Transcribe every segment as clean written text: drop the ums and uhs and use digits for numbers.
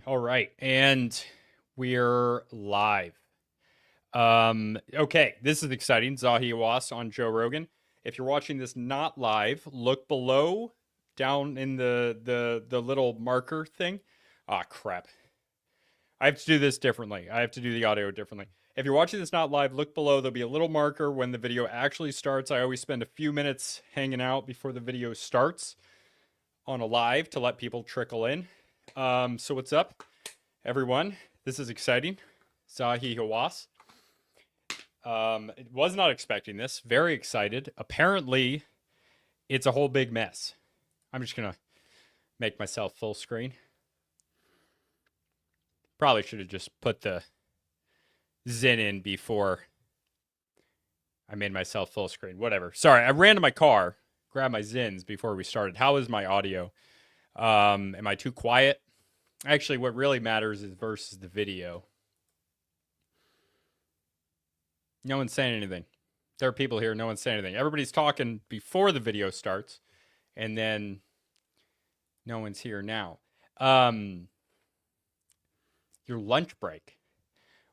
All right, and we're live. Okay, this is exciting. Zahi Hawass on Joe Rogan. If you're watching this not live, look below, down in the little marker thing. Ah, crap. I have to do this differently. I have to do the audio differently. If you're watching this not live, look below. There'll be a little marker when the video actually starts. I always spend a few minutes hanging out before the video starts on a live to let people trickle in. So what's up, everyone? This is exciting. Zahi Hawass. Was not expecting this. Very excited. Apparently, it's a whole big mess. I'm just gonna make myself full screen. Probably should have just put the Zen in before I made myself full screen. Whatever. Sorry, I ran to my car, grabbed my Zins before we started. How is my audio? Am I too quiet? Actually, what really matters is versus the video. No one's saying anything. There are people here. No one's saying anything. Everybody's talking before the video starts, and then no one's here now. Your lunch break.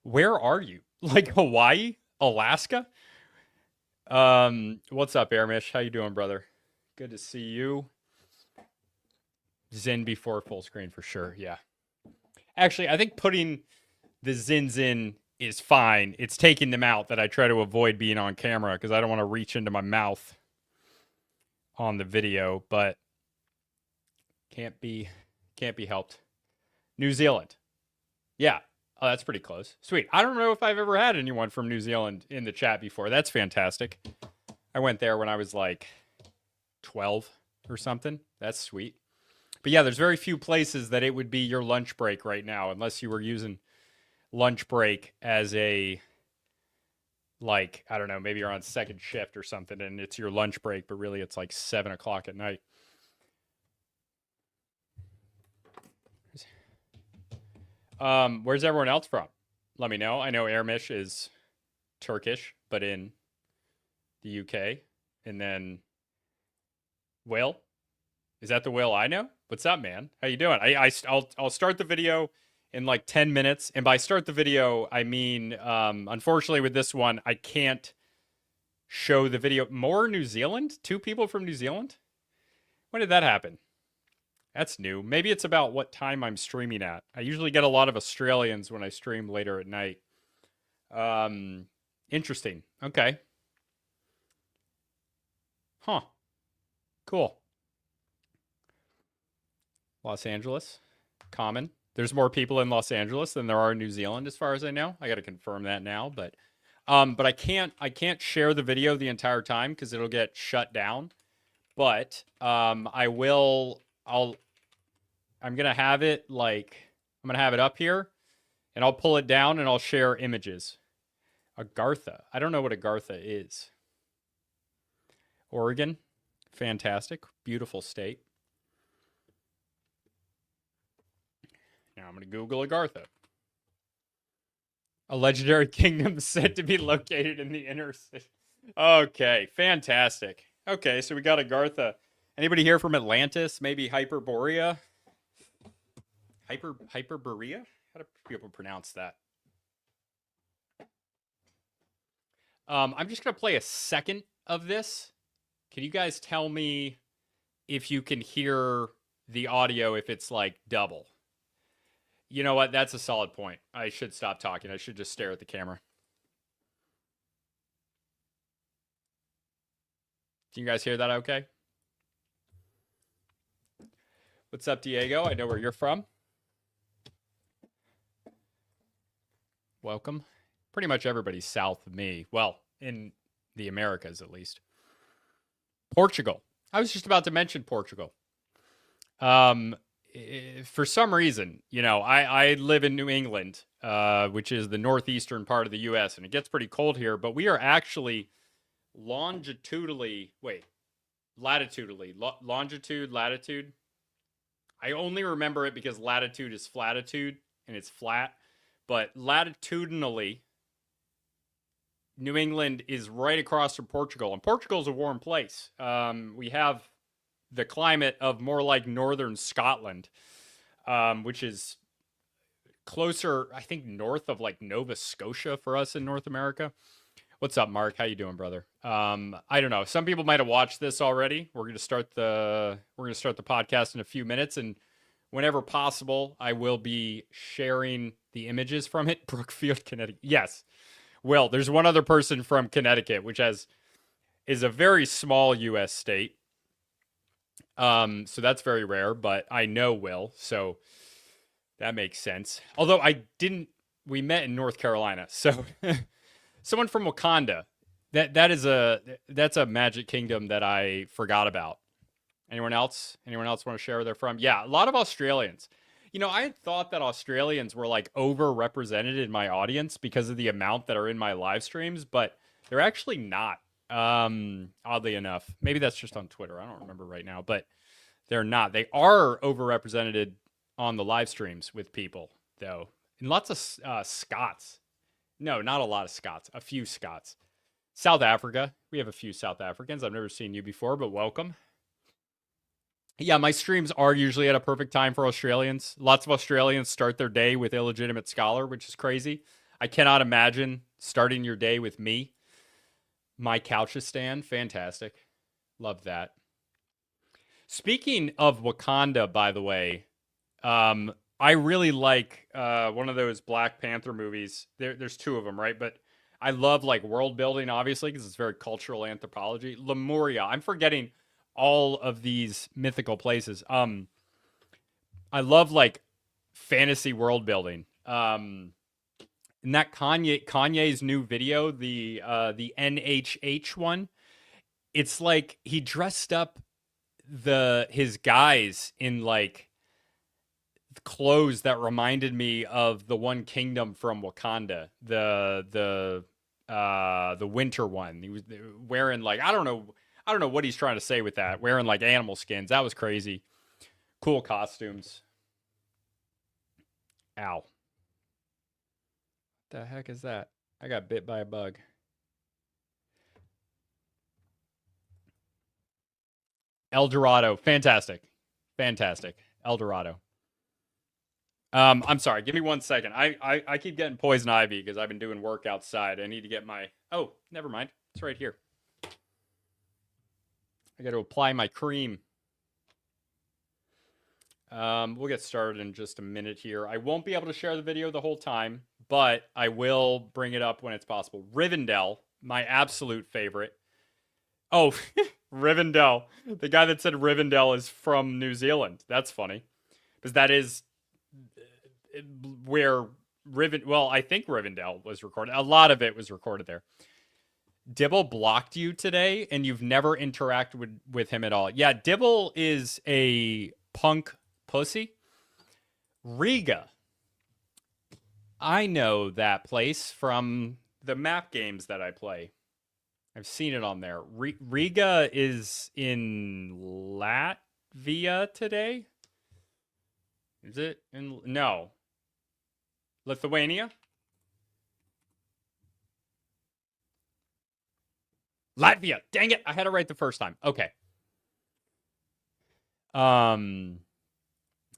Where are you? Like Hawaii? Alaska? What's up, Airmish? How you doing, brother? Good to see you. Zen before full screen for sure. Yeah. Actually, I think putting the Zins in is fine. It's taking them out that I try to avoid being on camera because I don't want to reach into my mouth on the video, but can't be helped. New Zealand. Yeah. Oh, that's pretty close. Sweet. I don't know if I've ever had anyone from New Zealand in the chat before. That's fantastic. I went there when I was like 12 or something. That's sweet. But yeah, there's very few places that it would be your lunch break right now, unless you were using lunch break as a, like, I don't know, maybe you're on second shift or something and it's your lunch break, but really it's like 7 o'clock at night. Where's everyone else from? Let me know. I know Ermish is Turkish, but in the UK. And then Will. Is that the Will I know? What's up, man? How you doing? I'll start the video in like 10 minutes. And by start the video, I mean, unfortunately with this one, I can't show the video. More New Zealand? 2 people from New Zealand? When did that happen? That's new. Maybe it's about what time I'm streaming at. I usually get a lot of Australians when I stream later at night. Interesting. Okay. Huh. Cool. Los Angeles. Common. There's more people in Los Angeles than there are in New Zealand, as far as I know. I got to confirm that now, but I can't share the video the entire time because it'll get shut down. But I'm gonna have it I'm gonna have it up here, and I'll pull it down and I'll share images. Agartha. I don't know what Agartha is. Oregon. Fantastic. Beautiful state. Now I'm going to Google Agartha. A legendary kingdom said to be located in the inner city. Okay, fantastic. Okay, so we got Agartha. Anybody here from Atlantis? Maybe Hyperborea? Hyperborea? How do people pronounce that? I'm just going to play a second of this. Can you guys tell me if you can hear the audio if it's like double? You know what? That's a solid point. I should stop talking. I should just stare at the camera. Can you guys hear that okay? What's up, Diego? I know where you're from. Welcome. Pretty much everybody's south of me. Well, in the Americas, at least. Portugal. I was just about to mention Portugal. For some reason, you know, I live in New England, which is the northeastern part of the U.S., and it gets pretty cold here, but we are actually latitude. I only remember it because latitude is flatitude, and it's flat, but latitudinally, New England is right across from Portugal, and Portugal is a warm place. We have the climate of more like northern Scotland, which is closer, I think, north of like Nova Scotia for us in North America. What's up, Mark? How you doing, brother? I don't know. Some people might have watched this already. We're gonna start the podcast in a few minutes, and whenever possible, I will be sharing the images from it. Brookfield, Connecticut. Yes. Well, there's one other person from Connecticut, which is a very small U.S. state. So that's very rare, but I know Will, so that makes sense. Although we met in North Carolina, so someone from Wakanda. That's a Magic Kingdom that I forgot about. Anyone else? Anyone else want to share where they're from? Yeah, a lot of Australians. I had thought that Australians were like overrepresented in my audience because of the amount that are in my live streams, but they're actually not. Oddly enough, maybe that's just on Twitter. I don't remember right now, but they're not. They are overrepresented on the live streams with people, though, and lots of Scots. No, not a lot of Scots. A few Scots. South Africa. We have a few South Africans. I've never seen you before, but welcome. Yeah, my streams are usually at a perfect time for Australians. Lots of Australians start their day with Illegitimate Scholar, which is crazy. I cannot imagine starting your day with me. My Couchistan, fantastic. Love that. Speaking of Wakanda, by the way, I really like one of those Black Panther movies. There's two of them, right? But I love like world building, obviously, because it's very cultural anthropology. Lemuria. I'm forgetting all of these mythical places. I love like fantasy world building. And that Kanye's new video, the NHH one, it's like he dressed up his guys in like clothes that reminded me of the One Kingdom from Wakanda, the winter one. He was wearing like I don't know what he's trying to say with that. Wearing like animal skins. That was crazy. Cool costumes. Ow. What the heck is that? I got bit by a bug. El Dorado. Fantastic. Fantastic. El Dorado. I'm sorry. Give me 1 second. I keep getting poison ivy because I've been doing work outside. I need to get my... Oh, never mind. It's right here. I got to apply my cream. We'll get started in just a minute here. I won't be able to share the video the whole time, but I will bring it up when it's possible. Rivendell, my absolute favorite. Oh, Rivendell. The guy that said Rivendell is from New Zealand. That's funny. Because that is where I think Rivendell was recorded. A lot of it was recorded there. Dibble blocked you today, and you've never interacted with him at all. Yeah, Dibble is a punk pussy. Riga. I know that place from the map games that I play. I've seen it on there. Riga is in Latvia today? Is it? No. Lithuania? Latvia. Dang it. I had it right the first time. Okay.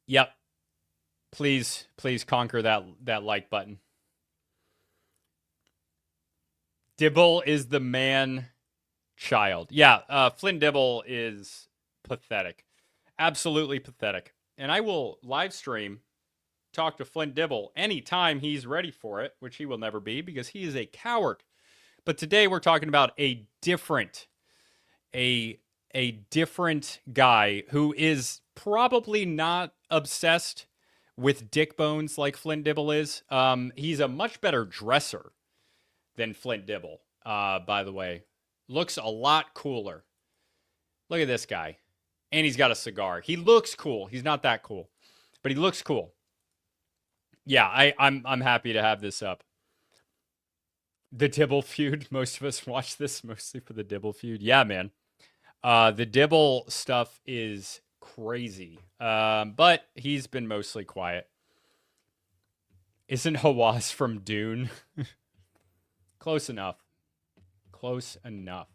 Yep. Please conquer that like button. Dibble is the man child. Yeah, Flynn Dibble is pathetic. Absolutely pathetic. And I will live stream talk to Flynn Dibble anytime he's ready for it, which he will never be because he is a coward. But today we're talking about a different guy who is probably not obsessed with dick bones like Flint Dibble is. He's a much better dresser than Flint Dibble, by the way. Looks a lot cooler. Look at this guy. And he's got a cigar. He looks cool. He's not that cool, but he looks cool. Yeah, I'm happy to have this up. The Dibble feud. Most of us watch this mostly for the Dibble feud. Yeah, man. The Dibble stuff is crazy. But he's been mostly quiet. Isn't Hawass from Dune? Close enough. Close enough.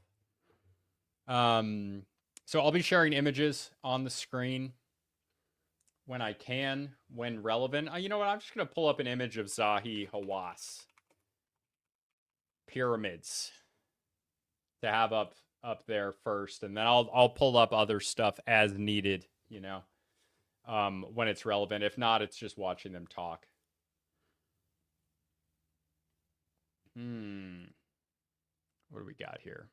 So I'll be sharing images on the screen. when I can, when relevant. You know what? I'm just gonna pull up an image of Zahi Hawass pyramids to have up there first, and then I'll pull up other stuff as needed. You know, when it's relevant. If not, it's just watching them talk. What do we got here?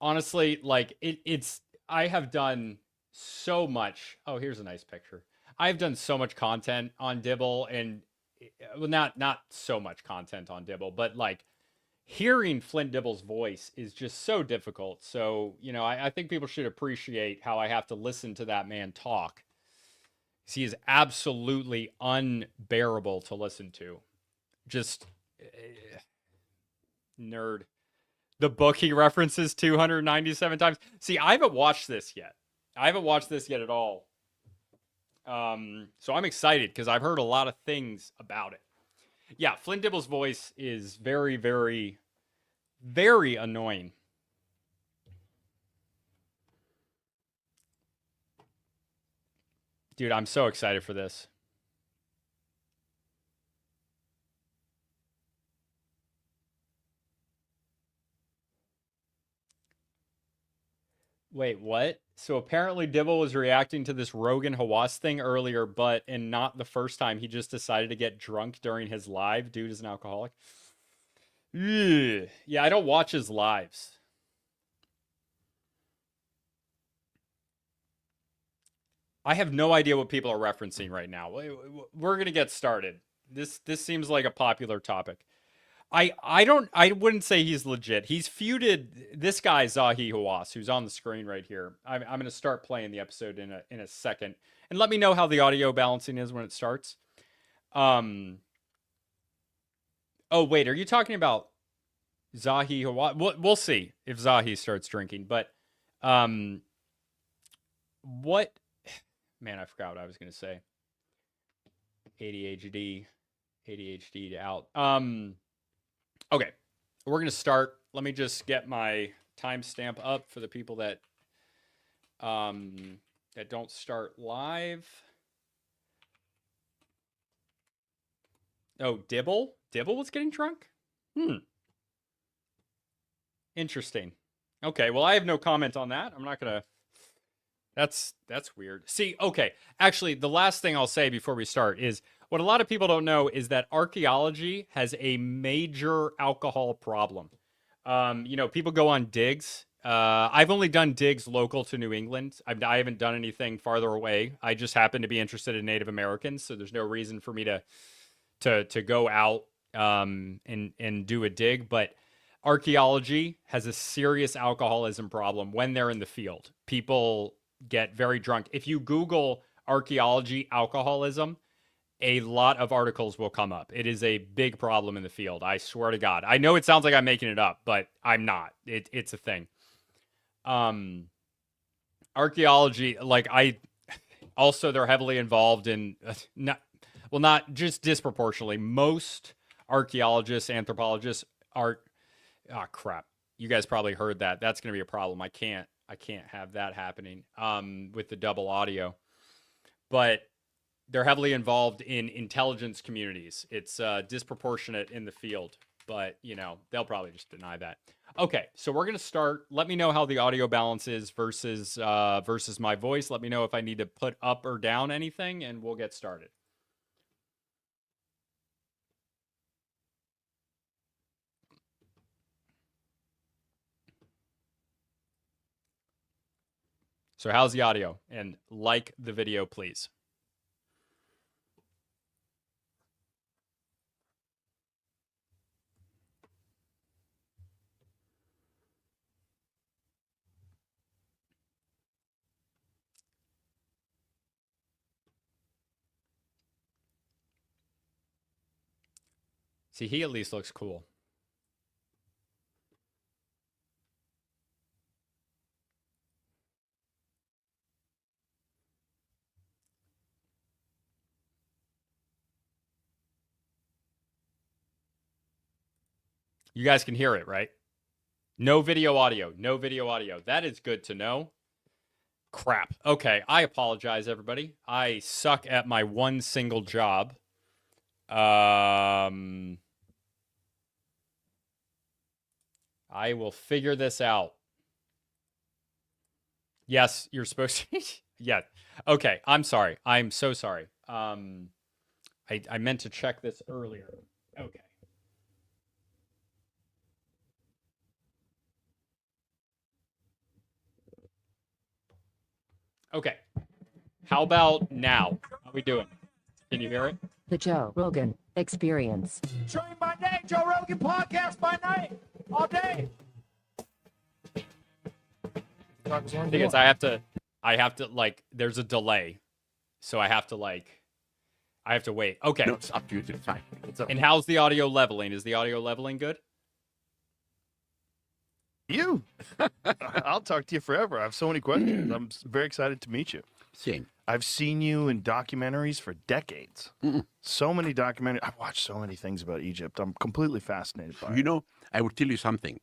Honestly, like it's I have done so much. Oh, here's a nice picture. I've done so much content on Dibble, and well, not so much content on Dibble, but like hearing Flint Dibble's voice is just so difficult. So, you know, I think people should appreciate how I have to listen to that man talk. He is absolutely unbearable to listen to. Just nerd. The book he references 297 times. See, I haven't watched this yet. I haven't watched this yet at all. So I'm excited because I've heard a lot of things about it. Yeah, Flint Dibble's voice is very, very, very annoying. Dude, I'm so excited for this. Wait, what? So apparently Dibble was reacting to this Rogan Hawass thing earlier, but and not the first time. He just decided to get drunk during his live. Dude is an alcoholic. Ugh. Yeah, I don't watch his lives. I have no idea what people are referencing right now. We're gonna get started. This seems like a popular topic. I wouldn't say he's legit. He's feuded this guy Zahi Hawass, who's on the screen right here. I'm going to start playing the episode in a second, and let me know how the audio balancing is when it starts. Um. Oh wait, are you talking about Zahi Hawass? We'll see if Zahi starts drinking. But um, what? Man, I forgot what I was going to say. ADHD, ADHD out. Okay, we're gonna start. Let me just get my timestamp up for the people that that don't start live. Oh, Dibble? Dibble was getting drunk? Interesting. Okay, well I have no comment on that. I'm not gonna that's weird. See, okay. Actually, the last thing I'll say before we start is what a lot of people don't know is that archaeology has a major alcohol problem. You know, people go on digs. I've only done digs local to New England. I haven't done anything farther away. I just happen to be interested in Native Americans, so there's no reason for me to go out and do a dig. But archaeology has a serious alcoholism problem when they're in the field. People get very drunk. If you Google archaeology alcoholism, a lot of articles will come up. It is a big problem in the field. I swear to God. I know it sounds like I'm making it up, but I'm not. It's a thing. Archaeology, like I also they're heavily involved in not just disproportionately. Most archaeologists, anthropologists are crap. You guys probably heard that. That's going to be a problem. I can't have that happening with the double audio. But they're heavily involved in intelligence communities. It's disproportionate in the field, but you know, they'll probably just deny that. Okay, so we're going to start. Let me know how the audio balance is versus my voice. Let me know if I need to put up or down anything, and we'll get started. So how's the audio? And like the video, please. See, he at least looks cool. You guys can hear it, right? No video audio. No video audio. That is good to know. Crap. Okay, I apologize, everybody. I suck at my one single job. I will figure this out. Yes, you're supposed to. Yeah. Okay, I'm sorry. I'm so sorry. I meant to check this earlier. Okay. Okay. How about now? How we doing? Can you hear it? The Joe Rogan Experience. Train by day, Joe Rogan podcast by night, all day. Thing is, I have to like, there's a delay, so I have to wait. Okay. No, it's up to you to decide. It's up And how's the audio leveling? Is the audio leveling good? You. I'll talk to you forever. I have so many questions. I'm very excited to meet you. Same. I've seen you in documentaries for decades. So many documentaries. I've watched so many things about Egypt. I'm completely fascinated by it. You know, I will tell you something.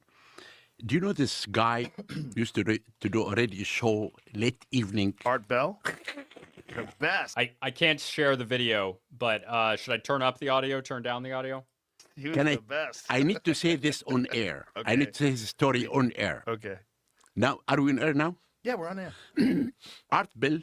Do you know this guy used to do a radio show late evening? Art Bell? The best. I can't share the video, but should I turn up the audio, turn down the audio? He was Can the best. I need to say this on air. I need to say his story on air. Okay. Now, are we on air now? Yeah, we're on air. Art Bell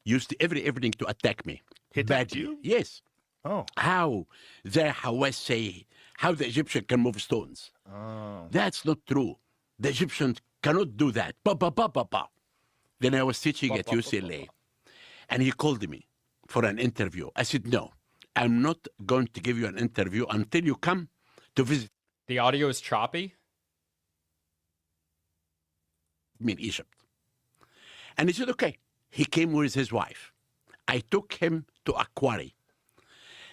used to every evening to attack me. He attacked badly. you? Yes. Oh. How Zahi Hawass say how the Egyptian can move stones. Oh. That's not true. The Egyptians cannot do that. Ba, ba, ba, ba, ba. Then I was teaching at UCLA, and he called me for an interview. I said, no, I'm not going to give you an interview until you come to visit The audio is choppy. me in Egypt. And he said, okay. He came with his wife. I took him to a quarry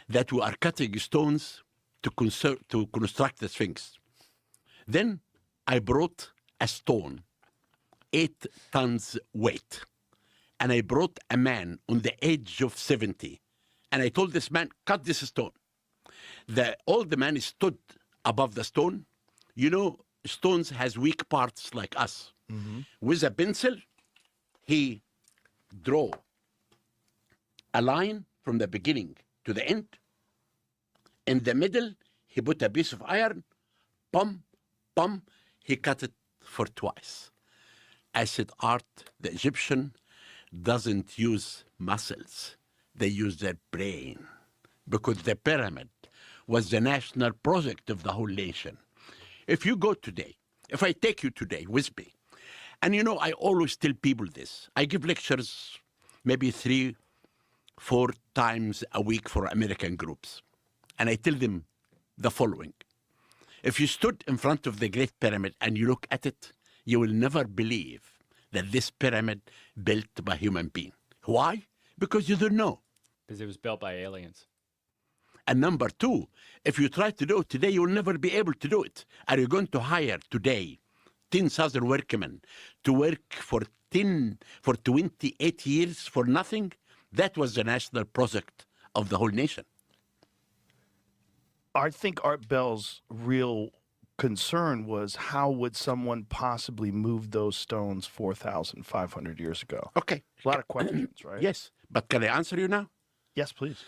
that we are cutting stones to construct the Sphinx. Then I brought a stone, 8 tons weight. And I brought a man on the age of 70. And I told this man, cut this stone. The old man stood above the stone. You know, stones has weak parts like us. With a pencil, he drew a line from the beginning to the end. In the middle, he put a piece of iron. Pum, pum. He cut it for twice. I said, Art, the Egyptian doesn't use muscles. They use their brain. Because the pyramid was the national project of the whole nation. If you go today, if I take you today with me, and you know, I always tell people this. I give lectures maybe 3-4 times a week for American groups. And I tell them the following. If you stood in front of the Great Pyramid and you look at it, you will never believe that this pyramid built by human being. Why? Because you don't know. Because it was built by aliens. And number 2, if you try to do it today, you will never be able to do it. Are you going to hire today 10,000 workmen to work for 28 years for nothing? That was the national project of the whole nation. I think Art Bell's real concern was how would someone possibly move those stones 4,500 years ago? Okay. A lot of questions, right? Yes, but can I answer you now? Yes, please.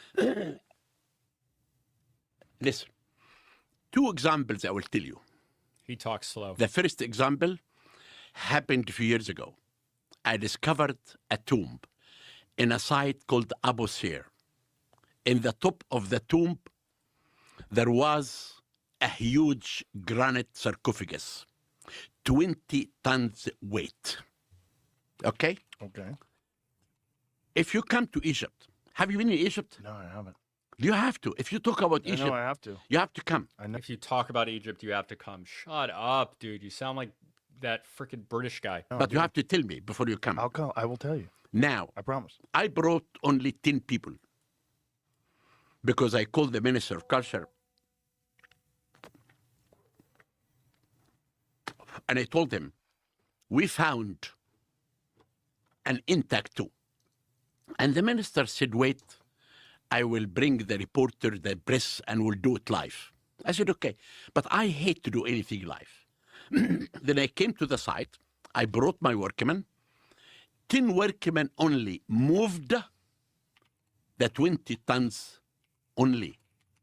Listen, 2 examples I will tell you. He talks slow. The first example happened a few years ago. I discovered a tomb in a site called Abu Sir. In the top of the tomb, there was a huge granite sarcophagus, 20 tons weight. Okay? Okay. If you come to Egypt, have you been in Egypt? No, I haven't. You have to. If you talk about I Egypt, know I have to. you have to come. I know. If you talk about Egypt, you have to come. Shut up, dude. You sound like that freaking British guy. No, But you dude. have to tell me before you come. I'll come. I will tell you. Now, I promise. I brought only 10 people because I called the Minister of Culture and I told him, we found an intact tomb. And the minister said, wait, I will bring the reporter, the press, and we'll do it live. I said, okay, but I hate to do anything live. Then I came to the site, I brought my workmen, 10 workmen only moved the 20 tons only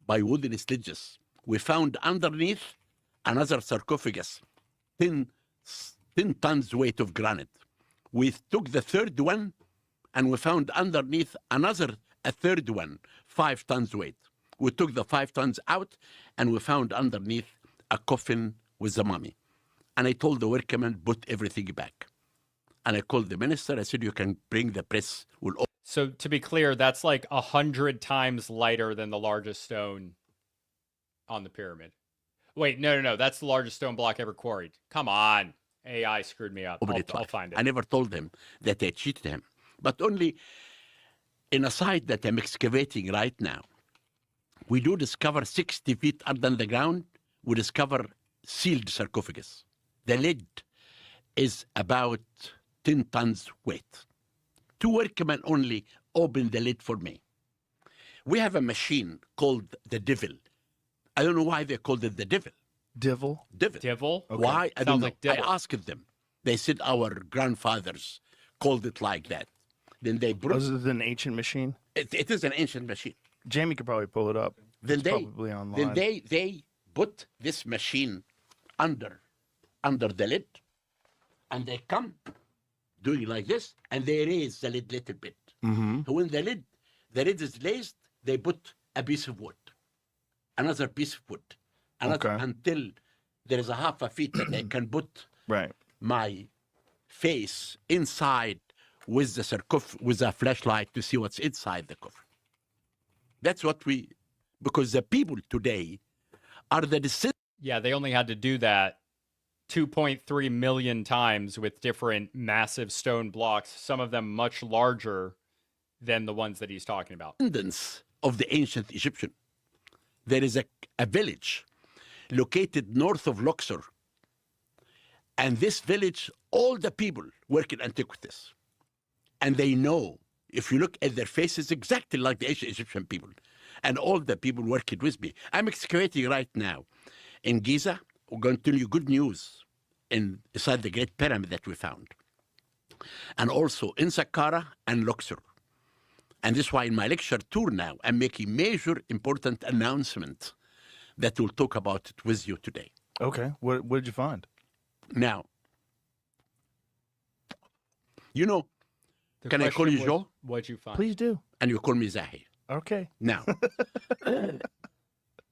by wooden sledges. We found underneath another sarcophagus, 10 tons weight of granite. We took the third one and we found underneath a third one, 5 tons weight. We took the 5 tons out and we found underneath a coffin with the mummy. And I told the workmen, put everything back. And I called the minister. I said, you can bring the press. So to be clear, that's like 100 times lighter than the largest stone on the pyramid. Wait, no. That's the largest stone block ever quarried. Come on. AI screwed me up. I'll find it. I never told them that I cheated him. But only in a site that I'm excavating right now, we do discover 60 feet under the ground, we discover sealed sarcophagus. The lid is about 10 tons weight. 2 workmen only opened the lid for me. We have a machine called the devil. I don't know why they called it the devil. Divil? Divil? Okay. Why? I don't know. Like devil. I asked them. They said our grandfathers called it like that. Then they brought... Was it an ancient machine? It is an ancient machine. Jamie could probably pull it up. Then It's probably online. Then they put this machine under the lid, and they come doing like this, and they raise the lid a little bit. Mm-hmm. When the lid is raised, they put a piece of wood, another piece of wood, until there is a half a feet that they can put Right. my face inside with with a flashlight to see what's inside the coffin. That's what because the people today are the descendants. Yeah, they only had to do that 2.3 million times with different massive stone blocks, some of them much larger than the ones that he's talking about. Of the ancient Egyptian. There is a village located north of Luxor. And this village, all the people work in antiquities. And they know, if you look at their faces, exactly like the ancient Egyptian people. And all the people working with me. I'm excavating right now in Giza. We're going to tell you good news inside the Great Pyramid that we found. And also in Saqqara and Luxor. And this is why in my lecture tour now, I'm making major important announcement that we'll talk about it with you today. Okay. What did you find? Now, you know, The can I call question you was, Joe? What'd you find? Please do. And you call me Zahi. Okay. Now,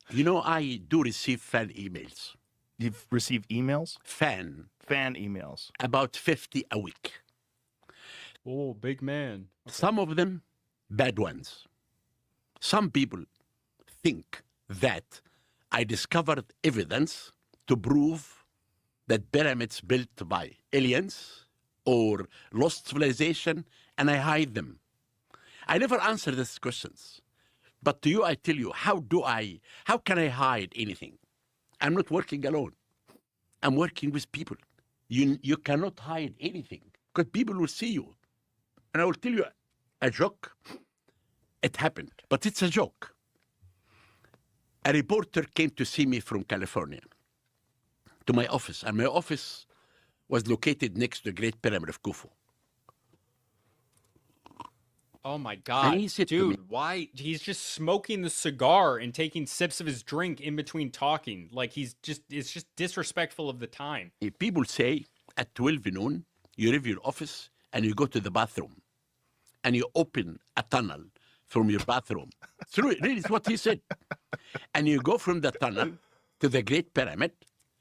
you know, I do receive fan emails. You've received emails? Fan. Emails. About 50 a week. Oh, big man. Okay. Some of them bad ones. Some people think that I discovered evidence to prove that pyramids built by aliens or lost civilization, and I hide them. I never answer these questions. But to you, I tell you, how can I hide anything? I'm not working alone. I'm working with people. You cannot hide anything because people will see you. And I will tell you a joke. It happened, but it's a joke. A reporter came to see me from California to my office, and my office was located next to the Great Pyramid of Khufu. Oh my God, And he said to me- dude, why? He's just smoking the cigar and taking sips of his drink in between talking. Like it's just disrespectful of the time. If people say at 12 noon, you leave your office and you go to the bathroom and you open a tunnel from your bathroom. It's really is what he said. And you go from the tunnel to the Great Pyramid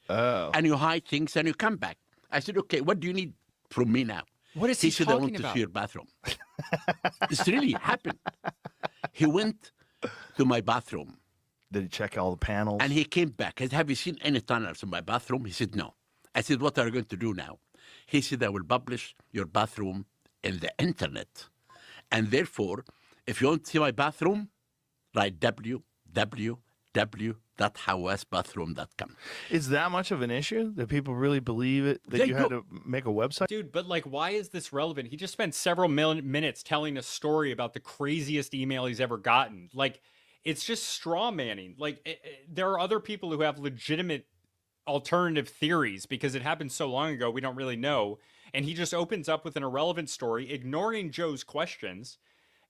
and you hide things and you come back. I said, okay, what do you need from me now? What is He he said, I want talking to about? see your bathroom. It's really happened. He went to my bathroom Did he check all the panels? and he came back. I said, have you seen any tunnels in my bathroom? He said, no. I said, what are you going to do now? He said, I will publish your bathroom in the internet. And therefore, if you want to see my bathroom, write www.hawassbathroom.com. Is that much of an issue that people really believe it? That They you had do. to make a website? Dude, but like, why is this relevant? He just spent several minutes telling a story about the craziest email he's ever gotten. Like, it's just straw manning. Like, there are other people who have legitimate alternative theories because it happened so long ago, we don't really know. and he just opens up with an irrelevant story, ignoring Joe's questions,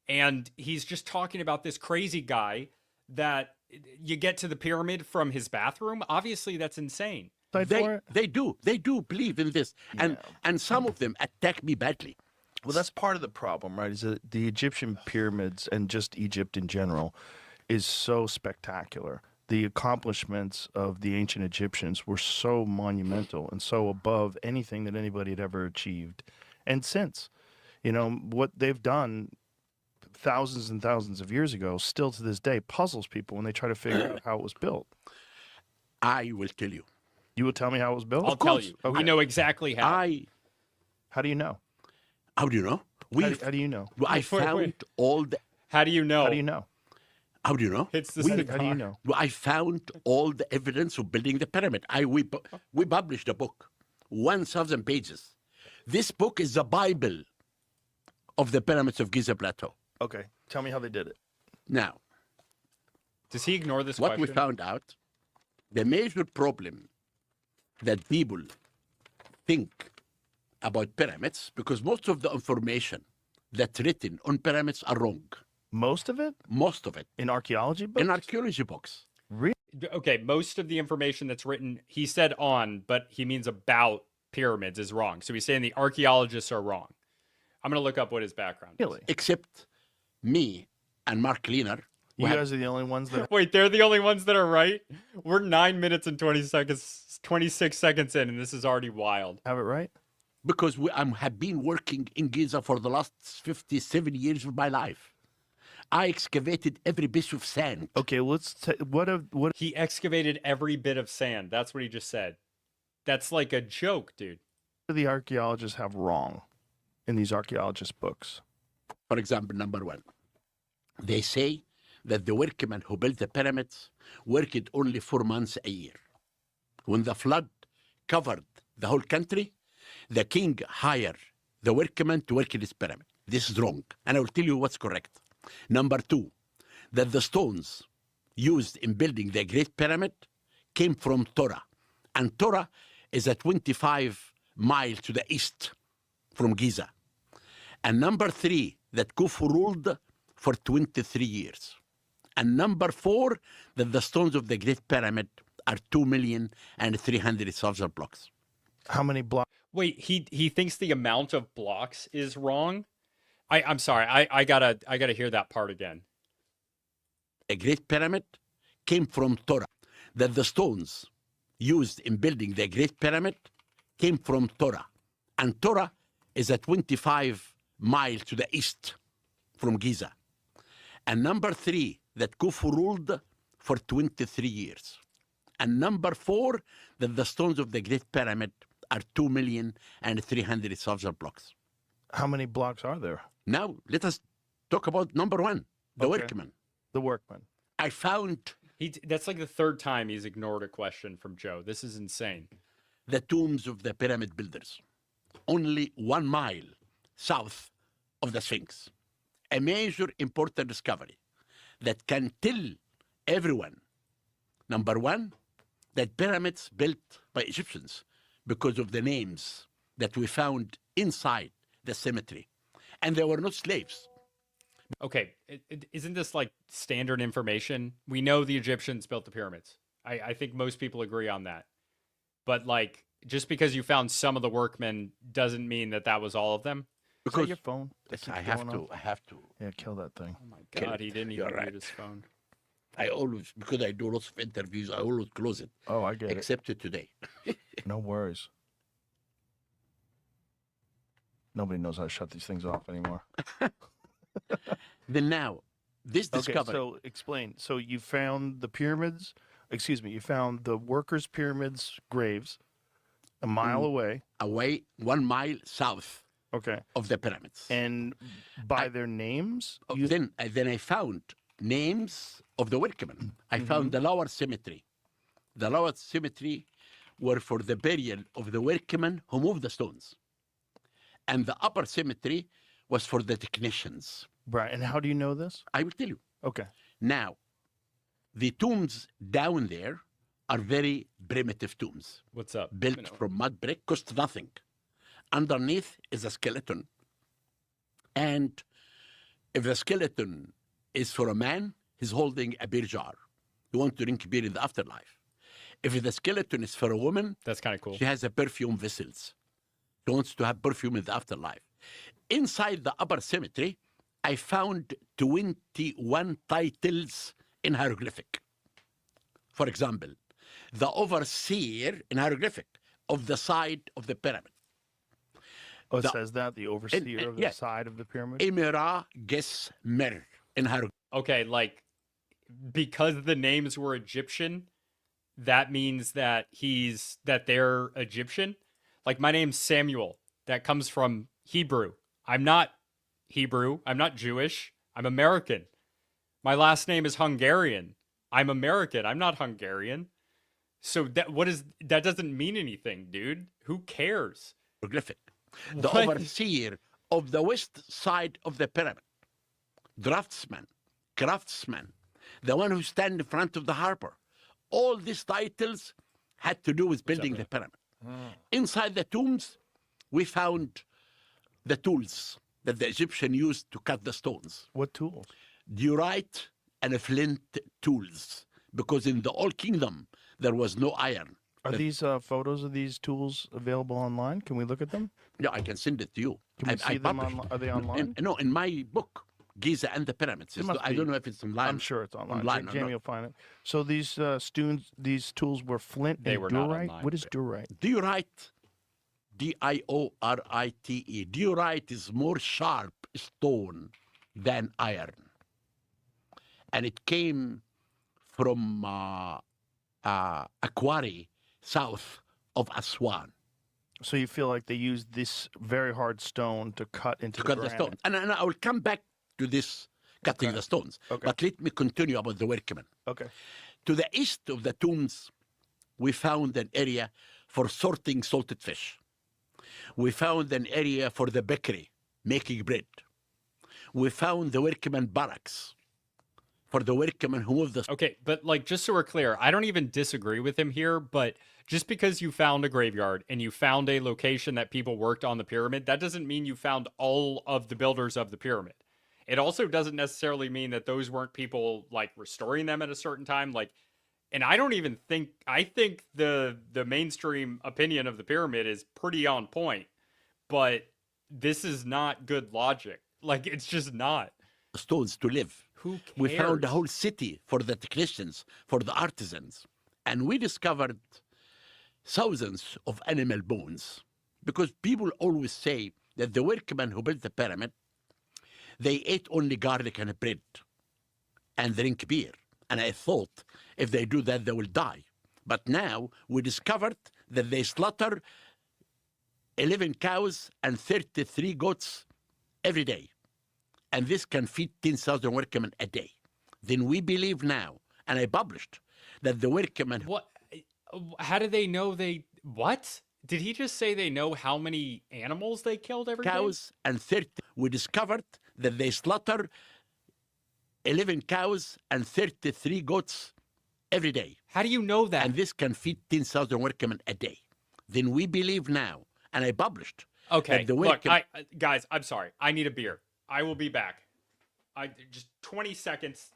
and he's just talking about this crazy guy that you get to the pyramid from his bathroom. Obviously, that's insane. They do believe in this, and some of them attack me badly. Well, that's part of the problem, right? Is that the Egyptian pyramids and just Egypt in general is so spectacular. The accomplishments of the ancient Egyptians were so monumental and so above anything that anybody had ever achieved. And since, what they've done thousands and thousands of years ago, still to this day, puzzles people when they try to figure out how it was built. I will tell you. You will tell me how it was built? I'll tell you. We know exactly how. How do you know? How do you know? How do you know? I found all the. How do you know? How do you know? How do you know? It's the How do you know? I found all the evidence of building the pyramid. We published a book, 1,000 pages. This book is the Bible of the pyramids of Giza Plateau. Okay, tell me how they did it. Now, does he ignore this what question? we found out, the major problem that people think about pyramids, because most of the information that's written on pyramids are wrong. Most of it? Most of it. In archaeology books? In archaeology books. Really? Okay, most of the information that's written, he said on, but he means about pyramids is wrong. So he's saying the archaeologists are wrong. I'm going to look up what his background is. Really? Except me and Mark Leaner. You guys are the only ones that... Wait, they're the only ones that are right? We're 9 minutes and 26 seconds in, and this is already wild. have it right? Because have been working in Giza for the last 57 years of my life. I excavated every bit of sand. Okay, what He excavated every bit of sand. That's what he just said. That's like a joke, dude. do the archaeologists have wrong in these archaeologist books? For example, number one, they say that the workmen who built the pyramids worked only 4 months a year. When the flood covered the whole country, the king hired the workmen to work in his pyramid. This is wrong, and I will tell you what's correct. Number two, that the stones used in building the Great Pyramid came from Torah, and Torah is a 25 miles to the east from Giza. And number three, that Khufu ruled for 23 years. And number four, that the stones of the Great Pyramid are 2,300,000 blocks. How many blocks? Wait, he thinks the amount of blocks is wrong? I'm sorry. I gotta hear that part again. A Great Pyramid came from Torah. That the stones used in building the Great Pyramid came from Torah. And Torah is a 25 miles to the east from Giza. And number three, that Khufu ruled for 23 years. And number four, that the stones of the Great Pyramid are 2,300,000 blocks. How many blocks are there? Now, let us talk about number one, the Okay. workman. The workmen. I found That's like the third time he's ignored a question from Joe. This is insane. the tombs of the pyramid builders, only 1 mile south of the Sphinx. A major important discovery that can tell everyone, number one, that pyramids built by Egyptians because of the names that we found inside the cemetery. And they were not slaves. Okay, isn't this like standard information? We know the Egyptians built the pyramids. I think most people agree on that. But like, just because you found some of the workmen doesn't mean that that was all of them. Is that Because your phone? that yes, keeps I have going to, off? I have to. Yeah, kill that thing. Oh my Kill God, it. he didn't You're even right. mute his phone. I always, because I do lots of interviews, I always close it, Oh, I get it. except today. No worries. Nobody knows how to shut these things off anymore. Then now, this discovery, so explain. So you found the pyramids, you found the workers' pyramids graves a mile away. away 1 mile south Okay. of the pyramids. And by their names? Then I found names of the workmen. I found the lower cemetery. The lower cemetery were for the burial of the workmen who moved the stones. And the upper cemetery was for the technicians. Right. And how do you know this? I will tell you. Okay. Now, the tombs down there are very primitive tombs, What's up? built from mud brick, cost nothing. underneath is a skeleton. And if the skeleton is for a man, he's holding a beer jar. He wants to drink beer in the afterlife. If the skeleton is for a woman, That's kind of cool. she has a perfume vessels. She wants to have perfume in the afterlife. Inside the upper cemetery, I found 21 titles in hieroglyphic. For example, the overseer in hieroglyphic of the side of the pyramid. Oh, it The- says that the overseer of the yeah. side of the pyramid. Emira Gesmer in hieroglyphic. Okay, like because the names were Egyptian, that means that they're Egyptian. Like my name's Samuel. That comes from Hebrew. I'm not Hebrew. I'm not Jewish. I'm American. My last name is Hungarian. I'm American. I'm not Hungarian. So that doesn't mean anything, dude. Who cares? hieroglyphic. The What? overseer of the west side of the pyramid. Draftsman, craftsman, the one who stand in front of the harbor. All these titles had to do with building the pyramid. Inside the tombs, we found the tools that the Egyptian used to cut the stones. What tools? Diorite and flint tools, because in the Old Kingdom there was no iron. Are these photos of these tools available online? Can we look at them? Yeah, I can send it to you. Can we see them? published- Are they online? No, in my book, Giza and the Pyramids. It must I be. don't know if it's online. I'm sure it's online. Online, I'm Jamie not- will find it. So these these tools were flint They and were not diorite. online. What is diorite? Diorite, Diorite. Diorite is more sharp stone than iron. And it came from a quarry south of Aswan So you feel like they used this very hard stone to cut into to the cut the granite. stones. And I will come back to this cutting Okay. the stones. Okay. But let me continue about the workmen. Okay. To the east of the tombs, we found an area for sorting salted fish. We found an area for the bakery, making bread. We found the workmen barracks for the workmen who moved the Okay, but like just so we're clear, I don't even disagree with him here, but just because you found a graveyard and you found a location that people worked on the pyramid, that doesn't mean you found all of the builders of the pyramid. It also doesn't necessarily mean that those weren't people like restoring them at a certain time. Like, and I don't even think I think the mainstream opinion of the pyramid is pretty on point, but this is not good logic. Like, it's just not. stones to live. Who cares? We found a whole city for the technicians, for the artisans. And we discovered thousands of animal bones. Because people always say that the workmen who built the pyramid, they ate only garlic and bread and drink beer. And I thought if they do that, they will die. But now we discovered that they slaughter 11 cows and 33 goats every day. And this can feed 10,000 workmen a day. Then we believe now, and I published, that the workmen What? How do they know they? What? Did he just say they know how many animals they killed every day? cows and 30, we discovered that they slaughter 11 cows and 33 goats every day. How do you know that? And this can feed 10,000 workmen a day. Then we believe now, and I published, Okay, that the look, workmen, guys, I'm sorry. I need a beer. I will be back. Just 20 seconds.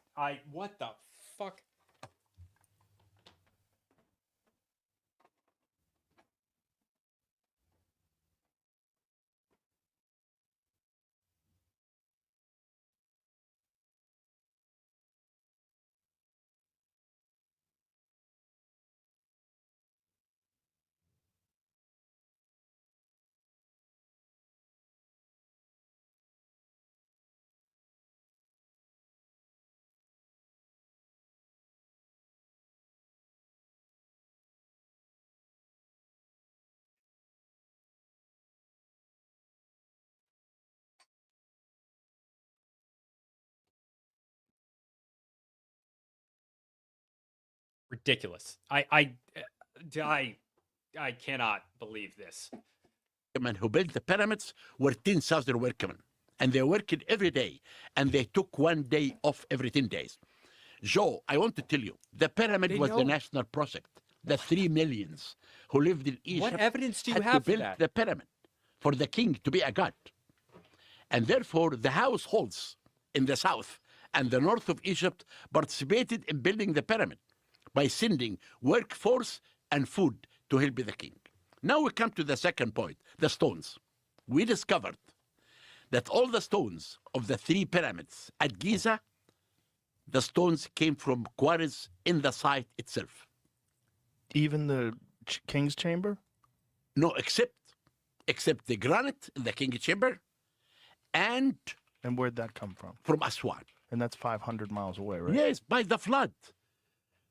What the fuck? Ridiculous. I cannot believe this. workmen who built the pyramids were 10,000 workmen. And they worked every day. And they took 1 day off every 10 days. Joe, I want to tell you, the pyramid They was know. the national project. The 3 millions who lived in Egypt What evidence do you had to have for build that? the pyramid for the king to be a god. And therefore, the households in the south and the north of Egypt participated in building the pyramid by sending workforce and food to help the king. Now we come to the second point, the stones. We discovered that all the stones of the 3 pyramids at Giza, the stones came from quarries in the site itself. Even the king's chamber? No, except the granite in the king's chamber and And where'd that come from? from Aswan. And that's 500 miles away, right? Yes, by the flood.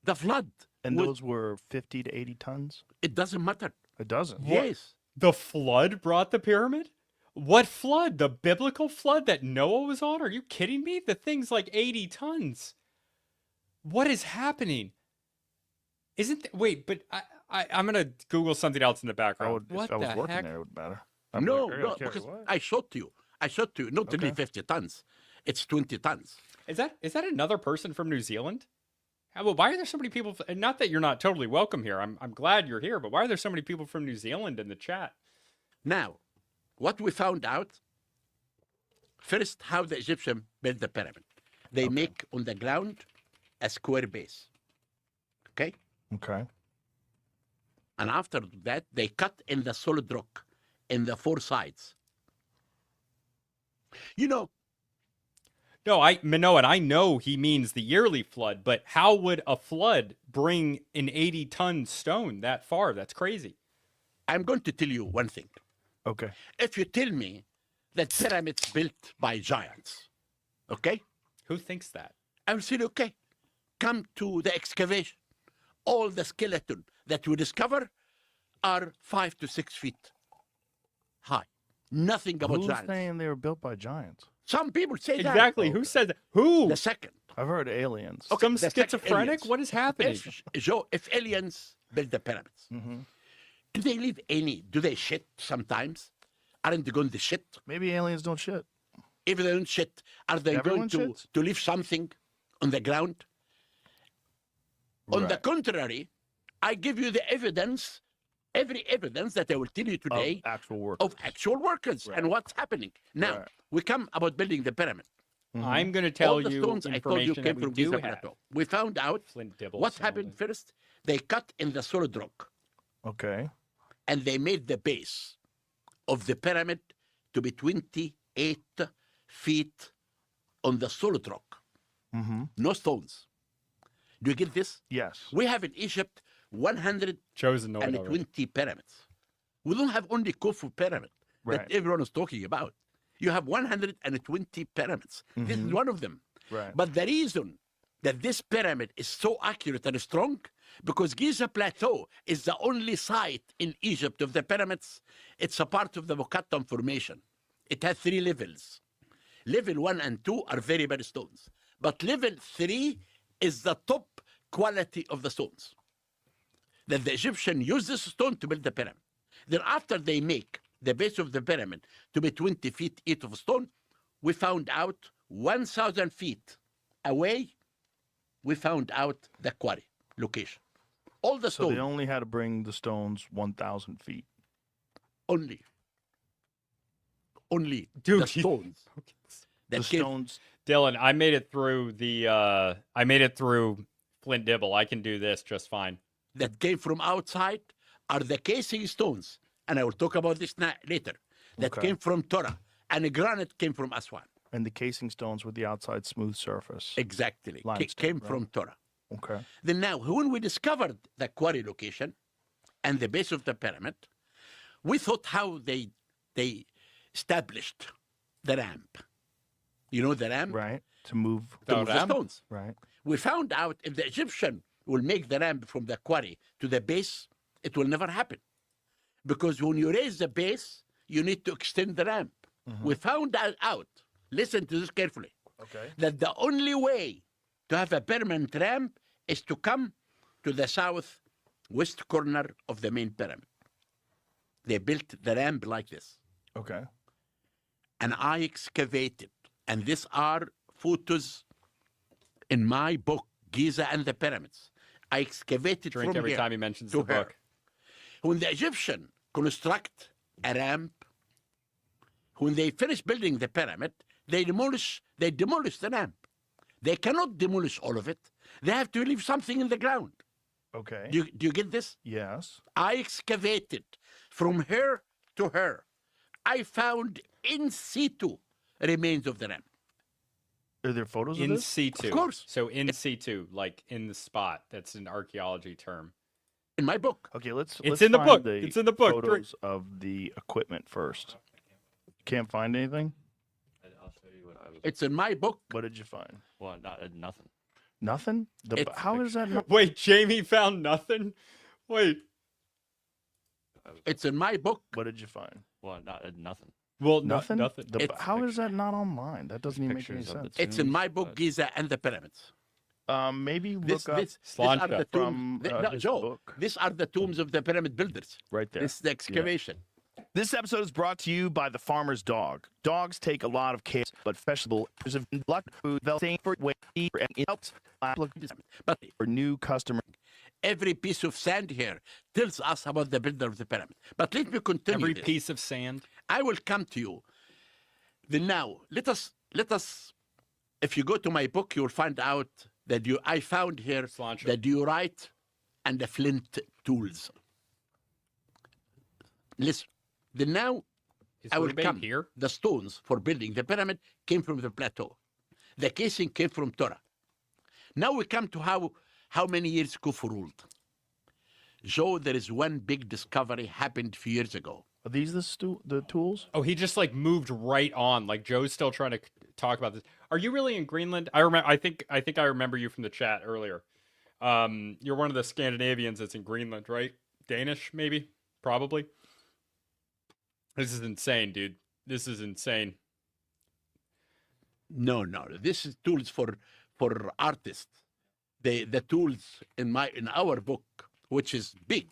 The flood. And was- those were 50 to 80 tons? it doesn't matter. It doesn't. Yes. The flood brought the pyramid? What flood? The biblical flood that Noah was on? Are you kidding me? The thing's like 80 tons. What is happening? Wait, but I'm going to Google something else in the I background. would, What if I was the working heck? there, it would matter. No, I gotta no, carry because what? I showed to you. Not only Okay. 50 tons. It's 20 tons. Is that another person from New Zealand? Well, why are there so many people? Not that you're not totally welcome here. I'm glad you're here, but why are there so many people from New Zealand in the chat? Now, what we found out, first, how the Egyptian built the pyramid. They make on the ground a square base. Okay? Okay. And after that, they cut in the solid rock in the 4 sides. You know, No, Minoan, I know he means the yearly flood, but how would a flood bring an 80-ton stone that far? That's crazy. I'm going to tell you one thing. Okay. If you tell me that pyramids built by giants, okay? Who thinks that? I will say, okay, come to the excavation. All the skeleton that we discover are 5 to 6 feet high. Nothing about Who's giants. saying they were built by giants? Some people say that. Exactly. Who said that? Who? The second. I've heard aliens. Okay, Some the second schizophrenic? aliens. What is happening? If aliens build the pyramids, do they leave any? Do they shit sometimes? Aren't they going to shit? Maybe aliens don't shit. If they don't shit, are they Everyone going shits? to leave something on the ground? On the Right. contrary, I give you the evidence, every evidence that I will tell you today Of actual work. of actual workers and what's happening. Now, Right. we come about building the pyramid. I'm going to All tell the you stones I told you information came that we from do Giza have. Plateau. We found out Flint Dibble what sounding. happened first. They cut in the solid rock Okay. and they made the base of the pyramid to be 28 feet on the solid rock. No stones. Do you get this? Yes. We have in Egypt 120 Chosen no one already. pyramids. We don't have only Khufu pyramid Right. that everyone is talking about. You have 120 pyramids. This is one of them. Right. But the reason that this pyramid is so accurate and strong, because Giza Plateau is the only site in Egypt of the pyramids. It's a part of the Mokattam Formation. It has 3 levels. Level 1 and 2 are very bad stones. But level 3 is the top quality of the stones. That the Egyptian used this stone to build the pyramid. Then after they make the base of the pyramid to be 20 feet each of stone, we found out 1,000 feet away, we found out the quarry location. All the So stones they only had to bring the stones 1,000 feet. only Dude, the stones that The came stones. Dylan, I made it through Flint Dibble. I can do this just fine. that came from outside are the casing stones, and I will talk about this later, that Okay. came from Torah, and the granite came from Aswan. And the casing stones with the outside smooth surface. Exactly. Limestone, Came right? from Torah. Okay. Then now, when we discovered the quarry location and the base of the pyramid, we thought how they established the ramp. You know the ramp? Right. To move. The To move the ramp? stones. Right. We found out if the Egyptian will make the ramp from the quarry to the base, it will never happen. Because when you raise the base, you need to extend the ramp. We found out, listen to this carefully, Okay. that the only way to have a permanent ramp is to come to the southwest corner of the main pyramid. They built the ramp like this. Okay. And I excavated, and these are photos in my book, Giza and the Pyramids. I excavated Drink from every here time he mentions to the here. book. When the Egyptian construct a ramp when they finish building the pyramid, they demolish the ramp. They cannot demolish all of it. They have to leave something in the ground. Okay. Do you get this? Yes. I excavated from here to here. I found in situ remains of the ramp. Are there photos of In this? situ. Of course. So in situ, like in the spot. That's an archaeology term. In my book. Okay, let's in the find book. It's in the book. Photos of the equipment first. Can't find anything? I'll show you what I was. It's in my book. What did you find? Well, nothing. Nothing? It's How is that not? Wait, Jamie found nothing? Wait. It's in my book. What did you find? Well, nothing. Well, Nothing? nothing. It's How is that not online? That doesn't even make any Pictures of the sense. It's in my tombs, book, but- Giza and the pyramids. Maybe This, look up these are the Slancha. tombs. from No, his Joe, book. these are the tombs of the pyramid builders. right there. This is the excavation. This episode is brought to you by the farmer's dog. Dogs take a lot of care, but vegetable preserve blood food developing for weight and it helps But for new customers. every piece of sand here tells us about the builder of the pyramid. But let me continue. Every this. piece of sand. I will come to you. Then now, let us. If you go to my book, you'll find out that I found here Slancha. the diorite and the flint tools. Listen. Then now, Is I will Ruben come. here? The stones for building the pyramid came from the plateau. The casing came from Torah. Now we come to how many years Khufu ruled. Joe, there is one big discovery happened a few years ago. Are these the tools? Oh, he just like moved right on. Like Joe's still trying to talk about this. Are you really in Greenland? I remember. I think I remember you from the chat earlier. You're one of the Scandinavians that's in Greenland, right? Danish, maybe, probably. This is insane, dude. This is insane. No. This is tools for artists. The tools in our book, which is big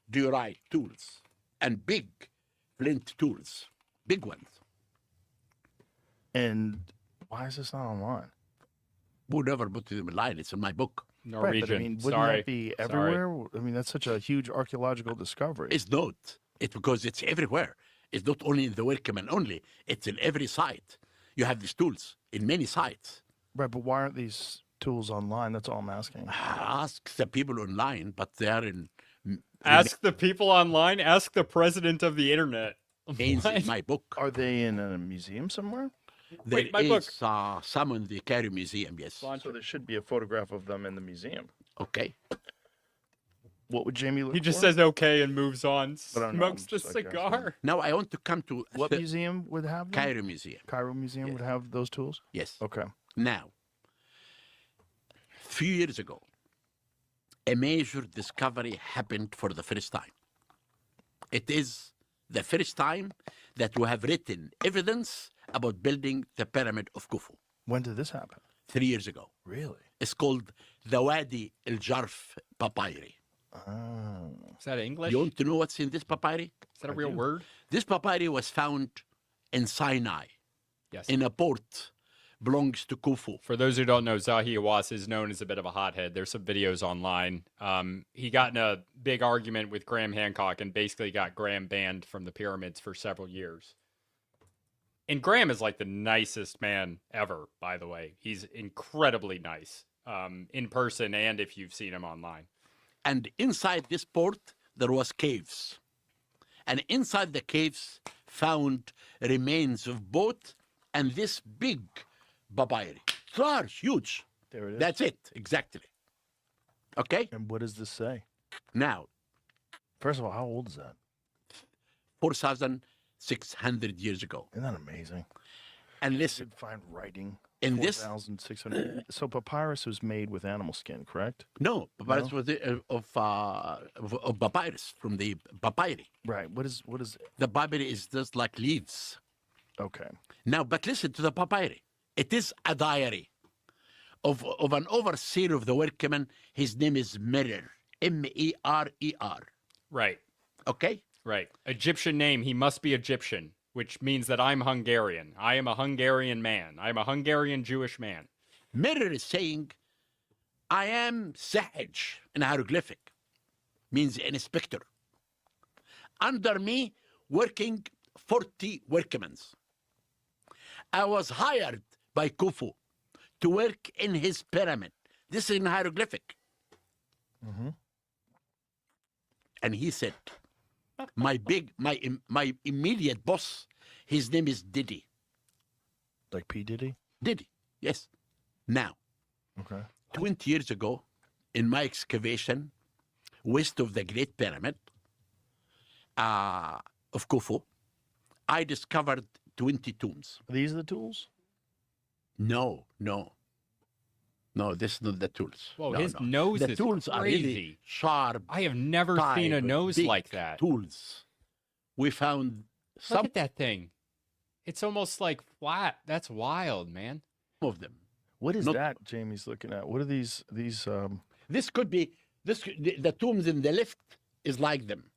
diorite tools and big flint tools, big ones. And why is this not online? Who never put them in line? It's in my book. Norwegian. Right, but I mean, wouldn't Sorry. that be Sorry. everywhere? I mean, that's such a huge archaeological discovery. It's not. It's because it's everywhere. It's not only in the Workman only. It's in every site. You have these tools in many sites. Right, but why aren't these tools online? That's all I'm asking. Ask the people online, but they are in Ask the people online. Ask the president of the internet. remains in What? my book. Are they in a museum somewhere? There Wait, my book. is some in the Cairo Museum, yes. So there should be a photograph of them in the museum. Okay. What would Jamie look He just for? says okay and moves on. But I don't know, Smokes I'm the just, like, asking. cigar. Now I want to come to What the museum would have them? Cairo Museum. Cairo Museum would have those tools? Yes. Okay. Now, a few years ago, a major discovery happened for the first time. It is the first time that we have written evidence about building the pyramid of Khufu When did this happen? 3 years ago. Really? It's called the Wadi El Jarf papyri. Oh. Is that English? You want to know what's in this papyri? Is that a real word? This papyri was found in Sinai, Yes. in a port belongs to Khufu. For those who don't know, Zahi Hawass is known as a bit of a hothead. There's some videos online. He got in a big argument with Graham Hancock and basically got Graham banned from the pyramids for several years. And Graham is like the nicest man ever, by the way. He's incredibly nice in person and if you've seen him online. And inside this port, there was caves. And inside the caves, found remains of boat and this big papyri. It's large, huge. There it is. That's it, exactly. Okay? And what does this say? Now, First of all, how old is that? 4,600 years ago. Isn't that amazing? And You listen, could find writing. in this, 4,600. So papyrus was made with animal skin, correct? no, papyrus was of papyrus, from the papyri. Right. What is? The papyri is just like leaves. Okay. Now, but listen to the papyri. It is a diary of an overseer of the workmen. His name is Merer, Merer. Right. Okay? Right. Egyptian name. He must be Egyptian, which means that I'm Hungarian. I am a Hungarian man. I am a Hungarian Jewish man. Merer is saying, I am Sahaj in hieroglyphic, means an inspector. Under me, working 40 workmen. I was hired by Khufu to work in his pyramid. This is in hieroglyphic. And he said, my immediate boss, his name is Diddy. Like P. Diddy? Diddy, yes. Now, Okay. 20 years ago, in my excavation west of the Great Pyramid of Khufu, I discovered 20 tombs. Are these the tools? No, this is not the tools. Whoa, No, his no. nose The is tools are really crazy. sharp. I have never seen a tight, nose big like that. Tools. We found Look some at that thing. It's almost like flat. That's wild, man. of them. What is Not- that Jamie's looking at? What are these This could be the tombs in the left is like them.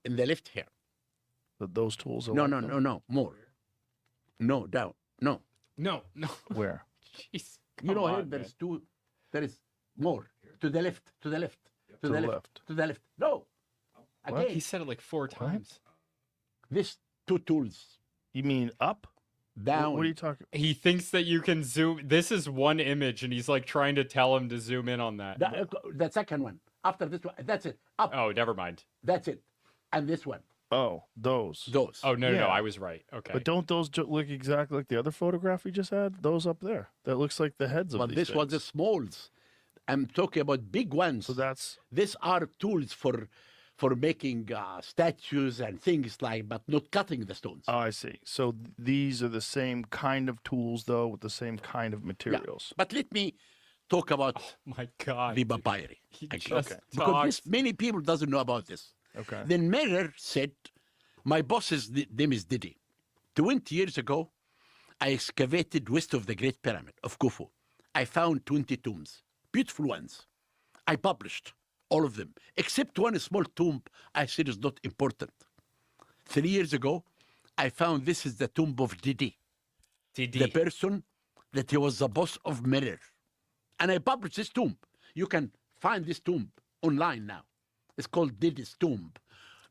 In the left here. those tools? Are No, like no, them? no, no, more. No, down. No. No. Where? Jeez. You Come know, here on, there man. is two. There is more to the left. To the left. To the left. To the left. No. What? Again, He said it like 4 times. these two tools You mean up? down. What are you talking? He thinks that you can zoom. This is one image, and he's like trying to tell him to zoom in on that. The second one. After this one. That's it. Up. Oh, never mind. That's it. And this one. Oh, those. Those. Oh, no, Yeah. I was right. Okay. But don't those look exactly like the other photograph we just had? Those up there. That looks like the heads of But these this was things. the smalls. I'm talking about big ones. So that's These are tools for making statues and things like, but not cutting the stones. I see. So these are the same kind of tools, though, with the same kind of Yeah. materials. But let me talk about My God. the papyri. He again. just Because talks. many people doesn't know about this. Okay. Then Mirror said, my boss's name is Diddy. 20 years ago, I excavated west of the Great Pyramid of Khufu. I found 20 tombs, beautiful ones. I published all of them, except one small tomb I said is not important. 3 years ago, I found this is the tomb of Diddy, the DD. person that he was the boss of Mirror. And I published this tomb. You can find this tomb online now. It's called Diddy's tomb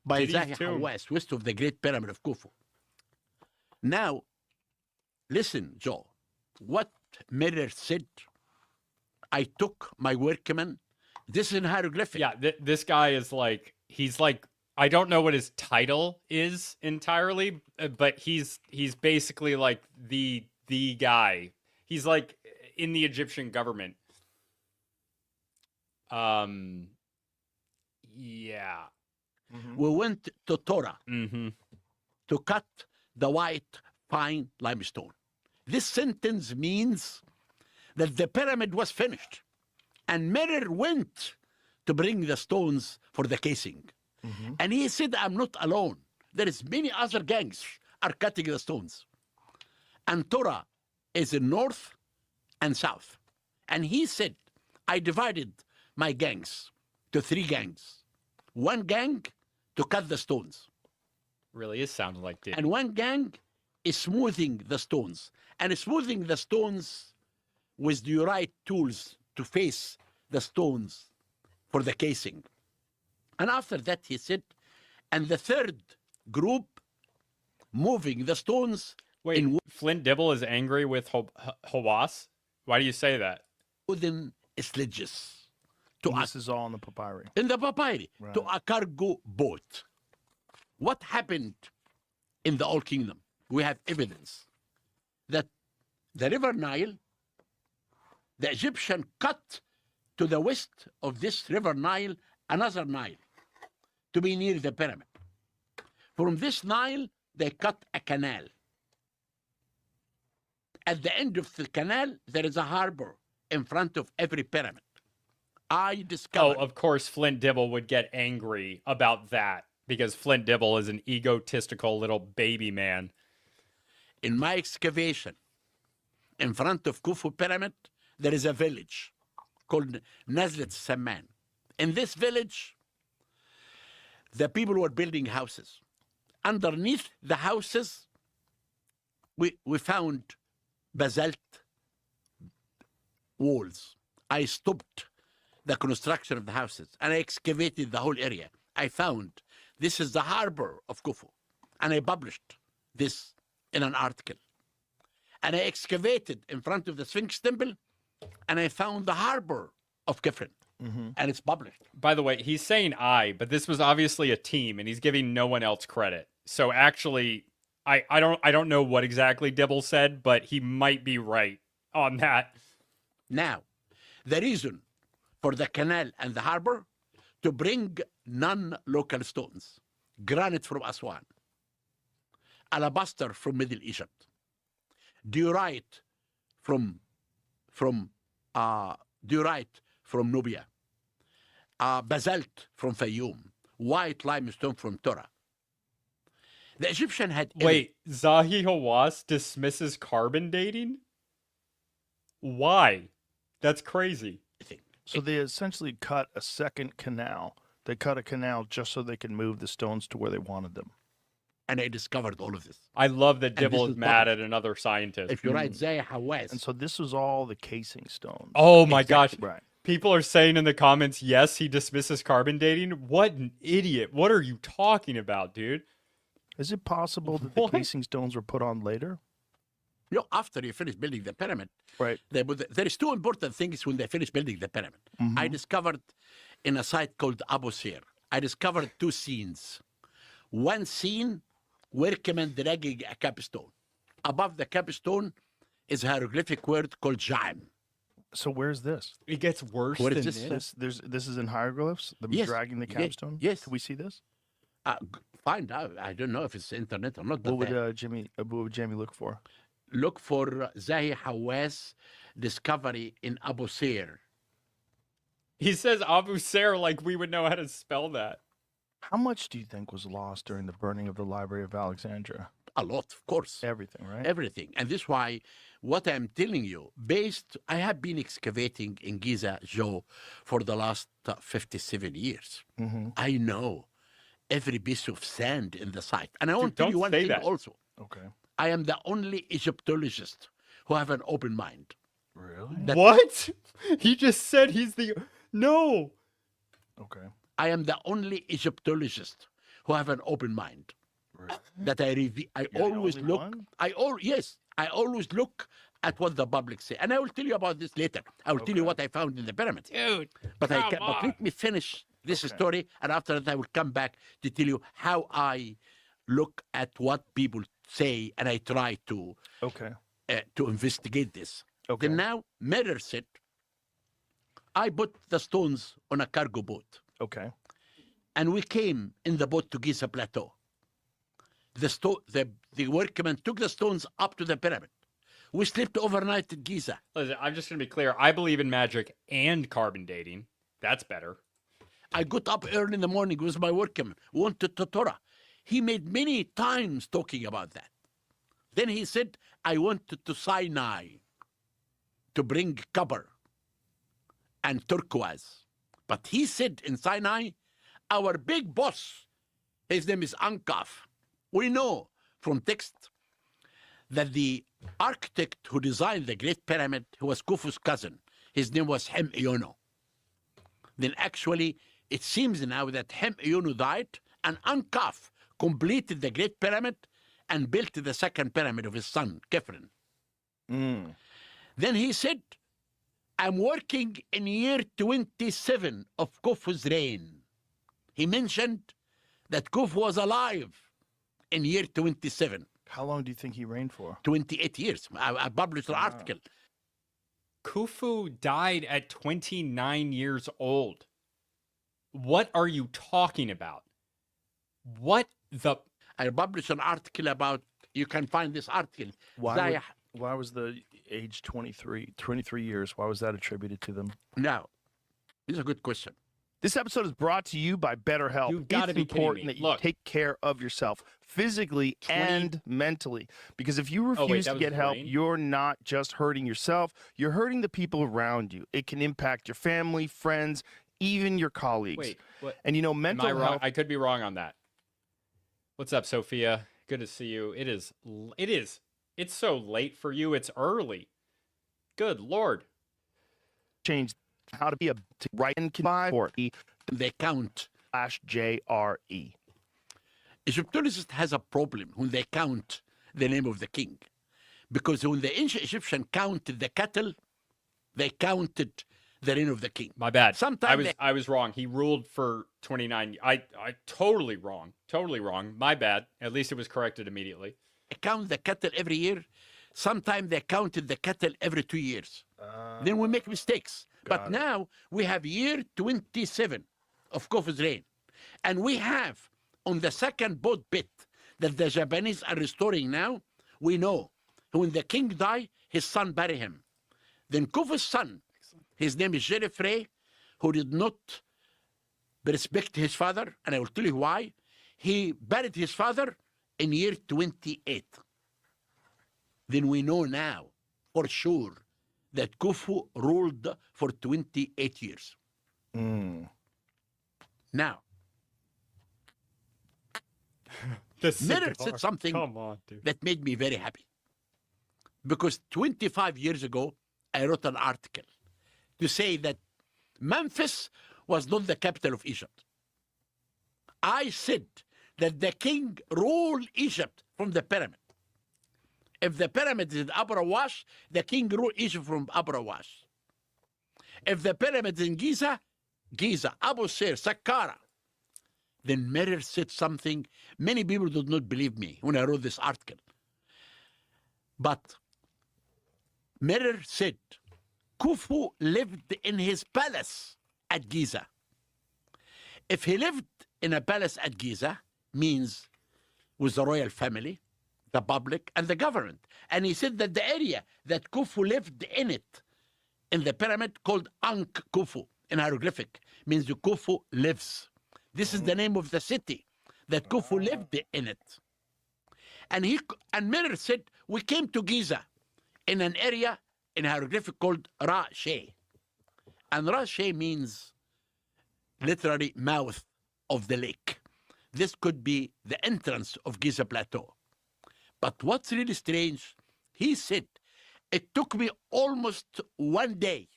by Diddy's Zahi tomb. Hawass, west of the Great Pyramid of Khufu. Now, listen, Joe, what Mirror said, I took my workmen, this is in hieroglyphic. Yeah, this guy is like, he's like, I don't know what his title is entirely, but he's basically like the guy. He's like in the Egyptian government. Yeah. We went to Torah Mm-hmm. to cut the white fine limestone. This sentence means that the pyramid was finished, and Mirror went to bring the stones for the casing. And he said, I'm not alone. There is many other gangs are cutting the stones. And Torah is in north and south. And he said, I divided my gangs to 3 gangs. One gang to cut the stones, Really is sounding like Diddy. and one gang is smoothing the stones. And smoothing the stones with the right tools to face the stones for the casing. And after that, he said, and the third group moving the stones Wait, in Flint Dibble is angry with Hawass? Why do you say that? wooden sledges to And a, this is all in the papyri. in the papyri to Right. a cargo boat. What happened in the Old Kingdom? We have evidence that the River Nile, the Egyptian cut to the west of this River Nile another Nile to be near the pyramid. From this Nile, they cut a canal. At the end of the canal, there is a harbor in front of every pyramid. I Oh, discovered of course, Flint Dibble would get angry about that because Flint Dibble is an egotistical little baby man. in my excavation in front of Khufu Pyramid, there is a village called Nazlet Saman. In this village, the people were building houses. Underneath the houses, we found basalt walls. I stopped the construction of the houses and I excavated the whole area. I found this is the harbor of Khufu, and I published this in an article. And I excavated in front of the Sphinx Temple, and I found the harbor of Kefren, and it's published. By the way, he's saying I, but this was obviously a team, and he's giving no one else credit. So actually, I don't know what exactly Dibble said, but he might be right on that. Now, the reason for the canal and the harbor to bring non-local stones, granite from Aswan, alabaster from Middle Egypt, diorite from Nubia, basalt from Fayoum, white limestone from Torah. The Egyptian had Wait, Zahi Hawass dismisses carbon dating? Why? That's crazy. everything. So they essentially cut a second canal. They cut a canal just so they can move the stones to where they wanted them. And I discovered all of this. I love that And Dibble this is is mad public. at another scientist. If you write Zahi Hawass, And so this was all the casing stones. Oh my gosh. Right. People are saying in the comments, yes, he dismisses carbon dating. What an idiot. What are you talking about, dude? Is it possible that the What? casing stones were put on later? you know, after you finish building the pyramid, Right. there is two important things when they finish building the pyramid. I discovered in a site called Abu Sir, I discovered two scenes. One scene, workmen dragging a capstone. Above the capstone is a hieroglyphic word called Ja'im. So where's this? It gets worse What than is this? This is in hieroglyphs. Them Yes. dragging the Ye- capstone. yes. Can we see this? Find out. I don't know if it's internet or not. But What would Jamie look for? look for Zahi Hawass discovery in Abu Sir. He says Abu Sir like we would know how to spell that. How much do you think was lost during the burning of the Library of Alexandria? A lot, of course. Everything, right? Everything. And this is why what I'm telling you, I have been excavating in Giza, Joe, for the last 57 years. I know every piece of sand in the site. And I want to tell don't you one say thing that. also. Okay. I am the only Egyptologist who have an open mind. Really? What? He just said he's the... No. Okay. I am the only Egyptologist who have an open mind. Really? That I You're the always only look. one? I always look at what the public say, and I will tell you about this later. I will tell you Okay. what I found in the pyramids. Dude, But come but on. let me finish this Okay. story, and after that I will come back to tell you how I look at what people say, and I try to Okay. investigate this. Okay. Then now, Mirror said, I put the stones on a cargo boat, Okay. and we came in the boat to Giza Plateau. The workmen took the stones up to the pyramid. We slept overnight at Giza. Listen, I'm just going to be clear. I believe in magic and carbon dating. That's better. I got up early in the morning with my workman, went to Torah. He made many times talking about that. Then he said, I went to Sinai to bring copper and turquoise. But he said in Sinai, our big boss, his name is Ankaf. We know from text that the architect who designed the Great Pyramid, who was Khufu's cousin, his name was Hem Iono. Then actually, it seems now that Hem Iono died, and Ankaf completed the Great Pyramid and built the second pyramid of his son, Kefren. Mm. Then he said, I'm working in year 27 of Khufu's reign. He mentioned that Khufu was alive in year 27, How long do you think he reigned for? 28 years. I published an article. Khufu died at 29 years old. What are you talking about? What the... I published an article about, you can find this article. Zahi- Why was the age 23 years, why was that attributed to them? Now, this is a good question. This episode is brought to you by BetterHelp. You've gotta It's be kidding important me. that you Look. take care of yourself physically 20 and mentally. Because if you Oh, wait, refuse that to was get help, rain? you're not just hurting yourself, you're hurting the people around you. It can impact your family, friends, even your colleagues. Wait, what? And you know, Am mental I wrong? health. I could be wrong on that. What's up, Sophia? Good to see you. It's so late for you. It's early. Good Lord. Change how to be a to write and for They count. /JRE. Egyptologist has a problem when they count the name of the king. Because when the ancient Egyptian counted the cattle, they counted the reign of the king. My bad. Sometimes I was wrong. He ruled for 29. I totally wrong. Totally wrong. My bad. At least it was corrected immediately. they count the cattle every year. Sometimes they counted the cattle every 2 years. Then we make mistakes. But now we have year 27 of Khufu's reign. And we have on the second boat bit that the Japanese are restoring now, we know when the king died, his son buried him. Then Khufu's son, his name is Jerefre, who did not respect his father, and I will tell you why. He buried his father in year 28. Then we know now for sure that Khufu ruled for 28 years. Now, Mirror said something on, dude. that made me very happy. Because 25 years ago, I wrote an article to say that Memphis was not the capital of Egypt. I said that the king ruled Egypt from the pyramid. If the pyramid is in Upper Awash, the king ruled Egypt from Upper Awash. If the pyramid is in Giza, Abu Sir, Saqqara. Then Mirror said something. Many people did not believe me when I wrote this article. But Mirror said, Khufu lived in his palace at Giza. If he lived in a palace at Giza, means with the royal family, the public, and the government. And he said that the area that Khufu lived in it, in the pyramid called Ankh Khufu, in hieroglyphic, means the Khufu lives. This is the name of the city that Khufu lived in it. And Mirror said, we came to Giza in an area in hieroglyphic called Ra-She. And Ra-She means literally mouth of the lake. This could be the entrance of Giza Plateau. But what's really strange, he said, it took me almost 1 day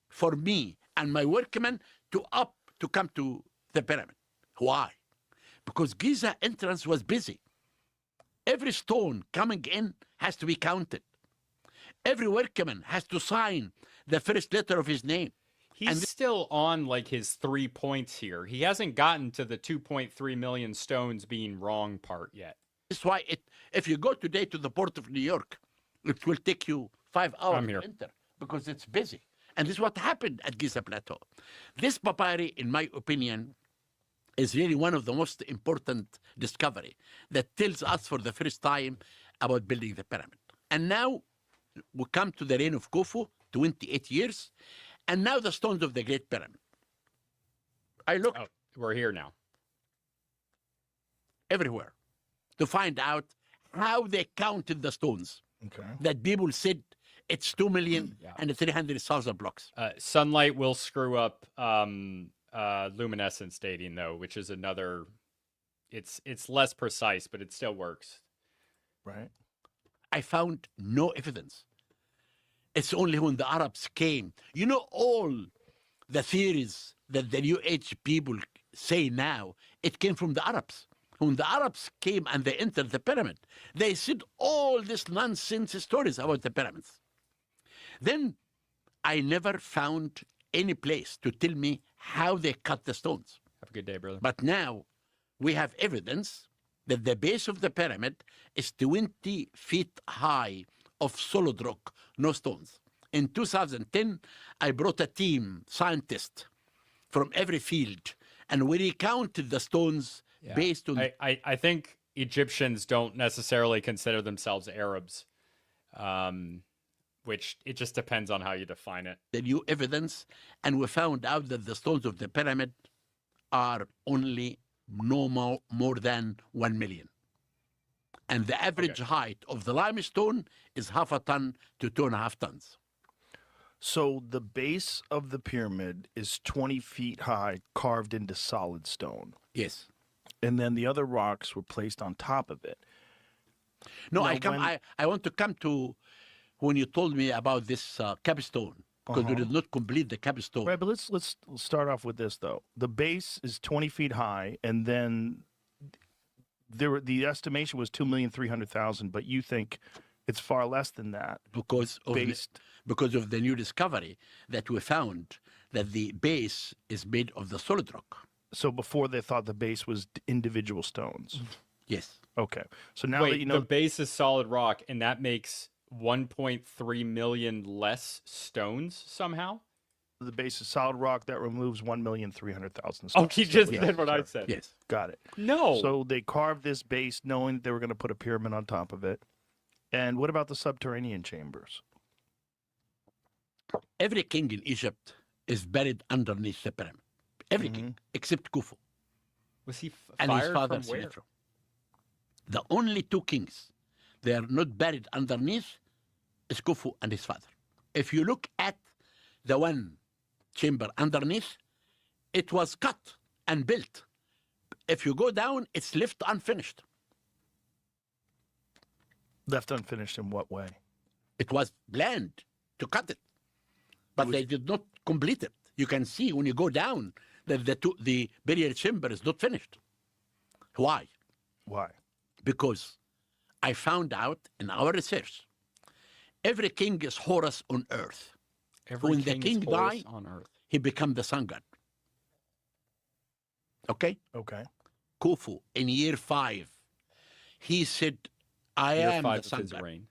for me and my workmen to come to the pyramid. Why? Because Giza entrance was busy. Every stone coming in has to be counted. Every workman has to sign the first letter of his name. He's still on like his 3 points here. He hasn't gotten to the 2.3 million stones being wrong part yet. That's why if you go today to the port of New York, it will take you 5 hours I'm here. to enter because it's busy. And this is what happened at Giza Plateau. This papyri, in my opinion, is really one of the most important discovery that tells us for the first time about building the pyramid. And now we come to the reign of Khufu, 28 years, and now the stones of the Great Pyramid. I looked Oh, we're here now. everywhere to find out how they counted the stones. Okay. That people said it's 2 million Yeah. and 300,000 blocks. Sunlight will screw up luminescence dating though, which is another. It's less precise, but it still works. Right. I found no evidence. It's only when the Arabs came. You know, all the theories that the New Age people say now, it came from the Arabs. When the Arabs came and they entered the pyramid, they said all these nonsense stories about the pyramids. Then I never found any place to tell me how they cut the stones. Have a good day, brother. But now we have evidence that the base of the pyramid is 20 feet high of solid rock, no stones. In 2010, I brought a team, scientists from every field, and we recounted the stones based on... I think Egyptians don't necessarily consider themselves Arabs, which it just depends on how you define it. the new evidence, and we found out that the stones of the pyramid are only no more than 1 million. And the average height of the limestone is 0.5 ton to 2.5 tons. So the base of the pyramid is 20 feet high, carved into solid stone. Yes. And then the other rocks were placed on top of it. No, Now, I want to come to when you told me about this capstone, because we did not complete the capstone. Right, but let's start off with this though. The base is 20 feet high, and then the estimation was 2,300,000, but you think It's far less than that. because of Based. because of the new discovery that we found that the base is made of the solid rock. So before they thought the base was individual stones. Yes. Okay. So now Wait, that you know the base is solid rock, and that makes 1.3 million less stones somehow. the base is solid rock, that removes 1,300,000 stones. Oh, he just Yeah, did what I sure. said. Yes. Got it. No. So they carved this base knowing that they were going to put a pyramid on top of it. And what about the subterranean chambers? Every king in Egypt is buried underneath the pyramid. Every king except Khufu was he and his fired father from where? Snefer. The only two kings they are not buried underneath is Khufu and his father. If you look at the one chamber underneath, it was cut and built. If you go down, it's left unfinished. Left unfinished in what way? It was planned to cut it, but they did not complete it. You can see when you go down that the burial chamber is not finished. Why? Why? Because I found out in our research, every king is Horus on earth. Every When the king king is Horus died, on earth. he became the sun god. Okay? Okay. Khufu, in year 5, he said, I Year am 5 the of sun his god. reign.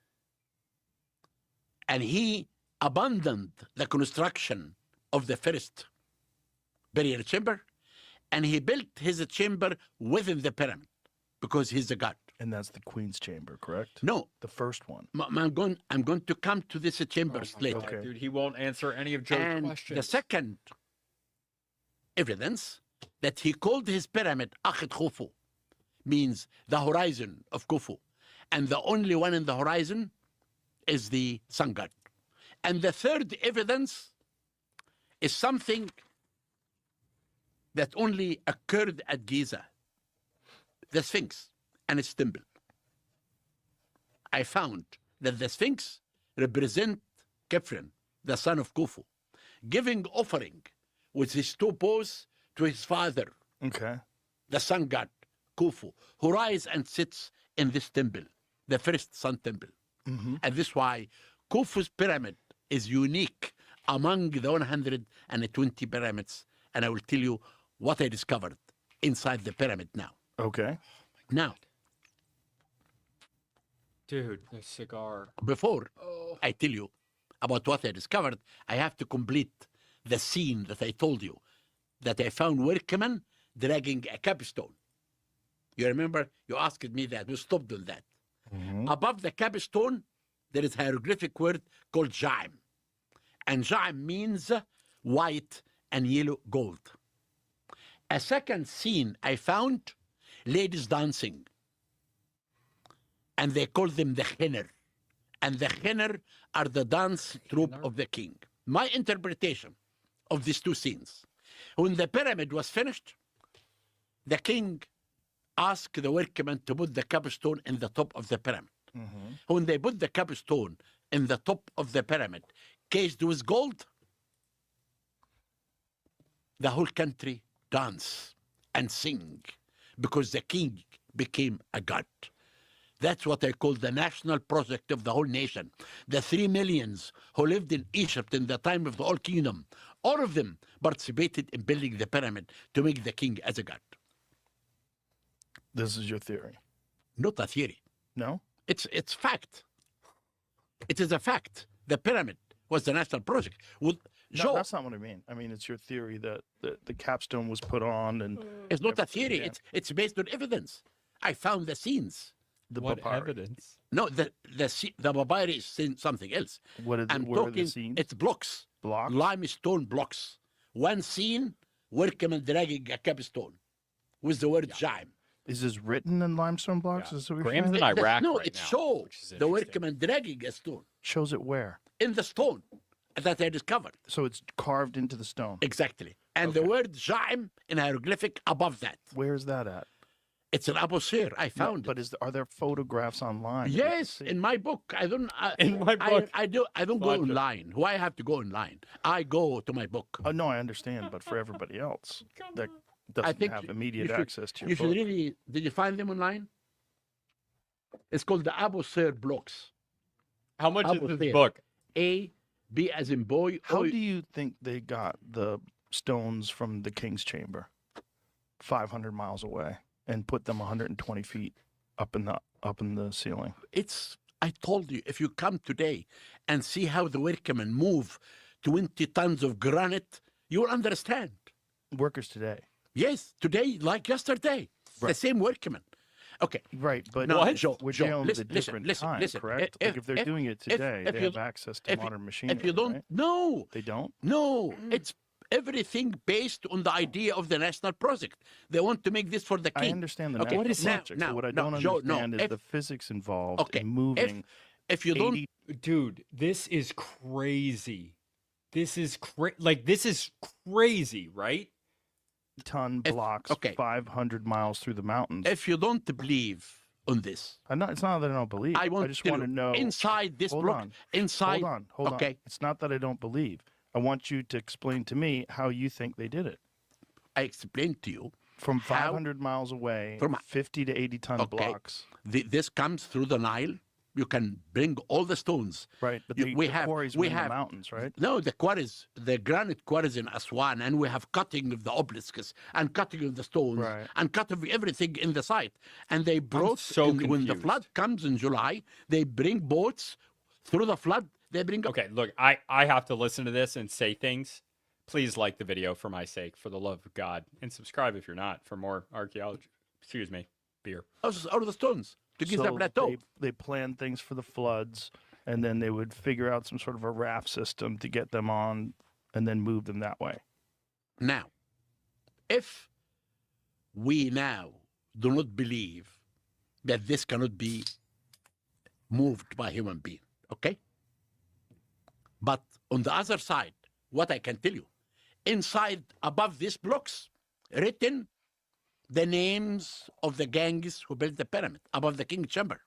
And he abandoned the construction of the first burial chamber, and he built his chamber within the pyramid because he's a god. And that's the queen's chamber, correct? No, The first one. I'm going to come to this chambers later. Okay. Dude, he won't answer any of Joe's And questions. the second evidence that he called his pyramid Akhet Khufu means the horizon of Khufu. And the only one in the horizon is the sun god. And the third evidence is something that only occurred at Giza, the Sphinx and its temple. I found that the Sphinx represent Khephren, the son of Khufu, giving offering with his two paws to his father, Okay. the sun god Khufu, who rises and sits in this temple, the first sun temple. And this is why Khufu's pyramid is unique among the 120 pyramids. And I will tell you what I discovered inside the pyramid now. Okay. Now, Dude, the cigar. before I tell you about what I discovered, I have to complete the scene that I told you, that I found workmen dragging a capstone. You remember? You asked me that. We stopped on that. Above the capstone, there is a hieroglyphic word called Jaim. And Jaim means white and yellow gold. A second scene I found, ladies dancing. And they call them the Khinner. And the Khinner are the dance troupe of the king. My interpretation of these two scenes, when the pyramid was finished, the king asked the workmen to put the capstone in the top of the pyramid. When they put the capstone in the top of the pyramid, cased with gold, the whole country dance and sing because the king became a god. That's what I call the national project of the whole nation. The 3 millions who lived in Egypt in the time of the Old Kingdom, all of them participated in building the pyramid to make the king as a god. This is your theory. Not a theory. No? It's fact. It is a fact. The pyramid was the national project. With No, Joe, that's not what I mean. I mean, it's your theory that the capstone was put on and it's not a theory. Yeah. It's based on evidence. I found the scenes. the What papyri. evidence? No, the papyri is saying something else. What is, I'm where are the talking. scenes? It's blocks. Blocks? Limestone blocks. One scene, workmen dragging a capstone with the word Jaim. Is this written in limestone blocks? Is this what you're Graham's saying? in Iraq No, right it now, shows which is the interesting. workmen dragging a stone Shows it where? in the stone that I discovered. So it's carved into the stone. Exactly. And the word Jaim in hieroglyphic above that. Where is that at? It's an Abu Sir. I No, found but it. are there photographs online? that we can Yes, see? in my book. I don't. In my book. I don't go Gotcha. online. Why I have to go online? I go to my book. Oh no, I understand, but for everybody else that I doesn't think have you immediate should- access to your You should book. really. Did you find them online? It's called the Abu Sir blocks. How much is Abu this Sir. book? A, B as in boy. How O, do you think they got the stones from the king's chamber 500 miles away and put them 120 feet up in the ceiling? I told you, if you come today and see how the workmen move 20 tons of granite, you will understand. Workers today. Yes, today, like yesterday, the Right. same workmen. Okay. Right, but No, Joe, we're Joe, dealing with a listen, different listen, time, listen. correct? Like if they're doing it today, if they you have don't- access to if you- modern machinery. If you don't, right? no, They don't. no, it's everything based on the idea of the national project. They want to make this for the king. I understand the Okay, national what is now- project, now- but what I now, don't Joe, no, understand is if- the physics involved Okay, in moving If you don't 80 Dude, this is crazy. This is crazy, right? ton If- blocks okay. 500 miles through the mountains. if you don't believe on this, It's not that I don't believe. I want just to want to know. inside this Hold block, on. inside. Hold on. okay, It's not that I don't believe. I want you to explain to me how you think they did it. I explained to you. From How- 500 miles away, From- 50 to 80 ton Okay. blocks. This comes through the Nile. You can bring all the stones. Right, but You- the, we the have- quarries we were in have- the mountains, right? No, the quarries, the granite quarries in Aswan, and we have cutting of the obelisks and cutting of the stones Right. and cut of everything in the site. And they brought, so when the confused. flood comes in July, they bring boats through the flood. They bring Okay, look, I have to listen to this and say things. Please like the video for my sake, for the love of God, and subscribe if you're not for more archaeology. Excuse me, beer. out of the stones to get the So plateau. they planned things for the floods, and then they would figure out some sort of a raft system to get them on, and then move them that way. Now, if we now do not believe that this cannot be moved by human being, okay? But on the other side, what I can tell you, inside, above these blocks, written the names of the gangs who built the pyramid above the king's chamber.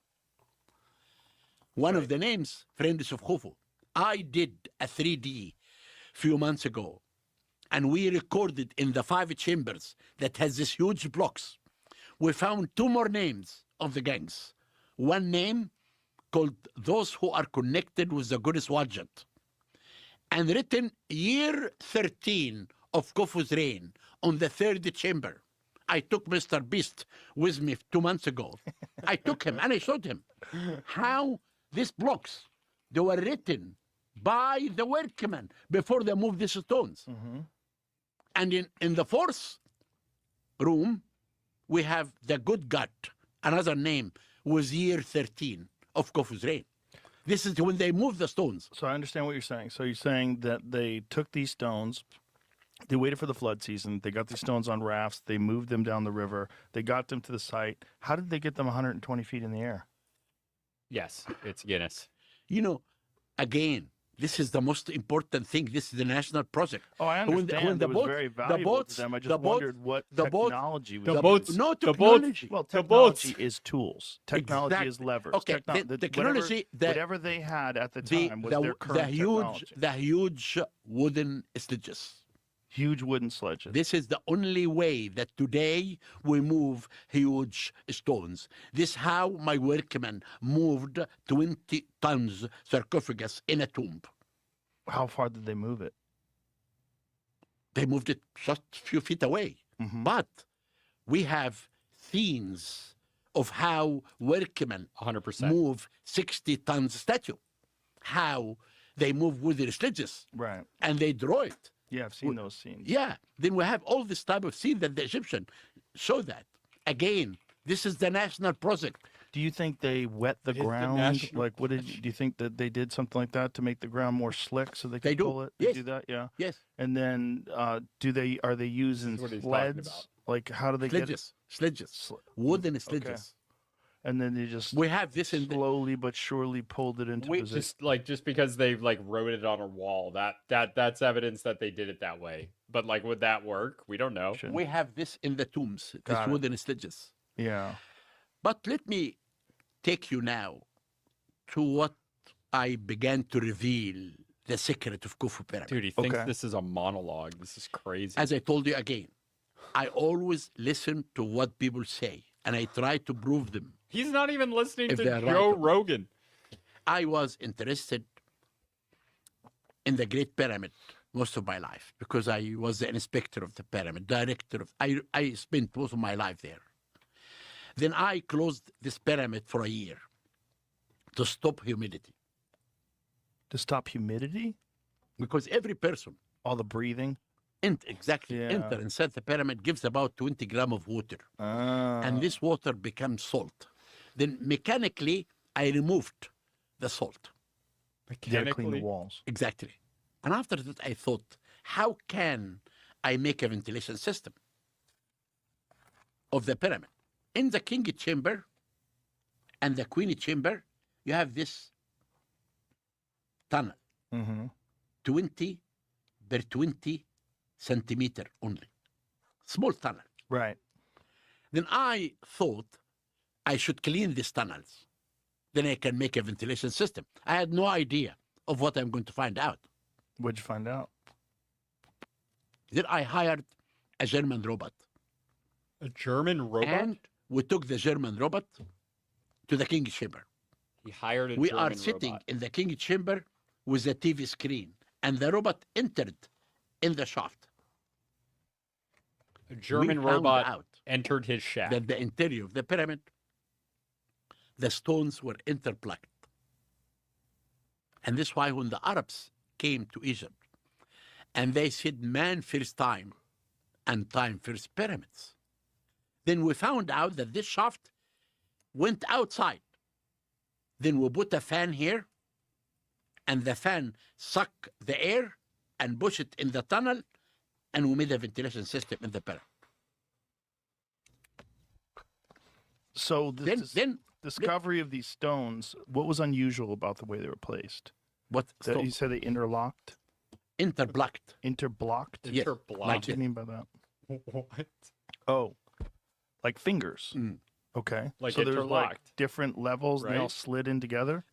One of the names, Friends of Khufu. I did a 3D few months ago, and we recorded in the 5 chambers that has this huge blocks. We found 2 more names of the gangs. One name called those who are connected with the goddess Wajat, and written year 13 of Khufu's reign on the 3rd chamber. I took Mr. Beast with me 2 months ago. I took him and I showed him how these blocks, they were written by the workmen before they moved these stones. And in the 4th room, we have the good God, another name, was year 13 of Khufu's reign. This is when they moved the stones. So I understand what you're saying. So you're saying that they took these stones, they waited for the flood season, they got these stones on rafts, they moved them down the river, they got them to the site. How did they get them 120 feet in the air? Yes, it's Guinness. You know, again, this is the most important thing. This is the national project. Oh, I When understand. the it was boat- very the valuable boats- to them. I just the boats- wondered what the boats- technology was the used. boats- No The boats- technology. Well, The boats- technology is tools. Technology is Exactly. levers. Okay, the whatever- technology, whatever they had at the time was their current technology. the huge wooden sledges. Huge wooden sledges. This is the only way that today we move huge stones. This how my workmen moved 20 tons sarcophagus in a tomb. How far did they move it? They moved it just a few feet away. Mhm. But we have scenes of how workmen 100%. move 60 tons statue, how they move with their sledges, Right. and they draw it. Yeah, I've seen those scenes. Yeah, then we have all this type of scene that the Egyptian show that. Again, this is the national project. Do you think they wet the It is the ground? national- Like, do you think that they did something like that to make the ground more slick so they They could do, pull it? yes. They do that, yeah. Yes, And then, are they using what he's talking sleds? about. Like, how do they get? sledges, Sl- wooden sledges. And then they just We have this in the, slowly but surely pulled it into Wait, position. just because they wrote it on a wall, that's evidence that they did it that way. But would that work? We don't know. we have this in the tombs, this Got it. wooden sledges. Yeah. But let me take you now to what I began to reveal the secret of Khufu Pyramid. Dude, he thinks Okay. this is a monologue. This is crazy. As I told you again, I always listen to what people say and I try to prove them. He's not even listening If to they're Joe right. Rogan. I was interested in the Great Pyramid most of my life because I was the inspector of the pyramid, director of. I spent most of my life there. Then I closed this pyramid for a year to stop humidity To stop humidity, because every person all the breathing. exactly Yeah. enter inside the pyramid gives about 20 grams of water, and this water becomes salt. Then mechanically, I removed the salt. Yeah, clean the Mechanically. walls. Exactly. And after that, I thought, how can I make a ventilation system of the pyramid? In the king chamber and the queen chamber, you have this tunnel, Mm-hmm. 20 by 20 centimeter only. Small tunnel. Right. Then I thought I should clean these tunnels. Then I can make a ventilation system. I had no idea of what I'm going to find out. What'd you find out? Then I hired a German robot. A German robot? And we took the German robot to the king's chamber. He hired a We German are sitting robot. in the king's chamber with a TV screen, and the robot entered in the shaft. A German we found robot out entered his shaft. that the interior of the pyramid, the stones were interplugged. And this is why when the Arabs came to Egypt, and they said, man first time, and time first pyramids. Then we found out that this shaft went outside. Then we put a fan here, and the fan suck the air and push it in the tunnel, and we made a ventilation system in the pyramid. So Then discovery of these stones, what was unusual about the way they were placed? what? That Stop. you said they interlocked, Interplugged. interblocked? Yes, Interblocked. like What do you mean by that? What? Oh, like fingers. Mm. Okay. Like so there's like interlocked. different levels, and they all Right. slid in together.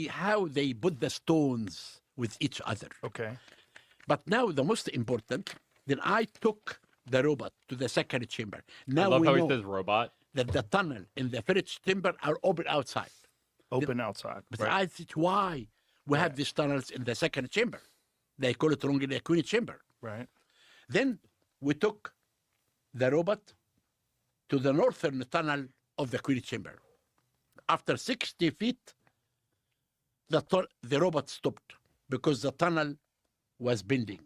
How they put the stones with each other. Okay. But now the most important, then I took the robot to the second chamber. I Now love we how he know says robot. that the tunnel in the first chamber are open outside. Open outside. But Right. I said, why we have these tunnels in the second chamber? They call it wrongly the queen chamber. Right. Then we took the robot to the northern tunnel of the queen chamber. After 60 feet, the robot stopped because the tunnel was bending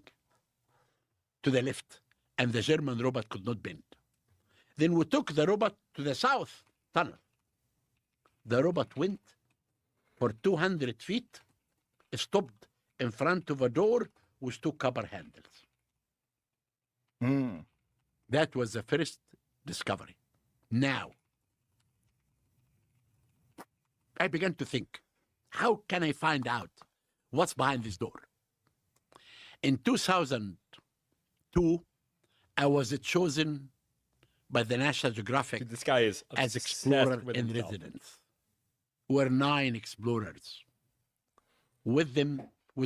to the left, and the German robot could not bend. Then we took the robot to the south tunnel. The robot went for 200 feet, stopped in front of a door with two copper handles. Mm. That was the first discovery. Now, I began to think, how can I find out what's behind this door? In 2002, I was chosen by the National Geographic Dude, this guy is as obsessed explorer with in himself. residence. We're 9 explorers. With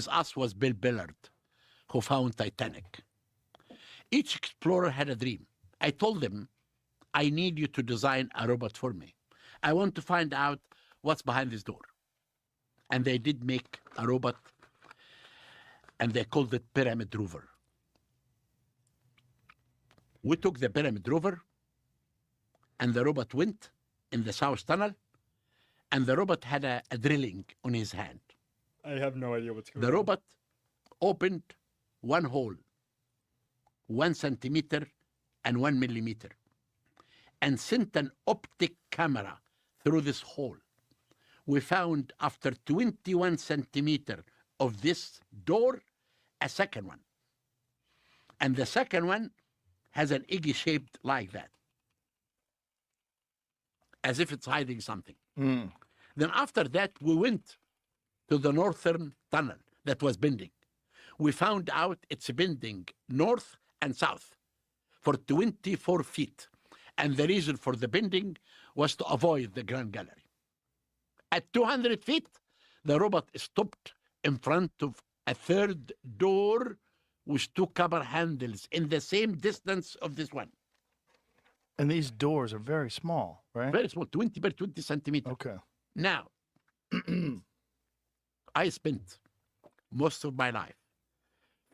us was Bill Billard, who found Titanic. Each explorer had a dream. I told them, I need you to design a robot for me. I want to find out what's behind this door. And they did make a robot, and they called it Pyramid Rover. We took the Pyramid Rover, and the robot went in the south tunnel, and the robot had a drilling on his hand. I have no idea what's going The on. robot opened one hole, 1 centimeter and 1 millimeter, and sent an optic camera through this hole. We found after 21 centimeter of this door, a second one. And the second one has an egg shaped like that, as if it's hiding something. Mm. Then after that, we went to the northern tunnel that was bending. We found out it's bending north and south for 24 feet. And the reason for the bending was to avoid the Grand Gallery. At 200 feet, the robot stopped in front of a third door with 2 copper handles in the same distance of this one. And these doors are very small, right? Very small, 20 by 20 centimeters. Okay. Now, I spent most of my life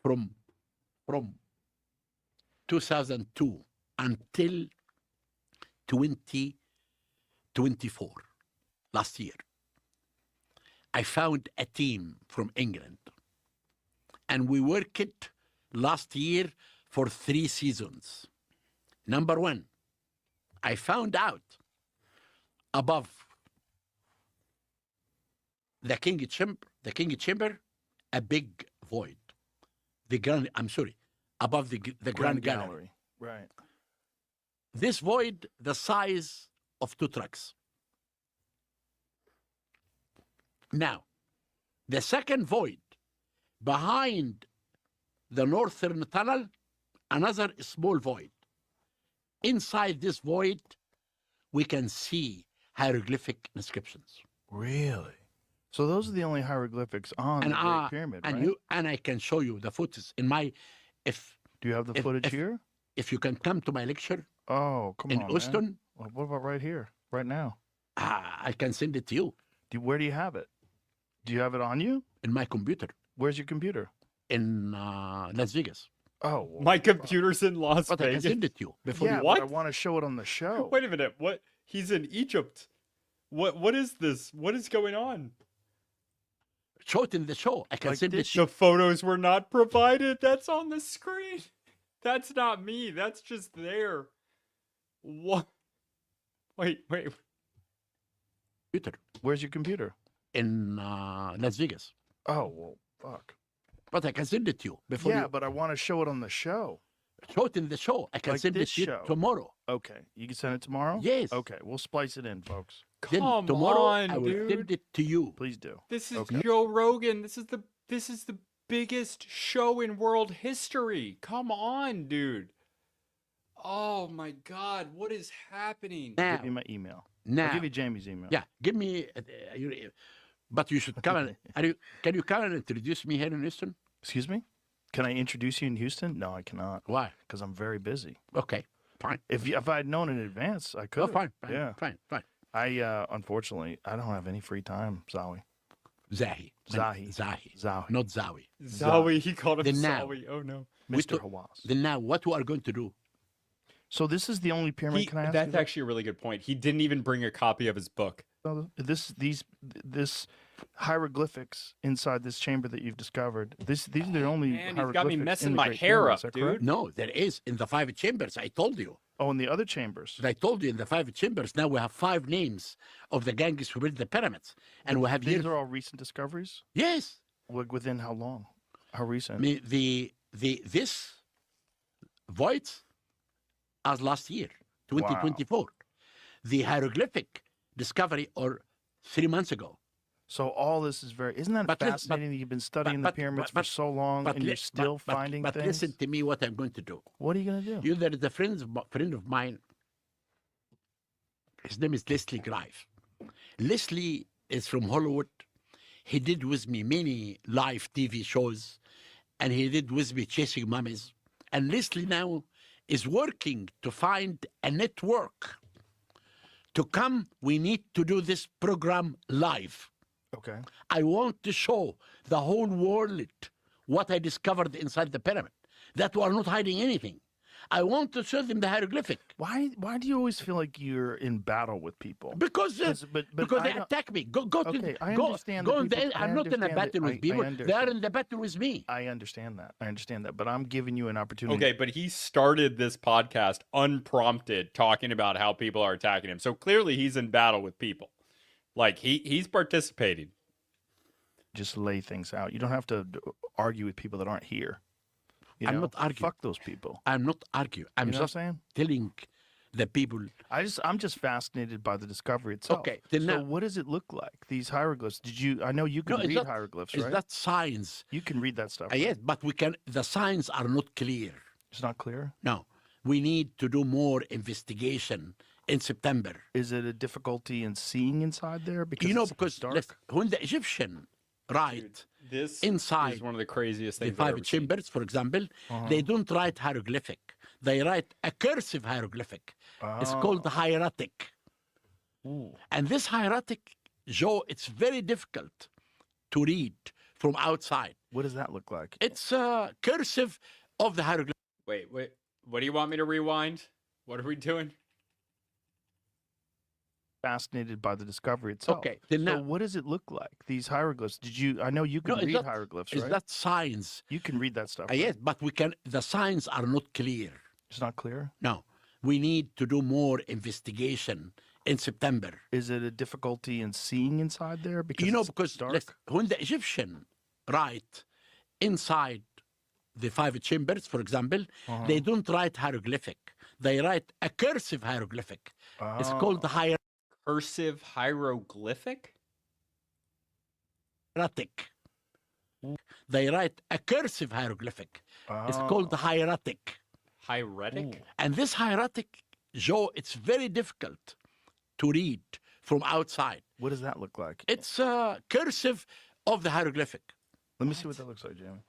from 2002 until 2024, last year. I found a team from England, and we worked it last year for 3 seasons. Number one, I found out above the King Chamber, a big void. Above the Grand Gallery. Right. This void, the size of 2 trucks. Now, the second void, behind the northern tunnel, another small void. Inside this void, we can see hieroglyphic inscriptions. Really? So those are the only hieroglyphics on the Great Pyramid, right? And I can show you the footage in my, Do you have the footage here? if you can come to my lecture Oh, come in on, Houston, man. Well, what about right here, right now? I can send it to you Where do you have it? Do you have it on you? in my computer Where's your computer? in Las Vegas. Oh, well, My computer's in Las But I can Vegas. send it to you before yeah, you. What? but I want to show it on the show. Wait a minute. What? He's in Egypt. What is this? What is going on? Show it in the show. I can Like send it this? to you. The photos were not provided. That's on the screen. That's not me. That's just there. What? Wait. Computer Where's your computer? in Las Vegas. Oh, well, fuck. But I can send it to you before Yeah, you. but I want to show it on the show. Show it in the show. I can Like send it this to you show. tomorrow. Okay, you can send it tomorrow? Yes. Okay, we'll splice it in, folks. Then Come tomorrow on, I will dude. send it to you. Please do. This is Okay. Joe Rogan. This is the biggest show in world history. Come on, dude. Oh my God, what is happening? Now, Give me my email. now, I'll give you Jamie's email. yeah, give me. But you should come and. Can you come and introduce me here in Houston? Excuse me? Can I introduce you in Houston? No, I cannot, Why? because I'm very busy. Okay, fine. If I had known in advance, I could. Oh, fine. Yeah. Fine. Unfortunately, I don't have any free time, Zahi. Zahi. Zahi. Not Zawi. Zowie, he called him Then now- Zowie. Oh no. Mr. Hawass. Then now, what we are going to do? So this is the only pyramid. Can I ask That's you that? actually a really good point. He didn't even bring a copy of his book. This hieroglyphics inside this chamber that you've discovered. These are the only Man, he's hieroglyphics got me in messing the my Great hair Pyramid, up, is that dude. correct? No, there is in the 5 chambers. I told you. Oh, in the other chambers. I told you in the 5 chambers. Now we have 5 names of the gangs who built the pyramids, and we have These here. are all recent discoveries. Yes. Like within how long? How recent? This void as last year, 2024. The hieroglyphic discovery or 3 months ago. So all this is very. Isn't that But lis- fascinating that you've been studying but- the pyramids but- for so long and you're still finding but things? listen to me. What I'm going to do. What are you gonna do? You there is a friend of mine. His name is Leslie Grive. Leslie is from Hollywood. He did with me many live TV shows, and he did with me Chasing Mummies. And Leslie now is working to find a network. To come, we need to do this program live. Okay. I want to show the whole world what I discovered inside the pyramid. That we are not hiding anything. I want to show them the hieroglyphic. Why do you always feel like you're in battle with people? Because But because I they don't- attack me. Go Okay, I go understand go the in the, people- I I'm not in a understand battle it. with I people. They are understand. in the battle with me. I understand that. But I'm giving you an opportunity. Okay, but he started this podcast unprompted, talking about how people are attacking him. So clearly, he's in battle with people. Like he's participating. Just lay things out. You don't have to argue with people that aren't here. You I'm know? not arguing. Fuck those people. I'm not arguing. I'm You know what I'm just saying? telling the people. I'm just fascinated by the discovery itself. Okay, then So now- what does it look like? These hieroglyphs? I know you can No, it's read not- hieroglyphs, Is right? that science? You can read that stuff. right? Yes, but we can. The signs are not clear. It's not clear. No, we need to do more investigation in September. Is it a difficulty in seeing inside there? Because You know, it's because dark. listen, when the Egyptian write This Inside is one of the craziest the things. I've 5 ever seen. chambers, for example, Uh-huh. they don't write hieroglyphic. They write a cursive hieroglyphic. It's called the hieratic. Ooh. And this hieratic, Joe, it's very difficult to read from outside. What does that look like? It's cursive of the hieroglyph. Wait. What do you want me to rewind? What are we doing? Fascinated by the discovery itself. Okay, then So now, what does it look like? These hieroglyphs? I know you can no, it's read not, hieroglyphs, it's right? not signs. You can read that stuff. Right? Yes, but the signs are not clear. It's not clear. No, we need to do more investigation in September. Is it a difficulty in seeing inside there? Because You know, it's because dark. when the Egyptian write inside the 5 chambers, for example, they don't write hieroglyphic. They write a cursive hieroglyphic. It's called the Cursive hieroglyphic? hieratic. They write a cursive hieroglyphic. It's called the hieratic. Hieratic? And this hieratic, Joe, it's very difficult to read from outside. What does that look like? It's cursive of the hieroglyphic. Let me see what that looks like, Jamie.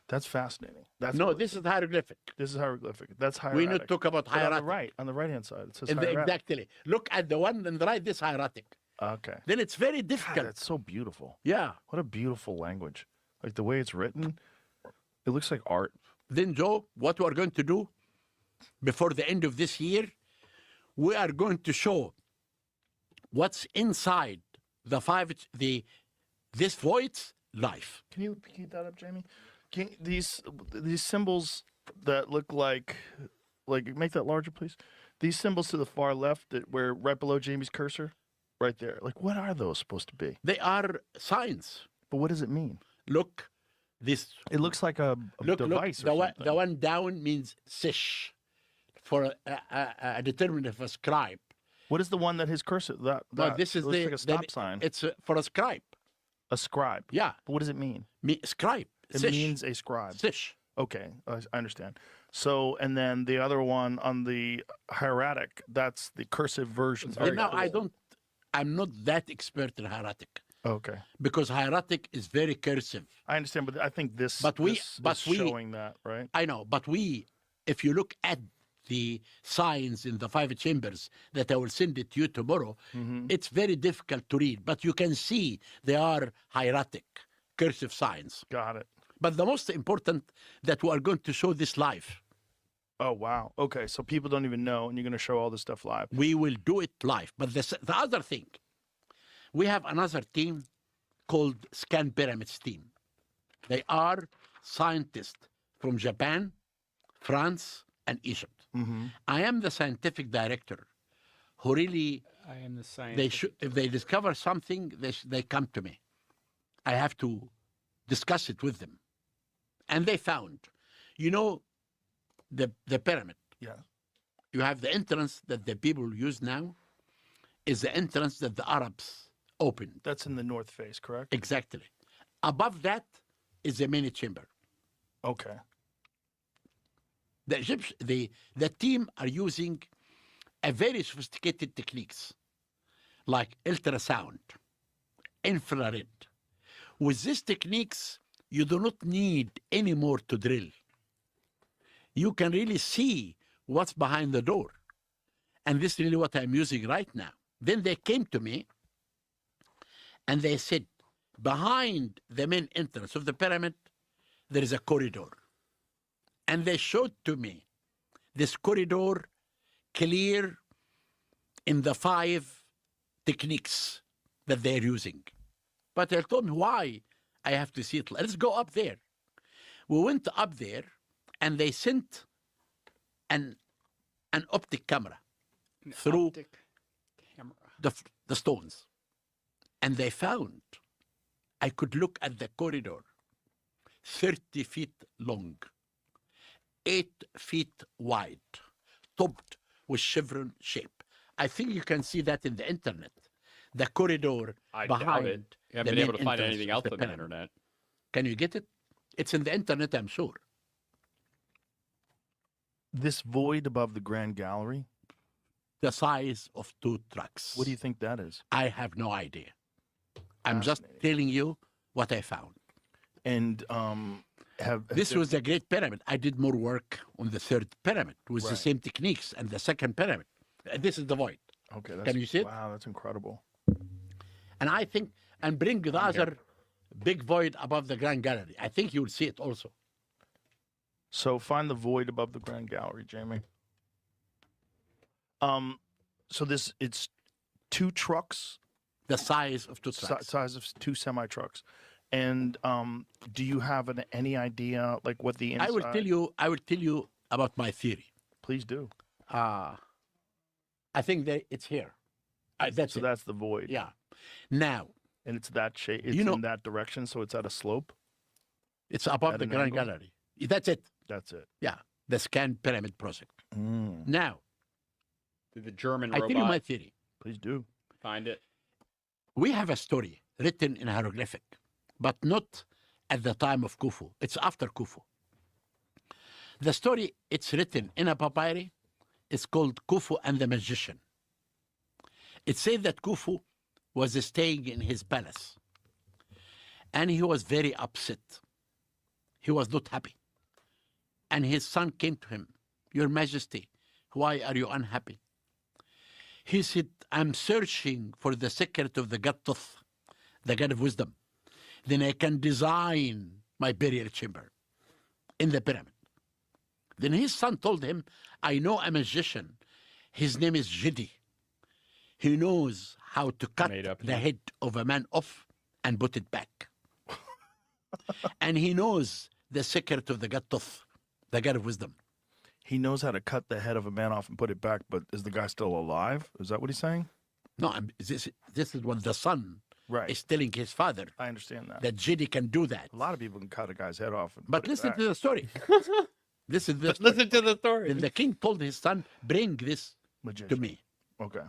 That's fascinating. That's No, this is hieroglyphic. This is hieroglyphic. That's We hieratic. not talk about But hieratic. on the right hand side, it says In the- hieratic. exactly. Look at the one on the right, this hieratic. Okay. Then it's very God, difficult. that's so beautiful. Yeah. What a beautiful language. Like the way it's written, it looks like art. Then, Joe, what we are going to do before the end of this year, we are going to show what's inside this void's life. Can you keep that up, Jamie? These symbols that look like make that larger, please. These symbols to the far left, where right below Jamie's cursor, right there. Like, what are those supposed to be? They are signs. But what does it mean? Look, this. It looks like a device. the, or one, something. the one down means sish, for a determinative, a scribe. What is the one that his cursor? That No, this is it looks the like a stop sign. It's for a scribe. A scribe. Yeah, But what does it mean? scribe. It sish. means a scribe. Sish. Okay, I understand. So, and then the other one on the hieratic, that's the cursive version. And now I'm not that expert in hieratic Okay, because hieratic is very cursive. I understand, but I think this. But we- this but is we- showing that, right? I know, but if you look at the signs in the 5 chambers that I will send it to you tomorrow, it's very difficult to read, but you can see they are hieratic, cursive signs. Got it. But the most important that we are going to show this live. Oh wow. Okay, so people don't even know, and you're going to show all this stuff live. We will do it live. But the other thing, we have another team called Scan Pyramids team. They are scientists from Japan, France, and Egypt. I am the scientific director who really, I am the scientist. if they discover something, they come to me. I have to discuss it with them. And they found, the pyramid. Yeah. You have the entrance that the people use now is the entrance that the Arabs opened. That's in the north face, correct? Exactly. Above that is the main chamber. Okay. The team are using a very sophisticated techniques like ultrasound, infrared. With these techniques, you do not need any more to drill. You can really see what's behind the door. And this is really what I'm using right now. Then they came to me and they said, behind the main entrance of the pyramid, there is a corridor. And they showed to me this corridor clear in the 5 techniques that they're using. But I told me why I have to see it. Let's go up there. We went up there and they sent an optic camera through the stones. And they found I could look at the corridor 30 feet long, 8 feet wide, topped with chevron shape. I think you can see that in the internet. The corridor I behind. doubt it. You haven't the been able main to find entrance anything of else on the pyramid. internet. Can you get it? It's in the internet, I'm sure. This void above the Grand Gallery, The size of 2 trucks. what do you think that is? I have no idea. I'm just telling you what I found. And This was the Great Pyramid. I did more work on the 3rd pyramid with the Right. same techniques and the 2nd pyramid. This is the void. okay. That's, Can you see it? Wow, that's incredible. And I think, and bring the other big void above the Grand Gallery. I think you will see it also. So find the void above the Grand Gallery, Jamie. So it's 2 trucks, The size of two trucks. size of 2 semi trucks, and do you have any idea like what the inside? I will tell you about my theory. Please do. I think that it's here. That's So it. that's the void. Yeah. Now, And it's that shape. It's You know- in that direction, so it's at a slope. it's above At the an Grand angle? Gallery. That's it. That's it. Yeah. The Scan Pyramid Project. Now, Did the German I robot tell you my theory. Please do. find it? We have a story written in hieroglyphic, but not at the time of Khufu. It's after Khufu. The story, it's written in a papyri. It's called Khufu and the Magician. It says that Khufu was staying in his palace, and he was very upset. He was not happy. And his son came to him, Your Majesty, why are you unhappy? He said, I'm searching for the secret of the God Thoth, the God of wisdom. Then I can design my burial chamber in the pyramid. Then his son told him, I know a magician. His name is Jidi. He knows how to cut Made up the name. head of a man off and put it back. And he knows the secret of the God Thoth, the God of wisdom. He knows how to cut the head of a man off and put it back, but is the guy still alive? Is that what he's saying? No, this is what the son Right. is telling his father, I understand that. that Jidi can do that. A lot of people can cut a guy's head off. And But put it listen back. to the story. This is the story. Listen to the story. Then the king told his son, bring this Magician. to me. Okay.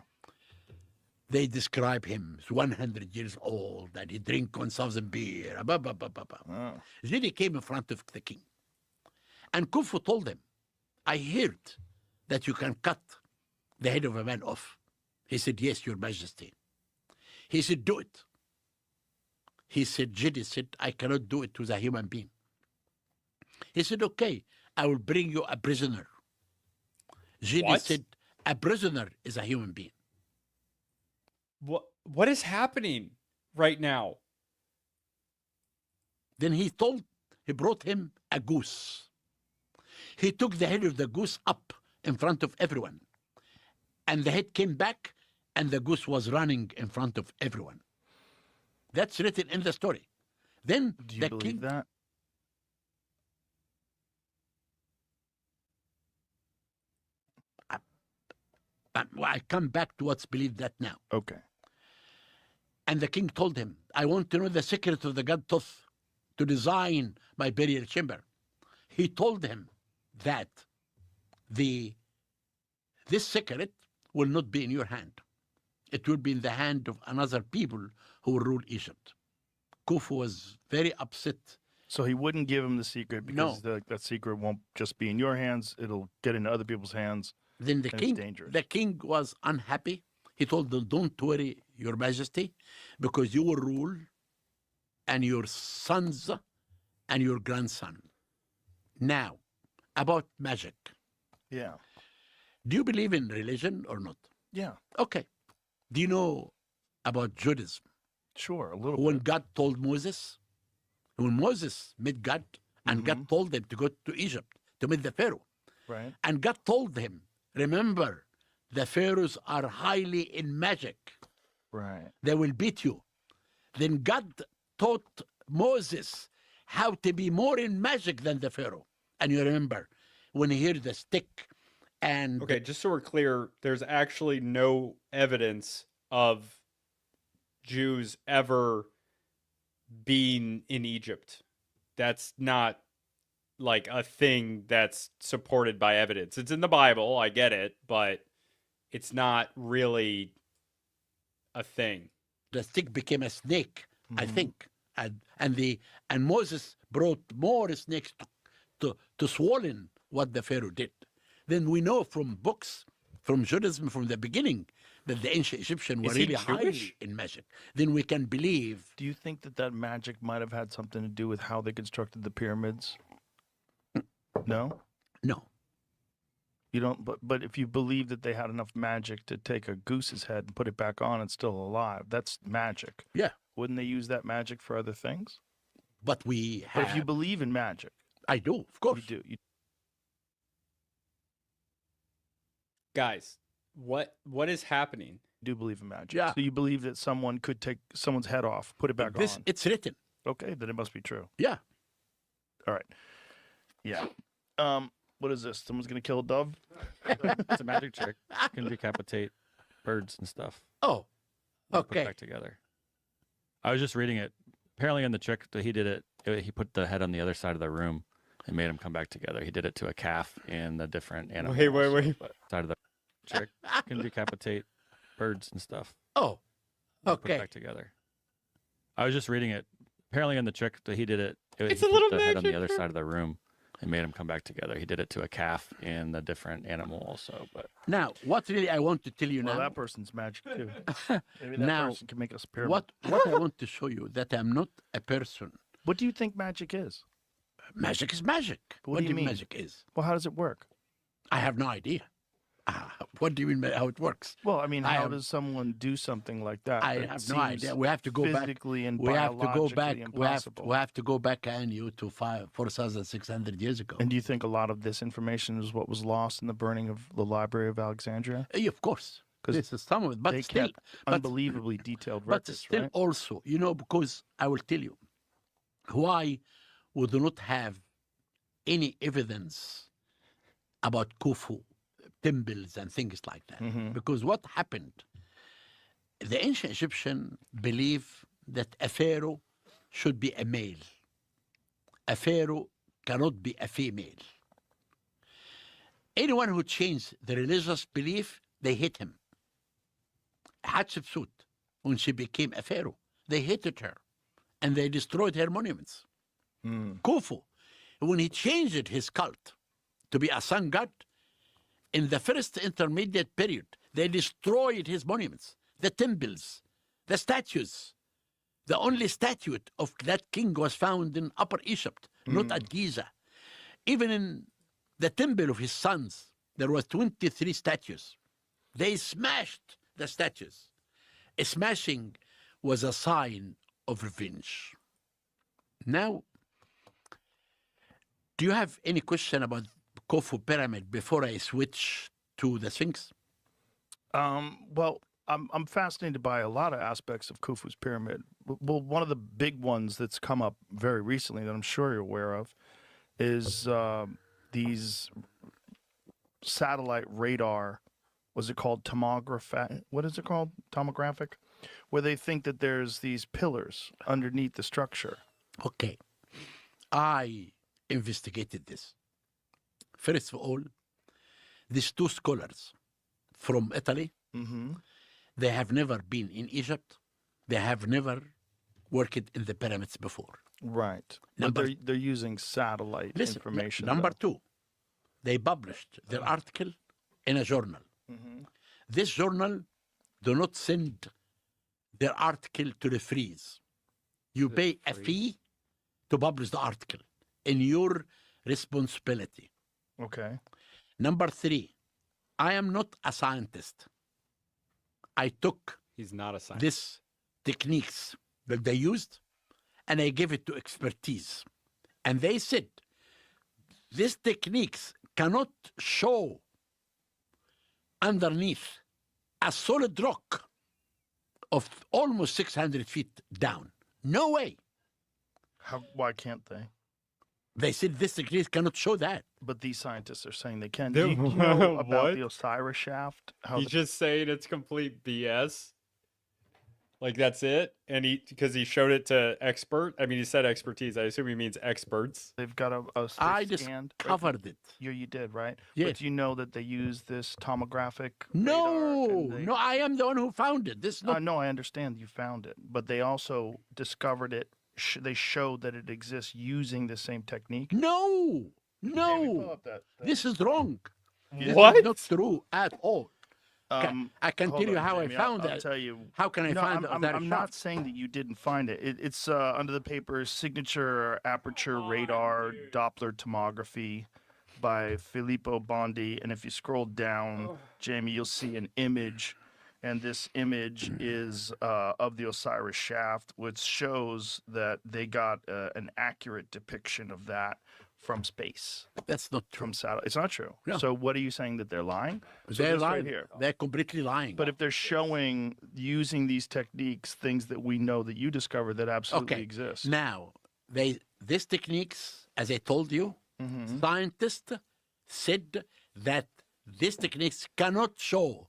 They describe him as 100 years old, and he drink 1,000 beer. Blah, blah, blah, blah, blah. Oh. Jidi came in front of the king. And Khufu told him, I heard that you can cut the head of a man off. He said, yes, your majesty. He said, do it. He said, Jidi said, I cannot do it with a human being. He said, okay, I will bring you a prisoner. Jidi What? said, a prisoner is a human being. What is happening right now? Then he brought him a goose. He took the head of the goose up in front of everyone. And the head came back, and the goose was running in front of everyone. That's written in the story. Then Do you the believe king, that? I come back to what's believed that now. Okay. And the king told him, I want to know the secret of the God Thoth to design my burial chamber. He told him that this secret will not be in your hand. It will be in the hand of another people who will rule Egypt. Khufu was very upset. So he wouldn't give him the secret because No. that secret won't just be in your hands. It'll get into other people's hands. Then And it's dangerous. the king was unhappy. He told them, don't worry, your majesty, because you will rule, and your sons and your grandson. Now, about magic. Yeah. Do you believe in religion or not? Yeah. Okay. Do you know about Judaism? Sure. A little When bit. God told Moses, when Moses met God, and God told him to go to Egypt to meet the Pharaoh, Right. and God told him, remember, the Pharaohs are highly in magic. Right. They will beat you. Then God taught Moses how to be more in magic than the Pharaoh. And you remember, when he heard the stick and Okay, just so we're clear, there's actually no evidence of Jews ever being in Egypt. That's not like a thing that's supported by evidence. It's in the Bible, I get it, but it's not really a thing. the stick became a snake, I Mhm. think. And Moses brought more snakes to swollen what the Pharaoh did. Then we know from books, from Judaism from the beginning, that the ancient Egyptians were Is he really highly Jewish? in magic. Then we can believe. Do you think that magic might have had something to do with how they constructed the pyramids? No? No, You don't, but if you believe that they had enough magic to take a goose's head and put it back on, it's still alive. That's magic. yeah. wouldn't they use that magic for other things? But we But have. if you believe in magic, I do, of course. you do. You Guys, what is happening? do believe in magic. Yeah. So you believe that someone could take someone's head off, put it back on. It's written. Okay, then it must be true. Yeah. All right. Yeah. What is this? Someone's gonna kill a dove? It's a magic trick. Can decapitate birds and stuff. Oh, and Put okay. back together. I was just reading it. Apparently, in the trick that he did he put the head on the other side of the room and made them come back together. He did it to a calf and the different animals. Wait. But side of the trick can decapitate birds and stuff. Oh, and Put it okay. back together. I was just reading it. Apparently, in the trick that he did It's he a put little the head on the magic other trick. side of the room and made them come back together. He did it to a calf and a different animal also. But Now, what really I want to tell you Well, now, that person's magic too. Maybe that Now, person can make us a pyramid. what I want to show you, that I'm not a person. What do you think magic is? Magic is magic. What do you mean? magic is? Well, how does it work? I have no idea. What do you mean by how it works? Well, I mean, I how have- does someone do something like that? I that have no seems idea. We have to go back. physically and We have to go biologically back. impossible. We have to go back and you to 4,600 years ago. And do you think a lot of this information is what was lost in the burning of the Library of Alexandria? Of course, 'Cause this is some of it, but they still, kept but- unbelievably detailed but records, still right? also, because I will tell you why we do not have any evidence about Khufu temples and things like that. Mhm. Because what happened, the ancient Egyptian believe that a pharaoh should be a male. A pharaoh cannot be a female. Anyone who changed the religious belief, they hate him. Hatshepsut, when she became a pharaoh, they hated her and they destroyed her monuments. Mm. Khufu, when he changed his cult to be a sun god, in the first intermediate period, they destroyed his monuments, the temples, the statues. The only statue of that king was found in Upper Egypt, not at Giza. Even in the temple of his sons, there was 23 statues. They smashed the statues. A smashing was a sign of revenge. Now, do you have any question about Khufu pyramid before I switch to the Sphinx? Well, I'm fascinated by a lot of aspects of Khufu's pyramid. Well, one of the big ones that's come up very recently that I'm sure you're aware of is these satellite radar. Was it called tomographic? What is it called? Tomographic, where they think that there's these pillars underneath the structure. Okay. I investigated this. First of all, these two scholars from Italy, Mm-hmm. they have never been in Egypt. They have never worked in the pyramids before. Right. Number- But they're using satellite Listen, information. number though. two, they published their article in a journal. Mhm. This journal do not send their article to the freeze. You pay a fee to publish the article in your responsibility. Okay. Number three, I am not a scientist. I took He's not a scientist. these techniques that they used and I gave it to expertise. And they said, these techniques cannot show underneath a solid rock of almost 600 feet down. No way. Why can't they? They said this technique cannot show that. But these scientists are saying they can. They- Do you know about What? the Osiris shaft? How He's the- just saying it's complete BS. Like that's it, and because he showed it to expert. I mean, he said expertise. I assume he means experts. they've got a I they've scanned, right? discovered it. You did, right? Yes. But you know that they use this tomographic radar No, and they- no, I am the one who found it. This is not. No, I understand you found it, but they also discovered it. They showed that it exists using the same technique. No, no. This is wrong. This What? is not true at all. I can hold tell you on, how Jamie, I found I'll that. tell you. How can I No, find I'm, that? I'm not saying that you didn't find it. It's under the paper Signature Aperture Radar Doppler Tomography by Filippo Bondi. And if you scroll down, Jamie, you'll see an image. and this image is of the Osiris shaft, which shows that they got an accurate depiction of that from space, That's not true. from satellite. It's not true. No. So what are you saying, that they're lying? So They're this right lying. here. They're completely lying. But if they're showing using these techniques, things that we know that you discovered that absolutely okay, exist. now these techniques, as I told you, Mhm. scientists said that these techniques cannot show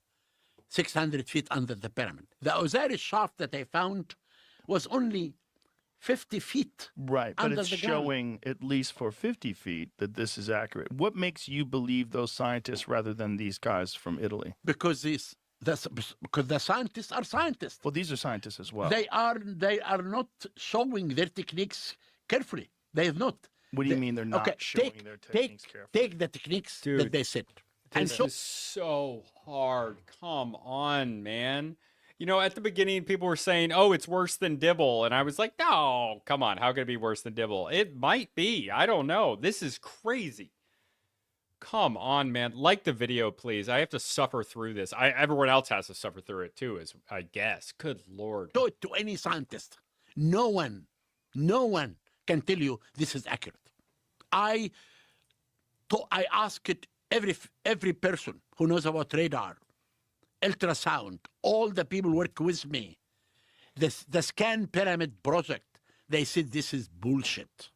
600 feet under the pyramid. The Osiris shaft that I found was only 50 feet. Right, but under it's the ground. showing at least for 50 feet that this is accurate. What makes you believe those scientists rather than these guys from Italy? Because because the scientists are scientists. Well, these are scientists as well. They are not showing their techniques carefully. They have not. What do you mean they're not okay, showing their techniques carefully? Take the techniques that Dude, they said. And This show is so hard. Come on, man. You know, at the beginning, people were saying, oh, it's worse than Dibble. And I was like, no, come on. How could it be worse than Dibble? It might be. I don't know. This is crazy. Come on, man. Like the video, please. I have to suffer through this. Everyone else has to suffer through it, too, I guess. Good Lord. show it to any scientist. No one can tell you this is accurate. I ask it every person who knows about radar, ultrasound, all the people work with me. The Scan Pyramid project, they said this is bullshit.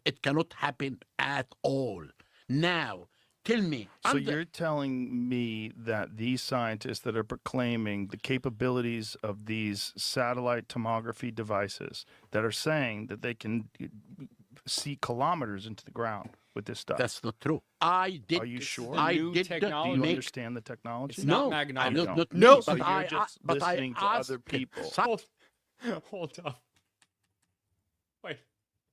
It cannot happen at all. Now, tell me. So you're telling me that these scientists that are proclaiming the capabilities of these satellite tomography devices that are saying that they can see kilometers into the ground with this stuff. That's not true. I did. Are you sure? I New did technology. Do you make. understand the technology? It's not No, magnetic. not me, No, so but you're I, just but I listening to asked other people. Hold up. Wait.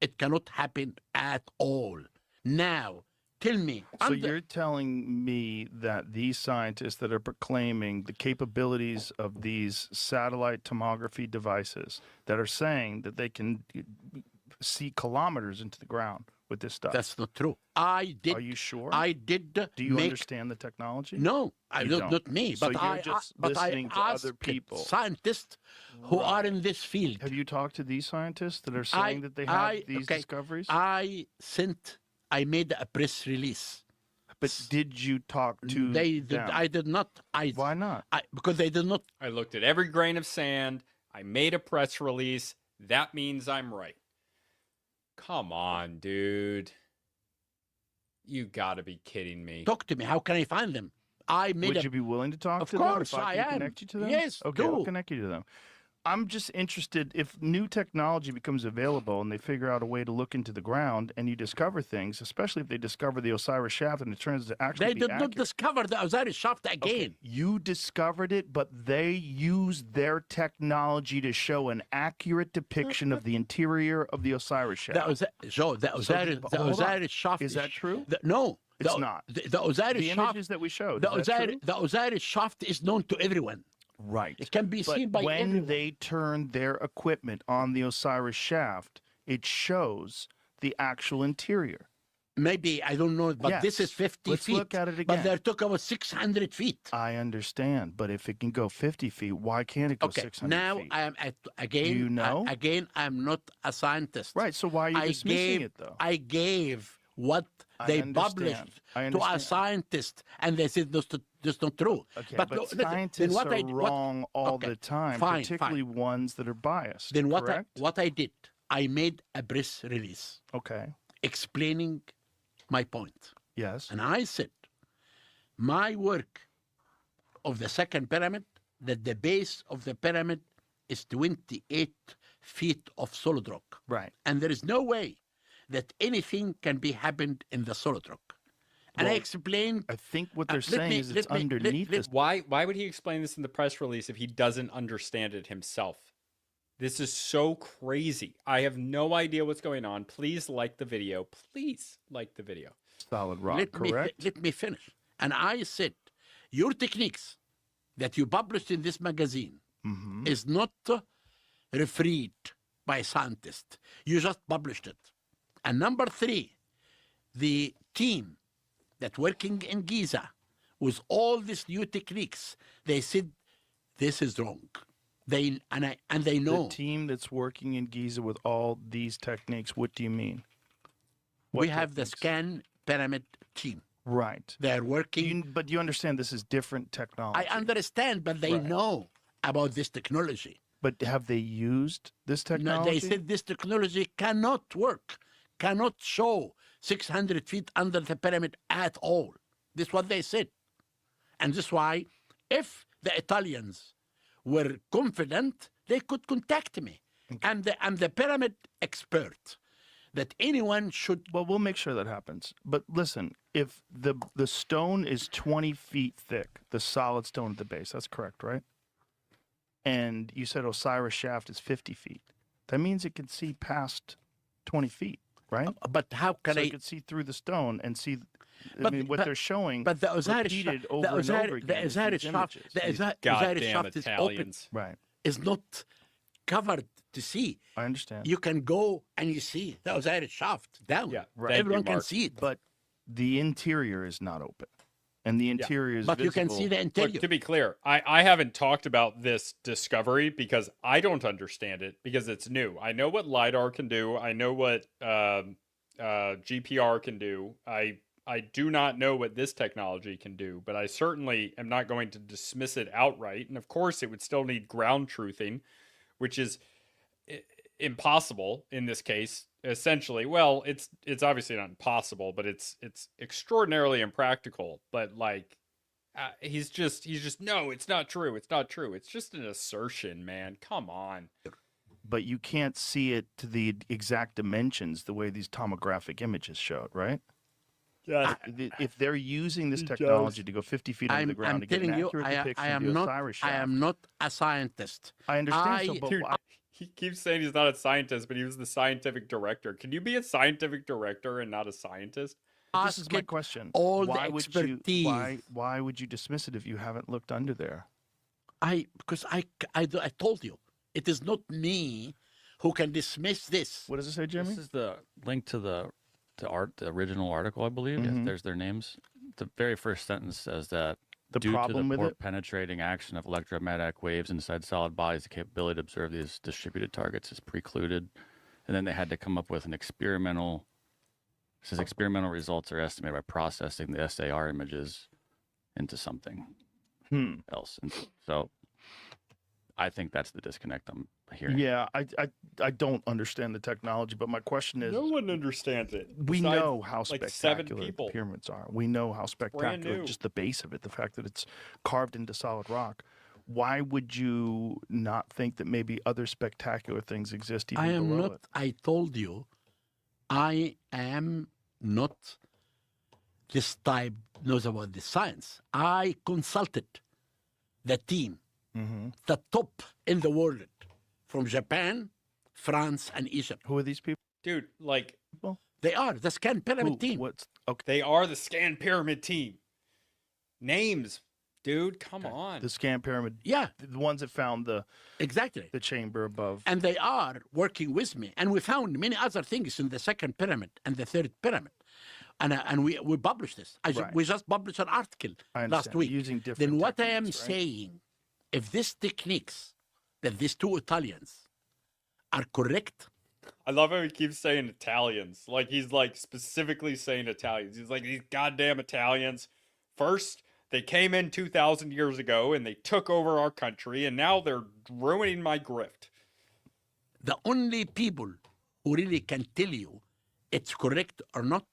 It cannot happen at all. Now, tell me. So you're telling me that these scientists that are proclaiming the capabilities of these satellite tomography devices that are saying that they can see kilometers into the ground with this stuff. That's not true. I did. Are you sure? I did. Do you make, understand the technology? No, I You don't, don't. not me. So But you're I just but I listening to other asked people. scientists who are in this field. Have you talked to these scientists that are saying that they have these discoveries? I made a press release. But did you talk to them? I did not. Why not? Because they did not. I looked at every grain of sand. I made a press release. That means I'm right. Come on, dude. You gotta be kidding me. Talk to me. How can I find them? I made Would you be willing to talk Of to them? course If I I can am. connect you to them? Yes, Okay, I'll do. connect you to them. I'm just interested if new technology becomes available and they figure out a way to look into the ground and you discover things, especially if they discover the Osiris shaft and it turns to actually They be did not accurate. discover the Osiris shaft again. Okay, you discovered it, but they used their technology to show an accurate depiction of the interior of the Osiris shaft. The Osiris shaft. Is that true? No, It's not. The Osiris The shaft. images that we showed. Is that true? The Osiris shaft is known to everyone. Right. It can be But seen by when everyone. they turn their equipment on the Osiris shaft, it shows the actual interior. Maybe I don't know, but this is Yes. 50 Let's feet. look at it But again. they're talking about 600 feet. I understand, but if it can go 50 feet, why can't it go Okay, 600 now feet? I am again. You know? Again, I'm not a scientist. Right, so why are you dismissing it, though? I gave what I they understand. published I to a understand. scientist, and they said that's not true. Okay, no, but listen, scientists then what are I did- what- wrong all okay, the time, fine, particularly ones that are biased, Then correct? what I did, I made a press release Okay, explaining my point. yes. And I said, my work of the second pyramid, that the base of the pyramid is 28 feet of solid rock. Right. And there is no way that anything can be happened in the solid rock. And I Well, explained. I think what they're let saying me- is it's let me- let- underneath let- this. Why would he explain this in the press release if he doesn't understand it himself? This is so crazy. I have no idea what's going on. Please like the video. Please like the video. Solid rock, let correct? let me finish. And I said, your techniques that you published in this magazine Mm-hmm. is not refereed by scientists. You just published it. And number three, the team that working in Giza with all these new techniques, they said this is wrong. They know. The team that's working in Giza with all these techniques, what do you mean? What We have the techniques? scan pyramid team. Right. They're working. But you understand this is different technology. I understand, but they Right. know about this technology. But have they used this No, technology? they said this technology cannot work, cannot show 600 feet under the pyramid at all. This is what they said. And this is why, if the Italians were confident, they could contact me. I'm the pyramid expert that anyone should. Well, we'll make sure that happens. But listen, if the stone is 20 feet thick, the solid stone at the base, that's correct, right? And you said Osiris shaft is 50 feet. That means it can see past 20 feet, right? But how can So I? you could see through the stone and see. I But- mean, what but- they're showing. But the Osiris, repeated the over and over Osiris, again the is Osiris these shaft, images. the These Osiris Goddamn shaft is open, Italians. Right. is not covered to see. I understand. You can go and you see the Osiris shaft down. Yeah, Right. thank Everyone you, can Mark. see it. But the interior is not open, and the interior is But you can visible. see the interior. Look, to be clear, I haven't talked about this discovery because I don't understand it because it's new. I know what LiDAR can do. I know what GPR can do. I do not know what this technology can do, but I certainly am not going to dismiss it outright. And of course, it would still need ground truthing, which is impossible in this case. Essentially, well, it's obviously not impossible, but it's extraordinarily impractical. But like, he's just no, it's not true. It's not true. It's just an assertion, man. Come on. But you can't see it to the exact dimensions the way these tomographic images showed, right? Yeah. If they're using this He technology to go 50 feet under the ground I'm to get an telling you, accurate depiction I of am the not. Osiris I shaft, am not a scientist. I understand. So, I- but Dude, why- he keeps saying he's not a scientist, but he was the scientific director. Can you be a scientific director and not a scientist? this is Ask my it question. all the Why would you? expertise. Why would you dismiss it if you haven't looked under there? Because I told you, it is not me who can dismiss this. What does it say, Jimmy? This is the link to the original article, I believe. Mhm. If there's their names. The very first sentence says that The due to problem the with poor it? penetrating action of electromagnetic waves inside solid bodies, the capability to observe these distributed targets is precluded. And then they had to come up with an experimental. It says experimental results are estimated by processing the SAR images into something else. And so I think that's the disconnect I'm hearing. Yeah, I don't understand the technology, but my question is, No one understands it. we besides, know how like, 7 spectacular the people. pyramids are. We know how spectacular new. just the base of it, the fact that it's carved into solid rock. Why would you not think that maybe other spectacular things exist even I am below not. it? I told you, I am not. This type knows about the science. I consulted the team, Mm-hmm. the top in the world, from Japan, France, and Egypt. Who are these people? Dude, like, They are the scan pyramid Who? team. What's okay? they are the scan pyramid team. Names, dude, come on. The scan pyramid, Yeah, the ones that found the exactly. chamber above. And they are working with me. And we found many other things in the second pyramid and the third pyramid. And we published this. Right. We just published an article I last understand, week. using different Then what I am techniques, right? saying, if these techniques that these two Italians are correct, I love how he keeps saying Italians. Like, he's like specifically saying Italians. He's like, these goddamn Italians. First, they came in 2,000 years ago and they took over our country, and now they're ruining my grift. the only people who really can tell you it's correct or not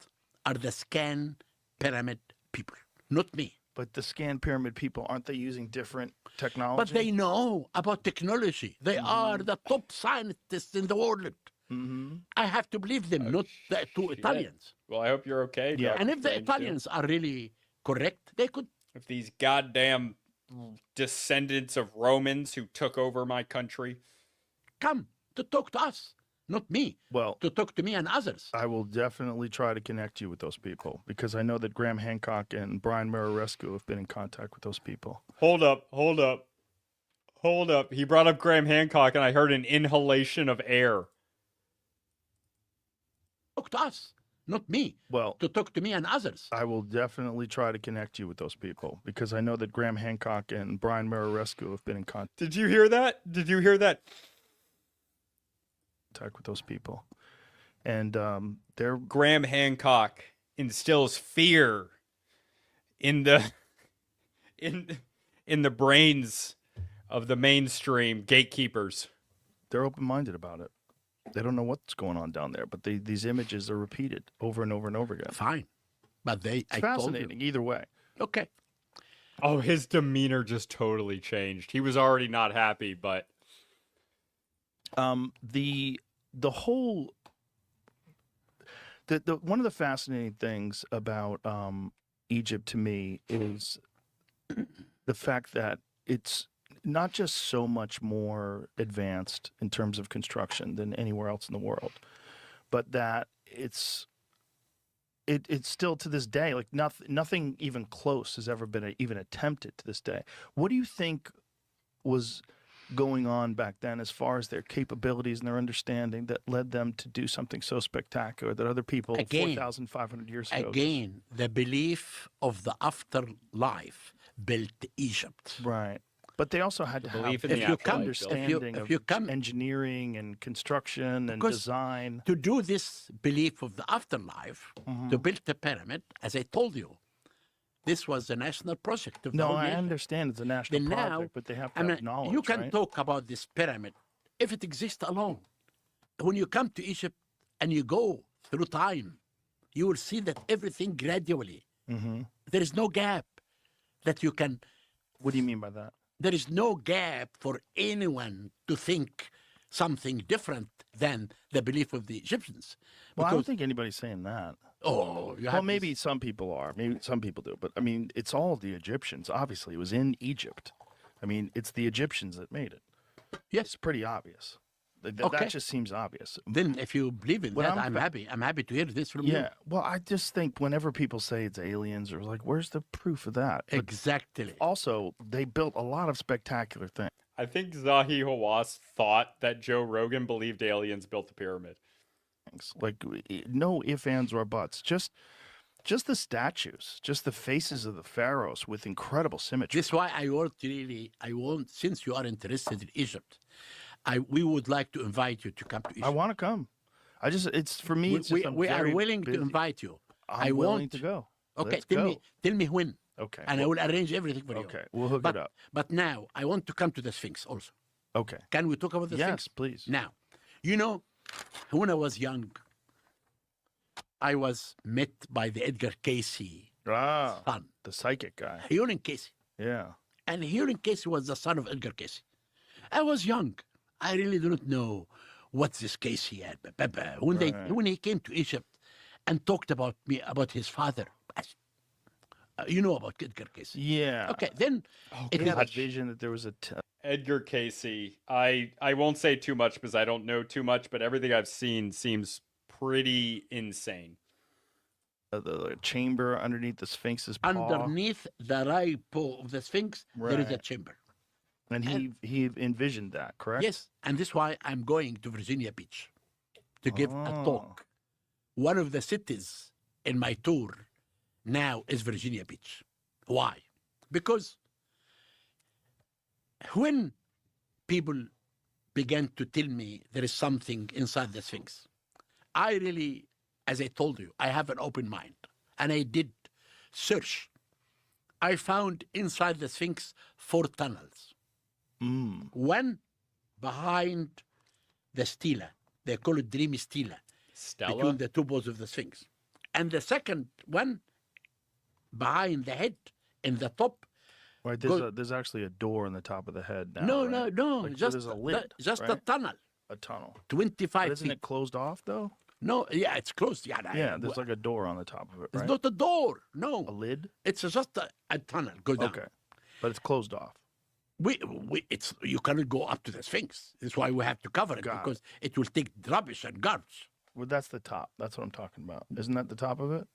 are the scan pyramid people, not me. But the scan pyramid people, aren't they using different technology? But they know about technology. They are the top scientists in the world. Mm-hmm. I have to believe them, not the two shit. Italians. Well, I hope you're okay. Yeah. Dr. And if the Strange, too. Italians are really correct, they could. If these goddamn descendants of Romans who took over my country. Come to talk to us, not me, Well, to talk to me and others. I will definitely try to connect you with those people because I know that Graham Hancock and Brian Murarescu have been in contact with those people. Hold up. He brought up Graham Hancock, and I heard an inhalation of air. Talk to us. not me, Well, to talk to me and others. I will definitely try to connect you with those people because I know that Graham Hancock and Brian Mararescu have been in contact Did you hear that? Did you hear that? with those people, and they're Graham Hancock instills fear in the in the brains of the mainstream gatekeepers. they're open-minded about it. They don't know what's going on down there, but these images are repeated over and over and over again. Fine. But It's I told fascinating either way. you. Okay. Oh, his demeanor just totally changed. He was already not happy, but The whole the one of the fascinating things about Egypt to me is the fact that it's not just so much more advanced in terms of construction than anywhere else in the world, but that it's still to this day like nothing even close has ever been even attempted to this day. What do you think was going on back then as far as their capabilities and their understanding that led them to do something so spectacular that other people Again, 4,500 years ago Again, the belief of the afterlife built Egypt. right, but they also had to have belief in If the you come- afterlife, Bill. understanding if you of come- engineering and construction and Because design. To do this belief of the afterlife, Mm-hmm. to build the pyramid, as I told you, this was a national project of the No, whole I nation. understand it's a national Then project, now, but they have to I have mean, knowledge, you can right? talk about this pyramid if it exists alone. When you come to Egypt and you go through time, you will see that everything gradually. Mm-hmm. There is no gap that you can. What do you mean by that? There is no gap for anyone to think something different than the belief of the Egyptians. Well, I don't Because- think anybody's saying that. Oh, you Well, have maybe this- some people are. Maybe some people do. But I mean, it's all the Egyptians. Obviously, it was in Egypt. I mean, it's the Egyptians that made it. Yes. It's pretty obvious. Okay. That just seems obvious. Then, if you believe in Well, that, I'm I'm fa- happy. I'm happy to hear this from you. Yeah. Well, I just think whenever people say it's aliens or like, where's the proof of that? But Exactly. also, they built a lot of spectacular things. I think Zahi Hawass thought that Joe Rogan believed aliens built the pyramid. Like no ifs, ands, or buts. Just the statues, just the faces of the pharaohs with incredible symmetry. This is why I want, since you are interested in Egypt, we would like to invite you to come to I Egypt. want to come. It's for me. It's we just I'm we are very willing busy. to invite you. I'm I willing want to go. Okay, Let's tell go. me when, Okay. and I will arrange everything for you. Okay, we'll hook but, it up. But now I want to come to the Sphinx also. Okay. Can we talk about the Yes, Sphinx? please. Now, you know, when I was young, I was met by the Edgar Casey Ah, son, the psychic guy. Hewlin Casey. Yeah. And Hewlin Casey was the son of Edgar Casey. I was young. I really do not know what this Casey had. Right. When he came to Egypt and talked about his father, you know about Edgar Casey. Yeah. Okay, then it He is had a vision that there was a. Edgar Casey. I won't say too much because I don't know too much, but everything I've seen seems pretty insane. The chamber underneath the Sphinx's paw, underneath the right paw of the Sphinx, there is a Right. chamber. and he envisioned that, correct? Yes, and this is why I'm going to Virginia Beach to give a Oh. talk. One of the cities in my tour now is Virginia Beach. Why? Because when people began to tell me there is something inside the Sphinx, I really, as I told you, I have an open mind. And I did search. I found inside the Sphinx 4 tunnels. Mm. One behind the stela. They call it dreamy stela. Stella? Between the two balls of the Sphinx. And the second one behind the head in the top. Right. There's actually a door on the top of the head now. no, right? no. Like, Just, there's a lid, just a right? tunnel. A tunnel. 25 But isn't feet. it closed off though? No, yeah, it's closed. Yeah, Yeah. There's like a door on the top of it, it's right? not a door. A No, lid. it's just a tunnel. Go down. Okay. But it's closed off. It's you cannot go up to the Sphinx. That's why we have to cover it Got it. because it will take rubbish and garbage. Well, that's the top. That's what I'm talking about. Isn't that the top of it?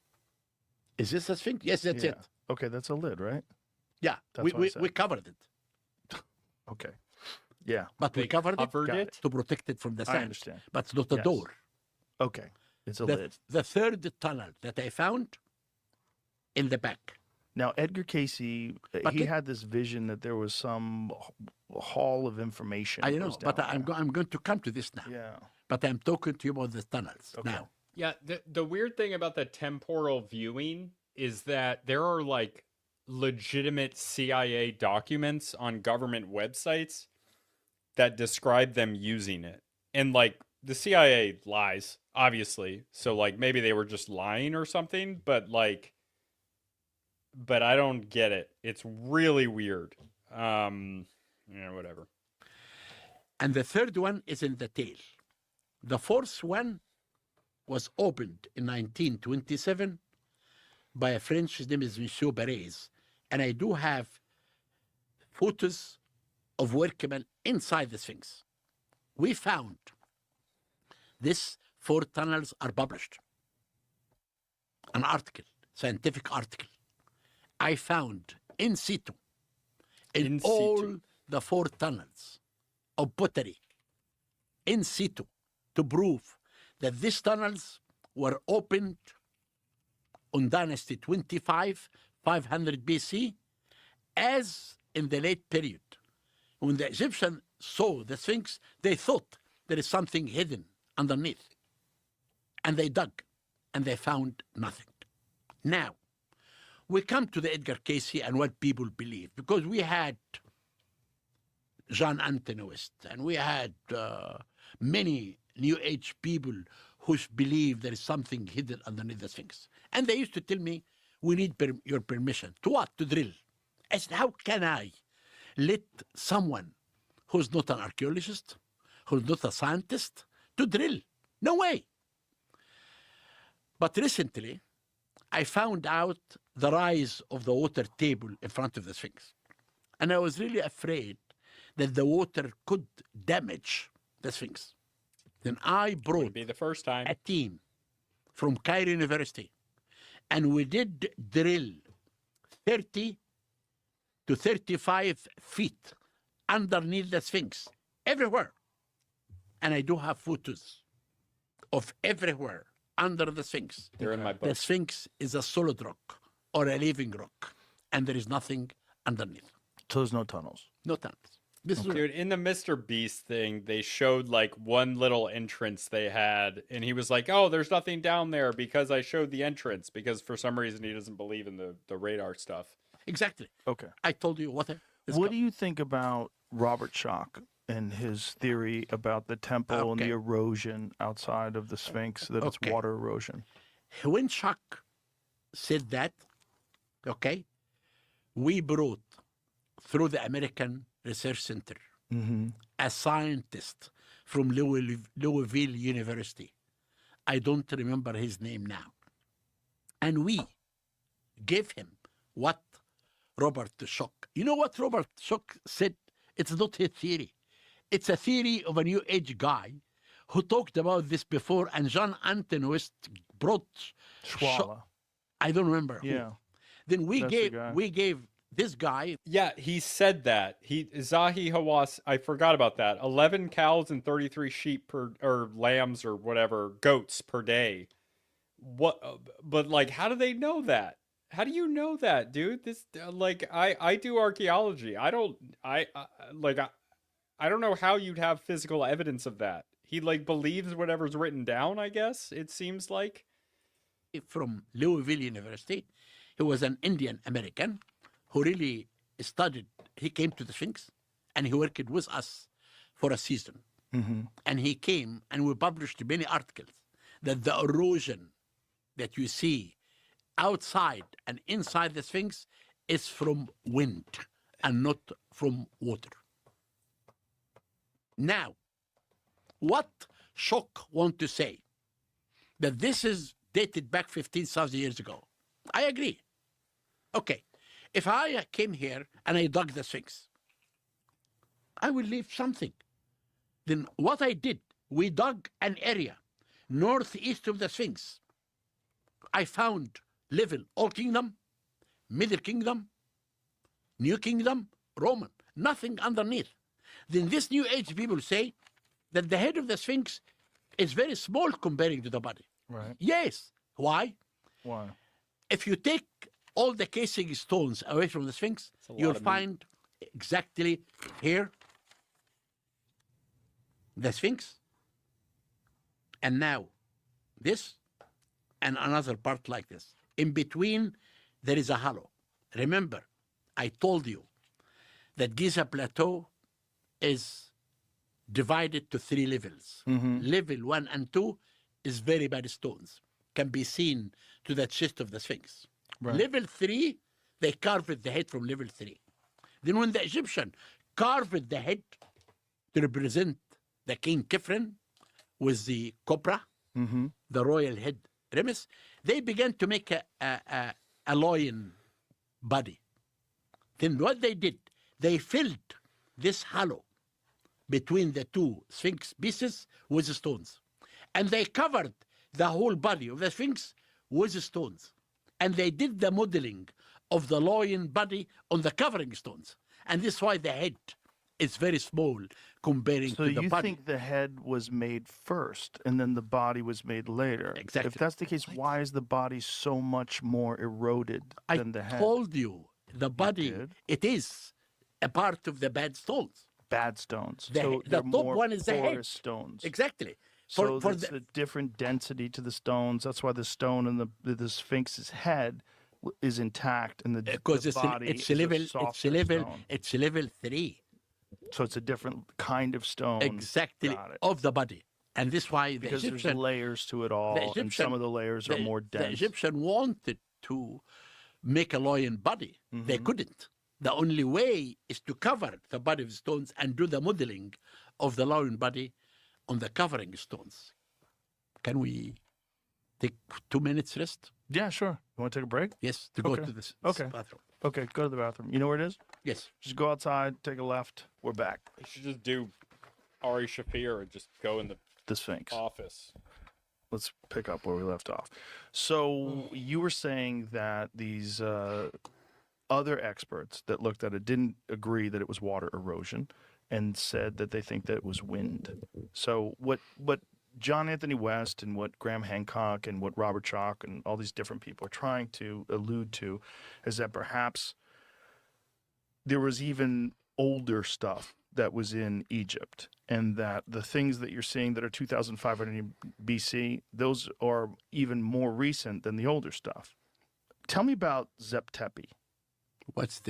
Is this a Sphinx? Yes, that's Yeah. it. Okay, that's a lid, right? Yeah, That's we, what I we, said. we covered it, Okay. Yeah. but we covered it Covered Got it? to protect it from the I sand. understand. But it's not a Yes. door. Okay. It's a The, lid. the third tunnel that I found in the back. Now, Edgar Casey, But he it- had this vision that there was some hall of information. I that know, was but down I'm going to come to this now. there. Yeah. But I'm talking to you about the tunnels Okay. now. Yeah, the weird thing about the temporal viewing is that there are like legitimate CIA documents on government websites that describe them using it. And like the CIA lies, obviously. So like maybe they were just lying or something, but I don't get it. It's really weird. Yeah, whatever. And the third one is in the tail. The fourth one was opened in 1927 by a French, his name is Monsieur Berez. And I do have photos of workmen inside the Sphinx. We found these 4 tunnels are published. An article, scientific article. I found in situ, in In situ. all the 4 tunnels of pottery, in situ, to prove that these tunnels were opened on Dynasty 25, 500 BC, as in the late period. When the Egyptians saw the Sphinx, they thought there is something hidden underneath. And they dug, and they found nothing. Now, we come to the Edgar Casey and what people believe, because we had John Antinowist, and we had many New Age people who believe there is something hidden underneath the Sphinx. And they used to tell me, we need your permission. To what? To drill. I said, how can I let someone who's not an archaeologist, who's not a scientist, to drill? No way. But recently, I found out the rise of the water table in front of the Sphinx. And I was really afraid that the water could damage the Sphinx. Then I brought Would be the first time. a team from Cairo University, and we did drill 30 to 35 feet underneath the Sphinx, everywhere. And I do have photos of everywhere under the Sphinx. They're in my The book. Sphinx is a solid rock or a living rock, and there is nothing underneath. So there's no tunnels. No tunnels. This is Dude, in the Mr. Beast thing, they showed like one little entrance they had, and he was like, "Oh, there's nothing down there because I showed the entrance." Because for some reason he doesn't believe in the radar stuff. exactly. Okay. I told you what. What do you think about Robert Schoch and his theory about the temple and the Okay. erosion outside of the Sphinx, that it's Okay. water erosion? When Chuck said that, okay, we brought through the American Research Center Mm-hmm. a scientist from Louisville University. I don't remember his name now. And we gave him what Robert Schoch. You know what Robert Schoch said? It's not his theory. It's a theory of a New Age guy who talked about this before, and John Antinowist brought Schwala. I don't remember. who. Yeah. Then we That's the guy. gave this guy Yeah, he said that. Zahi Hawass, I forgot about that. 11 cows and 33 sheep per, or lambs or whatever, goats per day. What? But like, how do they know that? How do you know that, dude? This like, I do archaeology. I don't know how you'd have physical evidence of that. He like believes whatever's written down, I guess. It seems like. from Louisville University. He was an Indian American who really studied. He came to the Sphinx and he worked with us for a season. Mm-hmm. And he came and we published many articles that the erosion that you see outside and inside the Sphinx is from wind and not from water. Now, what Schoch want to say? That this is dated back 15,000 years ago. I agree. Okay, if I came here and I dug the Sphinx, I will leave something. Then what I did, we dug an area northeast of the Sphinx. I found level Old Kingdom, Middle Kingdom, New Kingdom, Roman, nothing underneath. Then this New Age people say that the head of the Sphinx is very small comparing to the body. Right. Yes. Why? Why? If you take all the casing stones away from the Sphinx, a lot you'll of meat. find exactly here the Sphinx, and now this, and another part like this. In between, there is a hollow. Remember, I told you that Giza Plateau is divided to 3 levels. Level 1 and 2 is very bad stones, can be seen to the chest of the Sphinx. Level 3, they carved the head from level 3. Then when the Egyptian carved the head to represent the king Kefren with the cobra, the royal head Remes, they began to make a lion body. Then what they did, they filled this hollow between the 2 Sphinx pieces with stones. And they covered the whole body of the Sphinx with stones. And they did the modeling of the lion body on the covering stones. And this is why the head is very small comparing So to the you body. think the head was made first and then the body was made later? Exactly. If that's the case, why is the body so much more eroded I than the head? told you, the body, did? it is a part of the bad stones. Bad stones. The- so the they're top more one is the head. porous stones. Exactly. So For that's the- a different density to the stones. That's why the stone in the Sphinx's head is intact, and the because the body it's is level, a it's softer level, stone. it's level 3. So it's a different kind of stone. Exactly Got it. of the body, and this is why the Because there's Egyptian, layers to it all, and Egyptian- some of the layers are more the dense. Egyptian wanted to make a lion body. They Mm-hmm. couldn't. The only way is to cover the body of stones and do the modeling of the lion body on the covering stones. Can we take 2 minutes rest? Yeah, sure. You want to take a break? Yes, to go Okay. to this Okay. bathroom. Okay, go to the bathroom. You know where it is? Yes. Just go outside, take a left. We're back. You should just do Ari Shafir and just go in the The Sphinx. office. Let's pick up where we left off. So you were saying that these other experts that looked at it didn't agree that it was water erosion and said that they think that it was wind. So what John Anthony West and what Graham Hancock and what Robert Schoch and all these different people are trying to allude to is that perhaps there was even older stuff that was in Egypt, and that the things that you're seeing that are 2,500 BC, those are even more recent than the older stuff. Tell me about Zep-Tepi. What's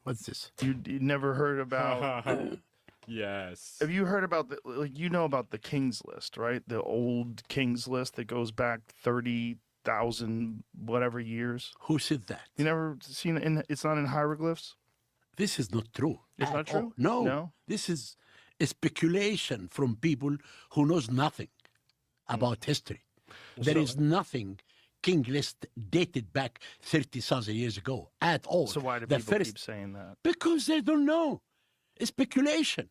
What's this? You never heard about? Yes. Have you heard about you know about the King's List, right? The old King's List that goes back 30,000 whatever years. Who said that? You never seen it? It's not in hieroglyphs. This is not true. It's at not true? all. No. No? This is a speculation from people who knows nothing about history. There is nothing King List dated back 30,000 years ago at all. So why do the people first, keep saying that? Because they don't know. It's speculation.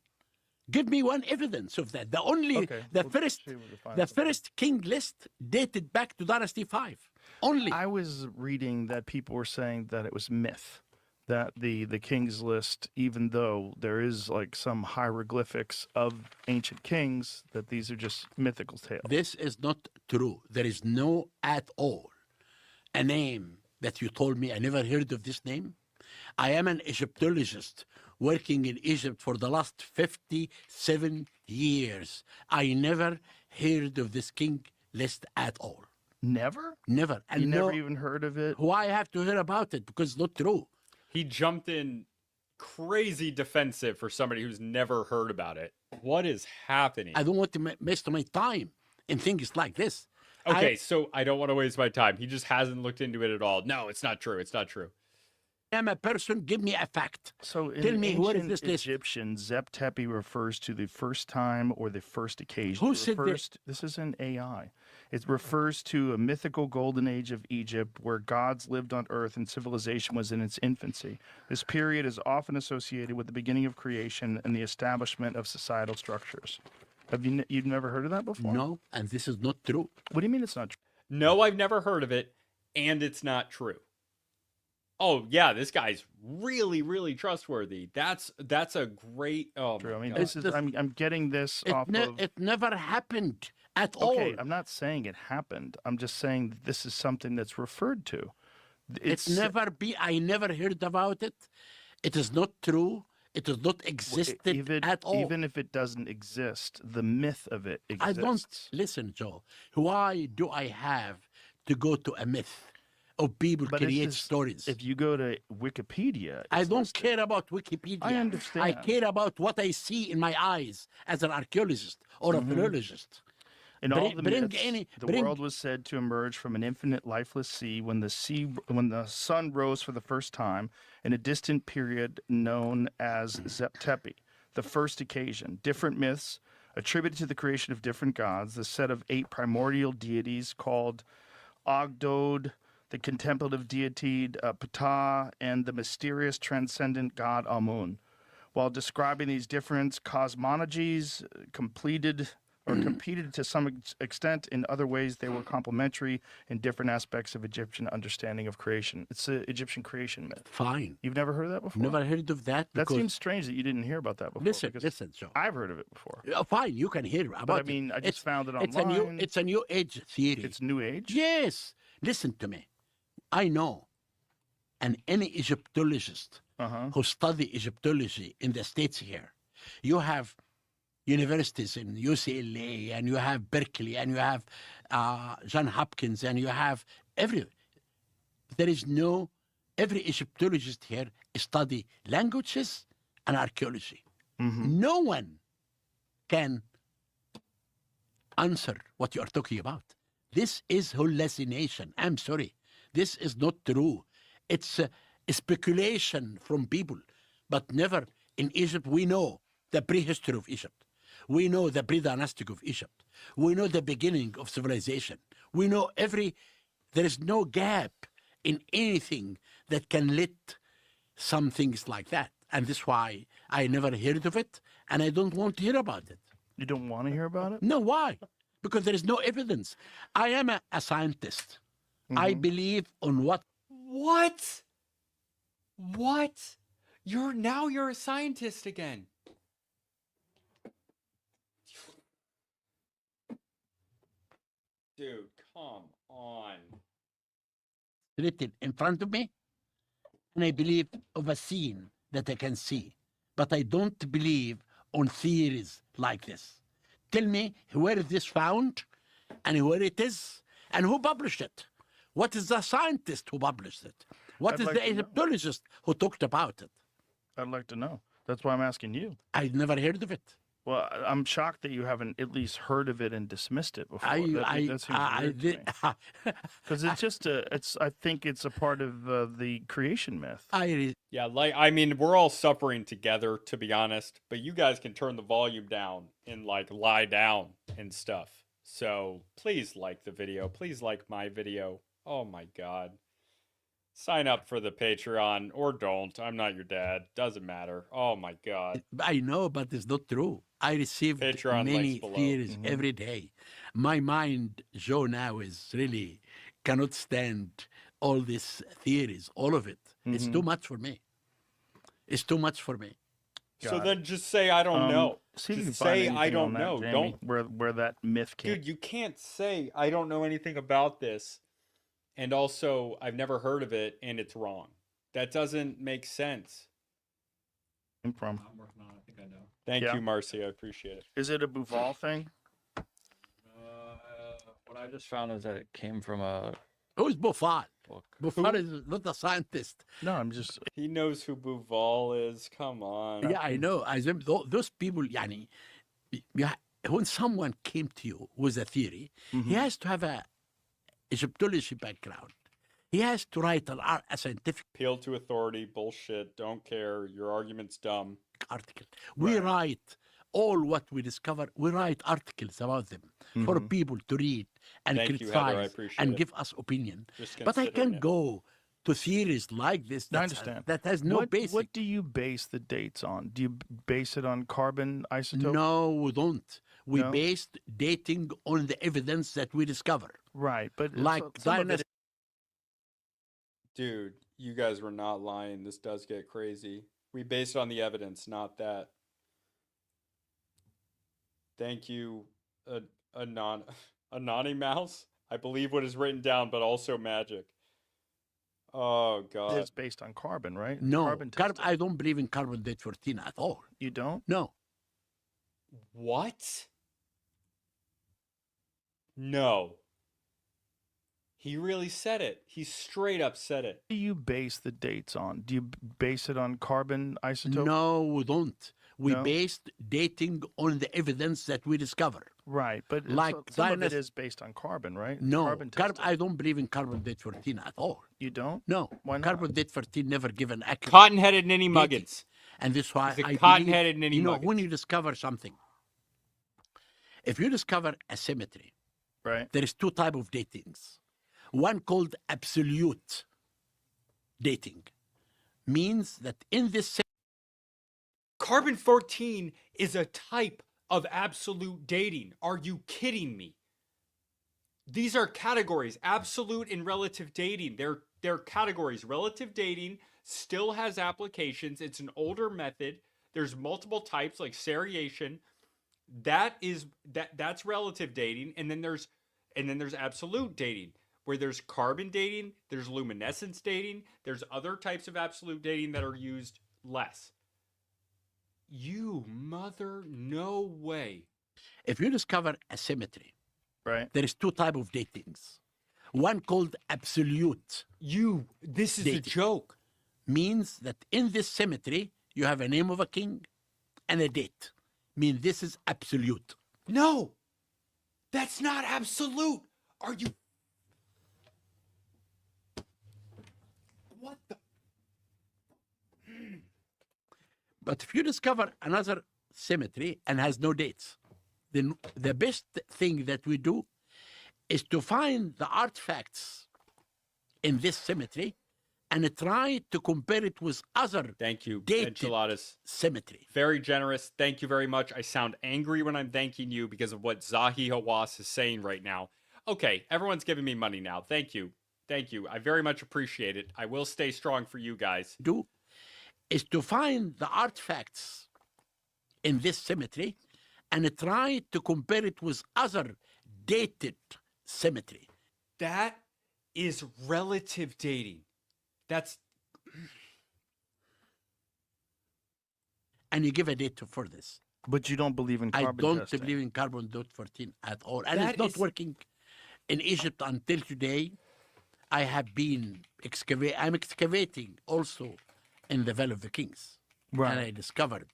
Give me one evidence of that. The only Okay, the we'll first see if we can find the something. first King List dated back to Dynasty 5. Only. I was reading that people were saying that it was myth, that the King's List, even though there is like some hieroglyphics of ancient kings, that these are just mythical tales. This is not true. There is no at all a name that you told me. I never heard of this name. I am an Egyptologist working in Egypt for the last 57 years. I never heard of this King List at all. Never? Never. And You no, never even heard of it? why I have to hear about it? Because it's not true. He jumped in crazy defensive for somebody who's never heard about it. What is happening? I don't want to waste my time in things like this. Okay, so I don't want to waste my time. He just hasn't looked into it at all. No, it's not true. It's not true. I am a person. Give me a fact. So in Tell me, what is ancient this list? Egyptian, Zep-Tepi refers to the first time or the first occasion. Who It said refers This is an AI. It refers to a mythical golden age of Egypt where gods lived on earth and civilization was in its infancy. This period is often associated with the beginning of creation and the establishment of societal structures. Have you've never heard of that before? No, and this is not true. What do you mean it's not true? No, I've never heard of it, and it's not true. Oh yeah, this guy's really, really trustworthy. That's a great. Oh, True. I my mean, God. this is I'm getting this off of. It never happened at all. Okay, I'm not saying it happened. I'm just saying that this is something that's referred to. It's never be. I never heard about it. It is not true. It has not existed at all. Even if it doesn't exist, the myth of it exists. I don't listen, Joe. Why do I have to go to a myth of people But it's create just- stories? If you go to Wikipedia, I it's don't listed. care about Wikipedia. I understand. I care about what I see in my eyes as an archaeologist or a philologist. In all Bring- the bring myths, any- the bring- world was said to emerge from an infinite lifeless sea when the sun rose for the first time in a distant period known as Zeptepi, the first occasion. Different myths attributed to the creation of different gods, the set of 8 primordial deities called Ogdod, the contemplative deity Ptah, and the mysterious transcendent god Amun. While describing these different cosmologies, competed to some extent. In other ways, they were complementary in different aspects of Egyptian understanding of creation. It's the Egyptian creation myth. Fine. You've never heard of that before? Never heard of that. That because- seems strange that you didn't hear about that before. Listen, because listen, Joe. I've heard of it before. Fine, you can hear about But I it. mean, I just found it It's online. a new age theory. It's New Age? Yes. Listen to me. I know, and any Egyptologist who study Egyptology in the States here, you have universities in UCLA, and you have Berkeley, and you have John Hopkins, and you have every Egyptologist here study languages and archaeology. No one can answer what you are talking about. This is hallucination. I'm sorry. This is not true. It's a speculation from people, but never in Egypt. We know the prehistory of Egypt. We know the pre-dynastic of Egypt. We know the beginning of civilization. We know there is no gap in anything that can let some things like that. And that's why I never heard of it, and I don't want to hear about it. You don't want to hear about it? No, why? Because there is no evidence. I am a scientist. I believe on what? What? What? You're a scientist again. Dude, come on. Written in front of me, and I believe of a scene that I can see. But I don't believe on theories like this. Tell me where is this found, and where it is, and who published it? What is the scientist who published it? What I'd is like the to know. Egyptologist who talked about it? I'd like to know. That's why I'm asking you. I never heard of it. Well, I'm shocked that you haven't at least heard of it and dismissed it before. I That seems weird to did. me. Because it's just I think it's a part of the creation myth. Yeah, I mean, we're all suffering together, to be honest, but you guys can turn the volume down and lie down and stuff. So please like the video. Please like my video. Oh my God. Sign up for the Patreon or don't. I'm not your dad. Doesn't matter. Oh my God. I know, but it's not true. I receive Patreon many links below. theories every day. My mind, Joe, now is really cannot stand all these theories, all of it. It's too much for me. It's too much for me. So Got then just say I don't know. See if you Just can find say I anything don't on that, know. Jamie, Don't, where that myth came. dude. You can't say I don't know anything about this, and also I've never heard of it, and it's wrong. That doesn't make sense. from. I'm working on it. I think I know. Thank Yeah. you, Marcy. I appreciate it. Is it a Buval thing? What I just found is that it came from a Who's Buffon? book. Buffon is not a scientist. No, I'm just. He knows who Buval is. Come on. Yeah, I know. Those people, yani, when someone came to you with a theory, he has to have a Egyptology background. He has to write a scientific Appeal to authority. Bullshit. Don't care. Your argument's dumb. article. We write all what we discover. We write articles about them for people to read and Thank you, Heather. I criticize appreciate and it. give us opinion. Just But I considering can it. go to theories like this. I that's- understand. That has no basic. What do you base the dates on? Do you base it on carbon isotope? No, we don't. We No? based dating on the evidence that we discover. Right, but Like some of it dynasty. Dude, you guys were not lying. This does get crazy. We based on the evidence, not that. Thank you, Anonymouse? I believe what is written down, but also magic. Oh God. It's based on carbon, right? No, Carbon testing. I don't believe in carbon-14 at all. You don't? No. What? No. He really said it. He straight up said it. What do you base the dates on? Do you base it on carbon isotope? No, we don't. We No? based dating on the evidence that we discover. Right, but Like some of it dinosaur- is based on carbon, right? No, Carbon testing. I don't believe in carbon-14 at all. You don't? No, Why not? carbon-14 never given accurate. Cotton-headed ninny dating. muggins. And this is why He's a I cotton-headed believe, ninny you know, muggins. when you discover something, if you discover a symmetry, Right. there is two types of datings. One called absolute dating, means that in this Carbon-14 is a type of absolute dating. Are you kidding me? These are categories, absolute and relative dating. They're categories. Relative dating still has applications. It's an older method. There's multiple types like seriation. That's relative dating, and then there's absolute dating, where there's carbon dating, there's luminescence dating, there's other types of absolute dating that are used less. You mother, no way. if you discover a symmetry, Right. there is two types of datings. One called absolute This is a Dating. joke. means that in this symmetry you have a name of a king and a date. Mean this is absolute. No, that's not absolute. Are you? What the? But if you discover another symmetry and has no dates, then the best thing that we do is to find the artifacts in this symmetry and try to compare it with other Thank you, Dated. Enchiladas. symmetry. Very generous. Thank you very much. I sound angry when I'm thanking you because of what Zahi Hawass is saying right now. Okay, everyone's giving me money now. Thank you. Thank you. I very much appreciate it. I will stay strong for you guys. Do is to find the artifacts in this symmetry and try to compare it with other dated symmetry. That is relative dating. That's And you give a date for this. But you don't believe in I carbon don't testing. believe in carbon-14 at all. And That it's not is- working in Egypt until today. I have been I'm excavating also in the Valley of the Kings. Right. And I discovered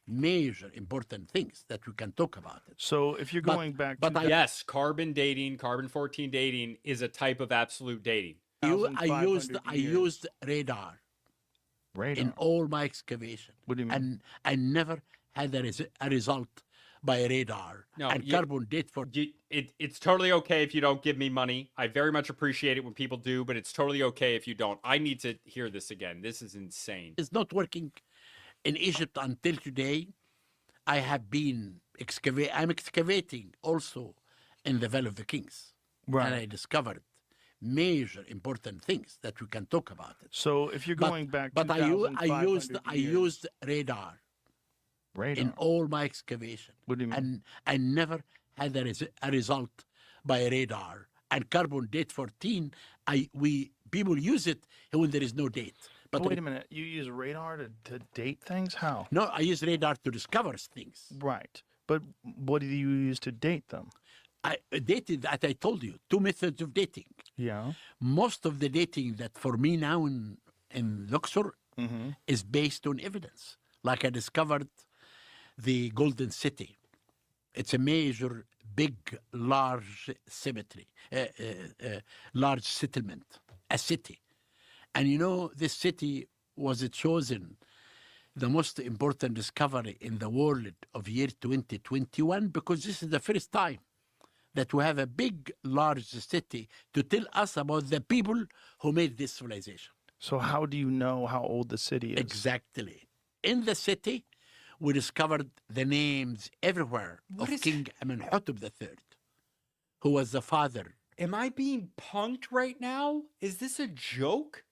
major important things that we can talk about it. So if you're But- going back but to I- yes, carbon dating, carbon-14 dating is a type of absolute dating. I 1,500 years. used radar radar. in all my excavation. What do you mean? And I never had a result by radar. No, and you- carbon date for It's totally okay if you don't give me money. I very much appreciate it when people do, but it's totally okay if you don't. I need to hear this again. This is insane. is not working in Egypt until today. I have been I'm excavating also in the Valley of the Kings. Right. And I discovered major important things that we can talk about it. So if you're But- going back but I 2,500 years, used radar radar. in all my excavation. What do you mean? And I never had a result by radar. And carbon date 14, people use it when there is no date. But wait a minute, you use radar to date things? How? No, I use radar to discover things. Right. But what do you use to date them? I dated, as I told you, two methods of dating. Yeah. Most of the dating that for me now in Luxor Mm-hmm. is based on evidence. Like I discovered the Golden City. It's a major, big, large cemetery, large settlement, a city. And you know, this city was chosen the most important discovery in the world of year 2021 because this is the first time that we have a big, large city to tell us about the people who made this civilization. So how do you know how old the city is? Exactly. In the city, we discovered the names everywhere What of is- King Amenhotep III, who was the father. Am I being punked right now? Is this a joke?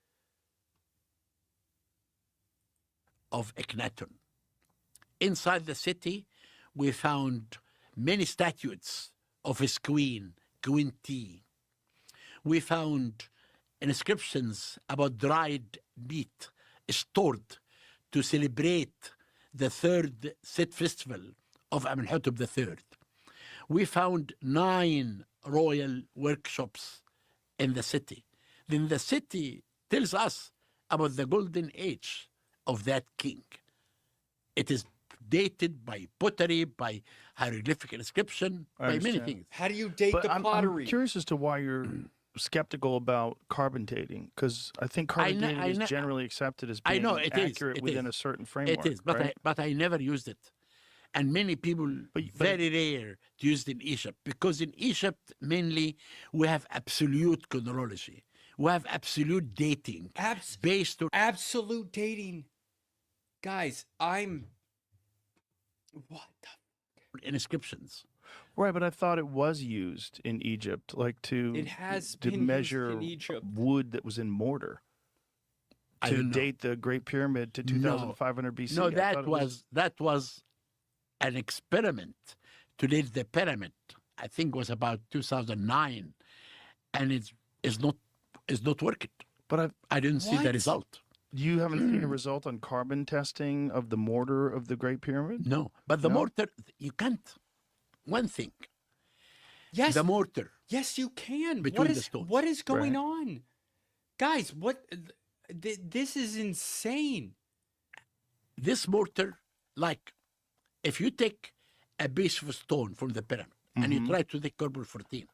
Of Akhenaten. Inside the city, we found many statues of his queen, Queen T. We found inscriptions about dried meat stored to celebrate the third Set festival of Amenhotep III. We found 9 royal workshops in the city. Then the city tells us about the golden age of that king. It is dated by pottery, by hieroglyphic inscription, I by many understand. things. How do you date But the I'm pottery? curious as to why you're skeptical about carbon dating, because I think carbon know- dating I is know- generally accepted as I being know, it is, accurate it within is. a certain framework. It is, but right? I never used it. And many people, But very rare to use it in Egypt, because in Egypt, mainly, we have absolute chronology. We have absolute dating based on... Absolute dating. Guys, I'm. What the? inscriptions. Right, but I thought it was used in Egypt, like It has to been used measure in Egypt. wood that was in mortar. I To don't know. date the Great Pyramid to 2,500 BC. No, I thought that it was an experiment to date the pyramid. I think it was about 2009, and it's not working. But I didn't see the What? result. you haven't seen a result on carbon testing of the mortar of the Great Pyramid? No, but the No? mortar, you can't. One thing, Yes, the mortar. yes, you can. Between What the is stones. what is going Right. on, guys? What? This is insane. This mortar, like, if you take a piece of stone from the pyramid and you try to take carbon 14,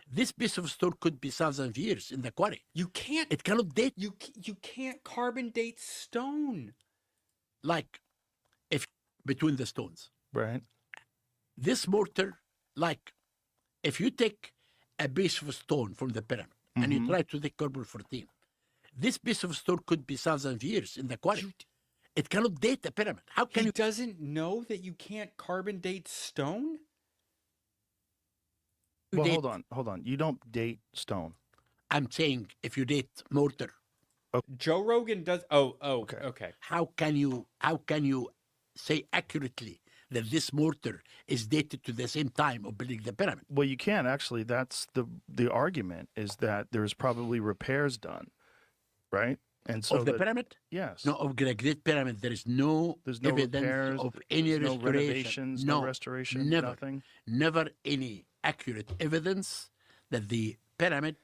this piece of stone could be thousands of years in the quarry. You can't. It cannot date. You can't carbon date stone. Like, if between the stones. Right. This mortar, like, if you take a piece of stone from the pyramid and you try to take carbon 14, this piece of stone could be thousands of years in the quarry. It cannot date the pyramid. How can He you? doesn't know that you can't carbon date stone. Well, date? hold on. You don't date stone. I'm saying if you date mortar, Joe Rogan does. Oh, Okay. okay. how can you say accurately that this mortar is dated to the same time of building the pyramid? Well, you can actually. That's the argument is that there's probably repairs done, right? And so Of the that- pyramid? yes, No, of the Great Pyramid, there is no there's no evidence repairs, of any there's no restoration. renovations, no restoration, never, nothing. never any accurate evidence that the pyramid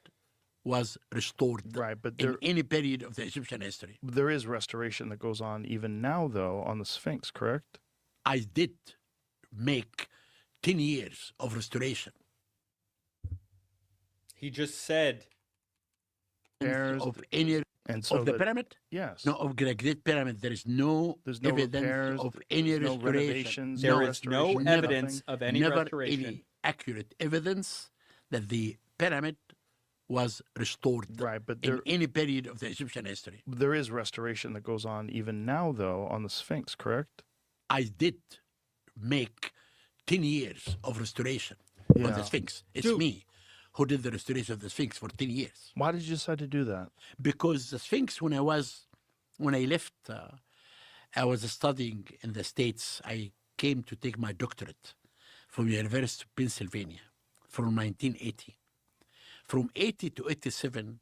was restored Right, but in there any period of the Egyptian history. there is restoration that goes on even now, though, on the Sphinx, correct? I did make 10 years of restoration He just said. Repairs of any and so of the that- pyramid. yes, No, of the Great Pyramid, there is no there's no evidence repairs, of any there's no restoration. renovations, There no is no restoration, evidence nothing. of any never restoration. any accurate evidence that the pyramid was restored Right, but in there any period of the Egyptian history. there is restoration that goes on even now, though, on the Sphinx, correct? I did make 10 years of restoration on Yeah. the Sphinx. It's Dude. me who did the restoration of the Sphinx for 10 years. Why did you decide to do that? Because the Sphinx, when I left, I was studying in the States. I came to take my doctorate from University of Pennsylvania from 1980. From 80 to 87,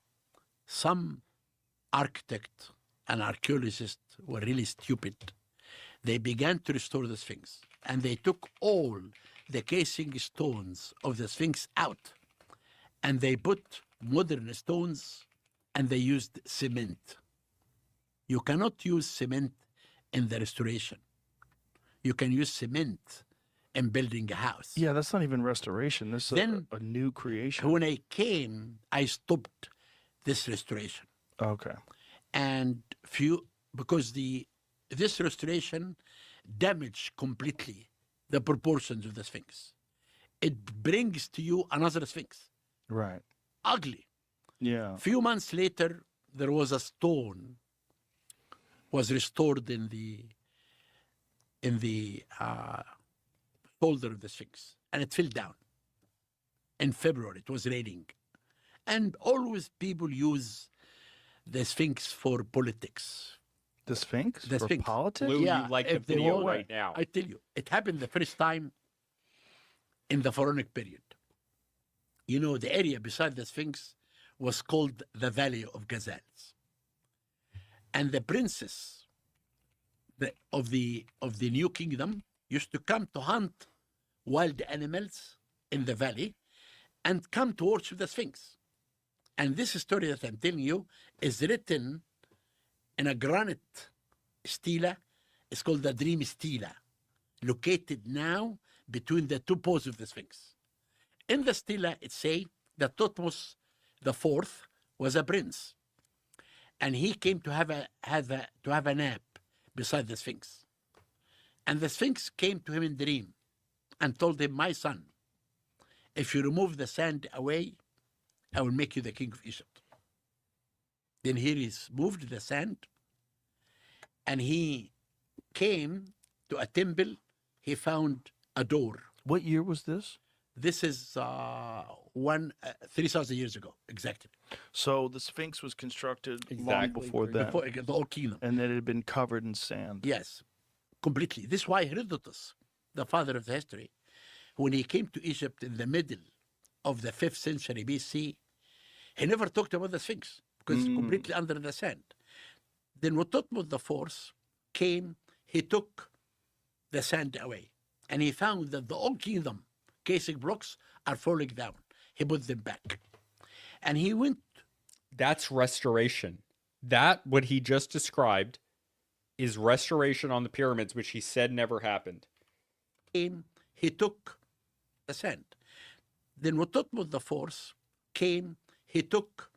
some architect and archaeologist were really stupid. They began to restore the Sphinx, and they took all the casing stones of the Sphinx out, and they put modern stones, and they used cement. You cannot use cement in the restoration. You can use cement in building a house. Yeah, that's not even restoration. This is Then- a new creation. When I came, I stopped this restoration. Okay. And because this restoration damaged completely the proportions of the Sphinx. It brings to you another Sphinx, Right. ugly. Yeah. Few months later, there was a stone was restored in the shoulder of the Sphinx, and it fell down. In February, it was raining, and always people use the Sphinx for politics. The Sphinx? The For Sphinx. politics? Lou, Yeah, you like the if they video want- right now. I tell you, it happened the first time in the Pharaonic period. you know, the area beside the Sphinx was called the Valley of Gazelles. And the princess of the New Kingdom used to come to hunt wild animals in the valley and come to worship the Sphinx. And this story that I'm telling you is written in a granite stela. It's called the Dream Stela, located now between the two poles of the Sphinx. In the stela, it says that Thutmose IV was a prince, and he came to have a nap beside the Sphinx. And the Sphinx came to him in dream and told him, "My son, if you remove the sand away, I will make you the king of Egypt." Then he removed the sand, and he came to a temple. He found a door. What year was this? This is 3,000 years ago, exactly. So the Sphinx was constructed long Exactly. before that, Before the Old Kingdom. and then it had been covered in sand. Yes, completely. This is why Herodotus, the father of the history, when he came to Egypt in the middle of the 5th century BC, he never talked about the Sphinx because it's completely under the sand. Then when Thutmose IV came, he took the sand away, and he found that the Old Kingdom casing blocks are falling down. He put them back, and he went. That's restoration. That, what he just described, is restoration on the pyramids, which he said never happened. He took the sand. Then when Thutmose IV came, he took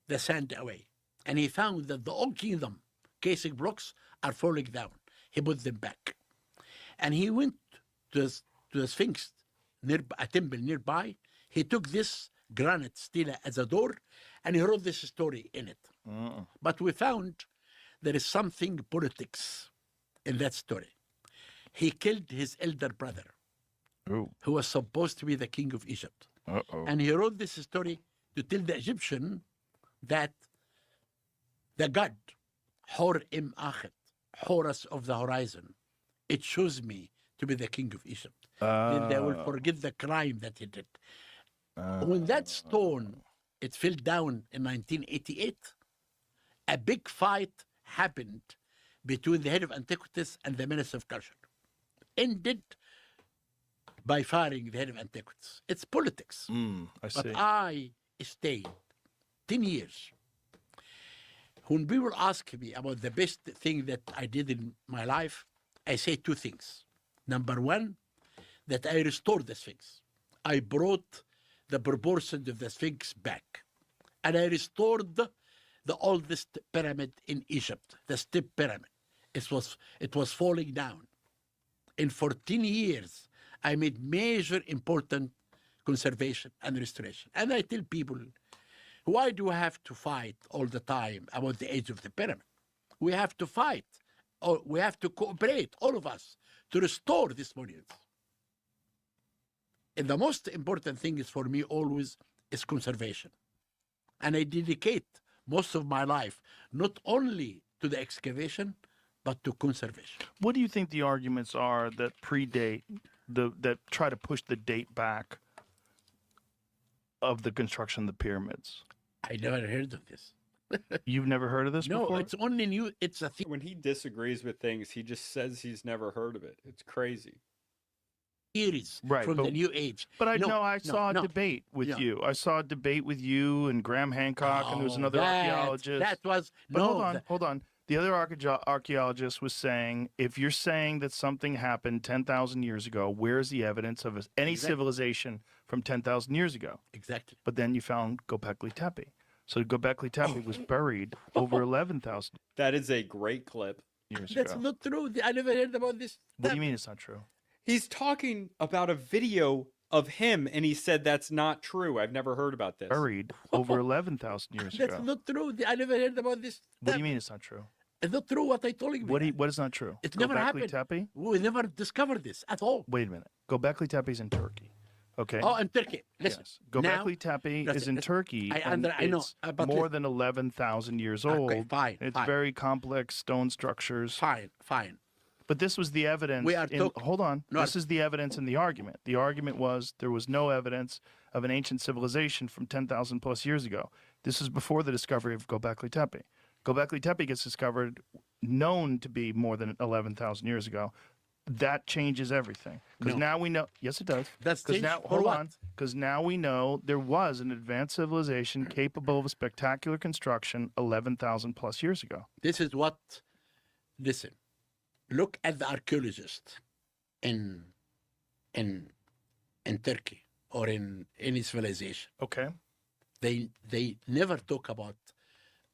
the sand away, and he found that the Old Kingdom casing blocks are falling down. He put them back, and he went to the Sphinx, a temple nearby. He took this granite stela as a door, and he wrote this story in it. But we found there is something politics in that story. He killed his elder brother, Ooh. who was supposed to be the king of Egypt. Uh-oh. And he wrote this story to tell the Egyptian that the god Hor-Im Achet, Horus of the horizon, it chose me to be the king of Egypt. Then they will forget the crime that he did. When that stone, it fell down in 1988, a big fight happened between the head of Antiquities and the Minister of Culture. Ended by firing the head of Antiquities. It's politics. I see. But I stayed 10 years. When people ask me about the best thing that I did in my life, I say two things. Number one, that I restored the Sphinx. I brought the proportions of the Sphinx back. And I restored the oldest pyramid in Egypt, the Step Pyramid. It was falling down. In 14 years, I made major important conservation and restoration. And I tell people, why do we have to fight all the time about the age of the pyramid? We have to fight, or we have to cooperate, all of us, to restore these monuments. And the most important thing is for me always is conservation. And I dedicate most of my life not only to the excavation, but to conservation. What do you think the arguments are that predate that try to push the date back of the construction of the pyramids? I never heard of this. You've never heard of this No, before? it's only new. It's a When he disagrees with things, he just says he's never heard of it. It's crazy. theories Right, from but- the new age. But I No, know I no, saw a no. debate with Yeah. you. I saw a debate with you and Graham Hancock, and there was another archaeologist. That was But no. hold on. The other archaeologist was saying, if you're saying that something happened 10,000 years ago, where's the evidence of any Exactly. civilization from 10,000 years ago? Exactly. But then you found Göbekli Tepe. So Göbekli Tepe was buried over 11,000 That is a great clip. years That's ago. not true. I never heard about this. What do you mean it's not true? He's talking about a video of him, and he said that's not true. I've never heard about this. Buried over 11,000 years That's ago. not true. I never heard about this. What do you mean it's not true? It's not true what I told you. What is not true? It never Göbekli happened. Tepe? We never discovered this at all. Wait a minute. Göbekli Tepe is in Turkey. Okay. Oh, in Turkey. Listen. Yes. Göbekli Tepe is listen, in listen. Turkey. I and know, it's but more than 11,000 years old. Okay, fine, It's fine. very complex stone structures. Fine. But this was the evidence. We are Hold on. No, This is the evidence in the argument. The argument was there was no evidence of an ancient civilization from 10,000 plus years ago. This is before the discovery of Göbekli Tepe. Göbekli Tepe gets discovered, known to be more than 11,000 years ago. That changes everything because No. now we know. Yes, it does. That's because changed now for hold what? on. Because now we know there was an advanced civilization capable of a spectacular construction 11,000 plus years ago. This is what, listen, look at the archaeologists in Turkey or in any civilization. Okay, They never talk about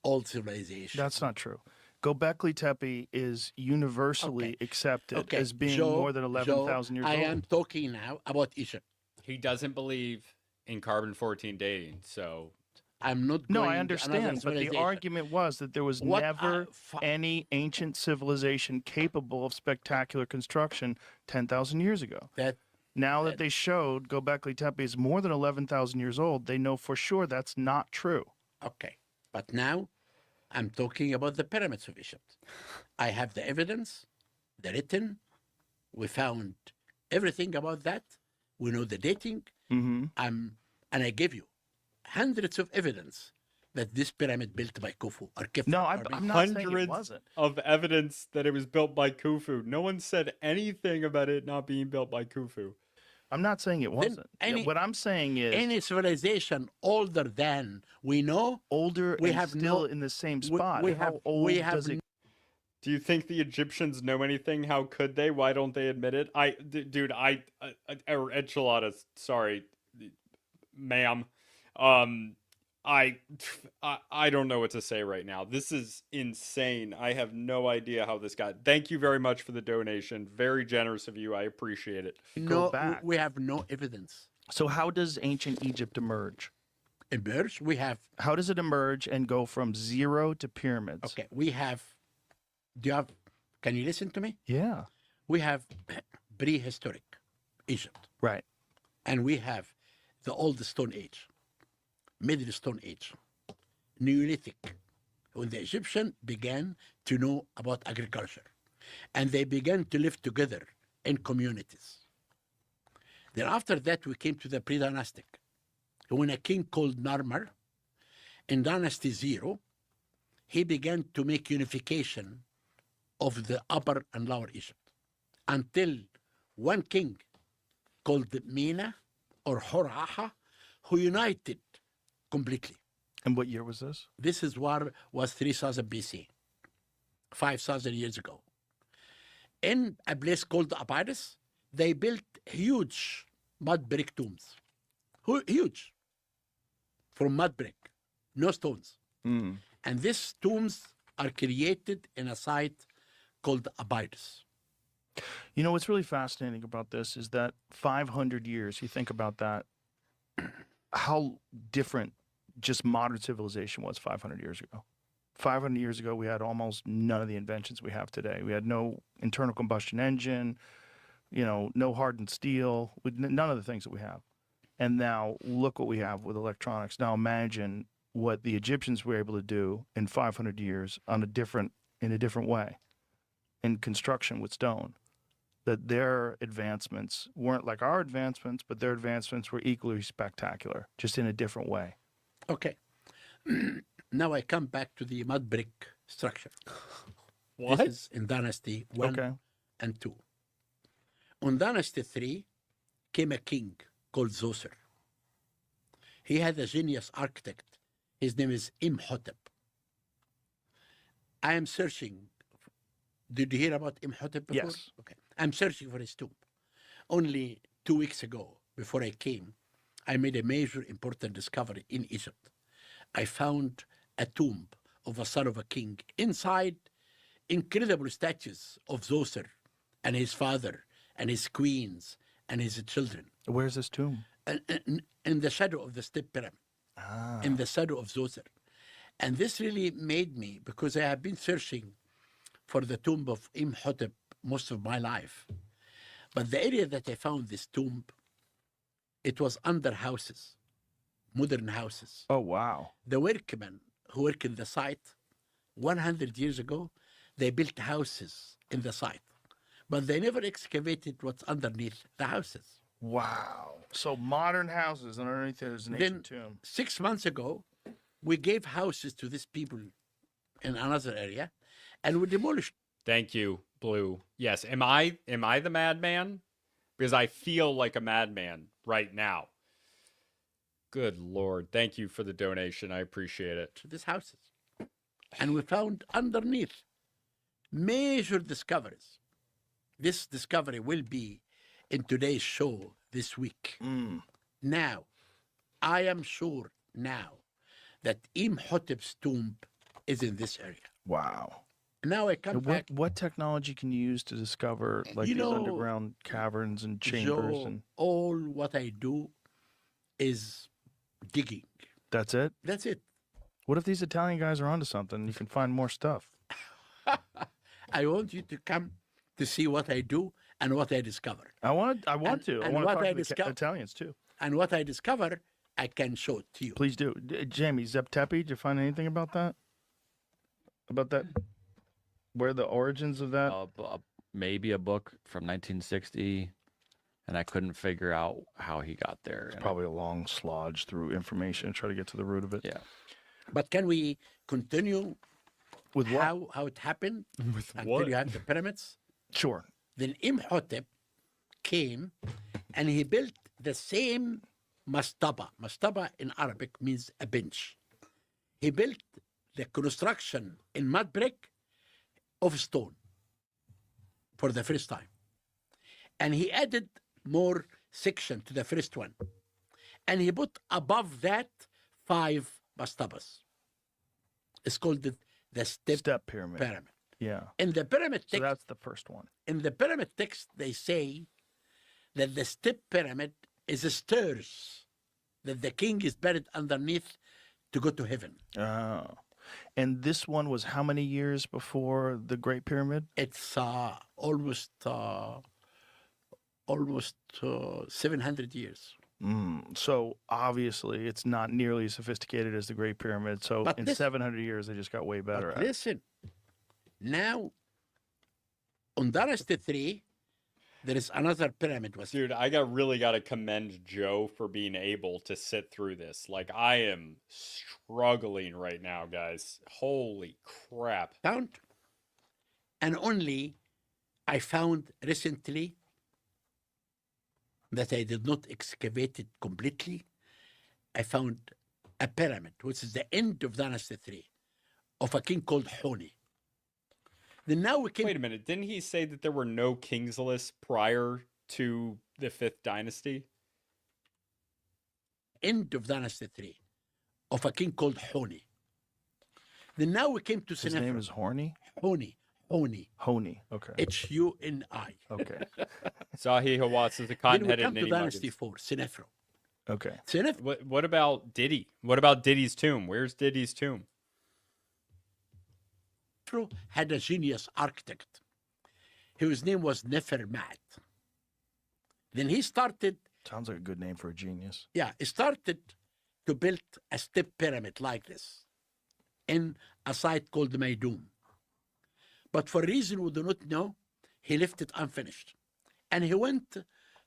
old civilization. that's not true. Göbekli Tepe is universally accepted Okay, as being Joe- more than 11,000 years I old. am talking now about Egypt. He doesn't believe in carbon-14 dating, so I'm not No, going I to understand, another but the civilization. argument was that there was What never I- any ancient civilization capable of spectacular construction 10,000 years ago. that Now that they showed Göbekli Tepe is more than 11,000 years old, they know for sure that's not true. Okay. But now I'm talking about the pyramids of Egypt. I have the evidence, the written. We found everything about that. We know the dating. Mm-hmm. And I give you hundreds of evidence that this pyramid built by Khufu or Khafre No, or I'm not saying it hundreds wasn't. of evidence that it was built by Khufu. No one said anything about it not being built by Khufu. I'm not saying it wasn't. any- What I'm saying is any civilization older than we know. older we and have still no- in the same we- spot. we How have- old we have does it? Do you think the Egyptians know anything? How could they? Why don't they admit it? Dude, or enchiladas. Sorry, ma'am. I don't know what to say right now. This is insane. I have no idea how this got. Thank you very much for the donation. Very generous of you. I appreciate it. No, back. we have no evidence. So how does ancient Egypt emerge? Emerge. We have How does it emerge and go from zero to pyramids? okay. We have. Do you have? Can you listen to me? Yeah. We have prehistoric Egypt, Right. and we have the old Stone Age, Middle Stone Age, Neolithic, when the Egyptian began to know about agriculture, and they began to live together in communities. Then after that, we came to the pre-dynastic, when a king called Narmer, in Dynasty 0, he began to make unification of the Upper and Lower Egypt, until one king called Mina or Horaha, who united completely. And what year was this? This is war was 3000 BC, 5,000 years ago. In a place called Abydos, they built huge mud brick tombs. Huge. From mud brick, no stones. Mm. And these tombs are created in a site called Abydos. You know what's really fascinating about this is that 500 years, you think about that, how different just modern civilization was 500 years ago. 500 years ago, we had almost none of the inventions we have today. We had no internal combustion engine, no hardened steel, none of the things that we have. And now look what we have with electronics. Now imagine what the Egyptians were able to do in 500 years in a different way, in construction with stone. That their advancements weren't like our advancements, but their advancements were equally spectacular, just in a different way. Okay. Now I come back to the mud brick structure. What? This is in Dynasty 1 Okay. and 2. On Dynasty 3 came a king called Zoser. He had a genius architect. His name is Imhotep. I am searching. Did you hear about Imhotep before? Yes. Okay. I'm searching for his tomb. Only 2 weeks ago, before I came, I made a major important discovery in Egypt. I found a tomb of a son of a king inside incredible statues of Zoser and his father and his queens and his children. Where's this tomb? In the shadow of the step pyramid, in the shadow of Zoser. And this really made me, because I have been searching for the tomb of Imhotep most of my life. But the area that I found this tomb, it was under houses, modern houses. Oh, wow. The workmen who work in the site, 100 years ago, they built houses in the site. but they never excavated what's underneath the houses. Wow. So modern houses, and underneath there's an Then ancient tomb. 6 months ago, we gave houses to these people in another area, and we demolished. Thank you, Blue. Yes. Am I the madman? Because I feel like a madman right now. Good Lord. Thank you for the donation. I appreciate it. To these houses. And we found underneath major discoveries. This discovery will be in today's show this week. Now, I am sure now that Imhotep's tomb is in this area. Wow. Now I come And back. what technology can you use to discover like You these know, underground caverns and chambers? Joe, And all what I do is digging. that's it? That's it. What if these Italian guys are onto something? You can find more stuff. I want you to come to see what I do and what I discover. I want to. I And want to what talk I to the discover- Italians too. And what I discover, I can show it to you. Please do. Jamie, Zeptepi, did you find anything about that? About that? Where the origins of that? Maybe a book from 1960, and I couldn't figure out how he got there. It's And probably a long slodge through information and try to get to the root of it. yeah. But can we continue With what? how it happened With until you have the pyramids? Sure. Then Imhotep came and he built the same mastaba. Mastaba in Arabic means a bench. He built the construction in mud brick of stone for the first time. And he added more section to the first one. And he put above that 5 mastabas. It's called the Step pyramid. pyramid. Yeah. In the pyramid So text, that's the first one. in the pyramid text, they say that the step pyramid is a stairs that the king is buried underneath to go to heaven. Oh. And this one was how many years before the Great Pyramid? It's almost 700 years. So obviously it's not nearly as sophisticated as the Great Pyramid. So But in this- 700 years, they just got way better But at it. listen, now on Dynasty 3, there is another pyramid. Was Dude, I really got to commend Joe for being able to sit through this. Like, I am struggling right now, guys. Holy crap. found, and only I found recently that I did not excavate it completely. I found a pyramid, which is the end of Dynasty 3, of a king called Honi. Then now we came Wait a minute. Didn't he say that there were no kings lists prior to the 5th dynasty? end of Dynasty 3, of a king called Honi. Then now we came to His name Senefra. is Horny? Honi. Honey. Okay. H-U-N-I. Okay. Zahi Hawass is the Then we cotton-headed come to nitty Dynasty muggins. 4, Senefra. Okay. Senefra What about Diddy? What about Diddy's tomb? Where's Diddy's tomb? had a genius architect whose name was Nefermat. Then he started, Sounds like a good name for a genius. he started to build a step pyramid like this in a site called Maydum. But for a reason we do not know, he left it unfinished. And he went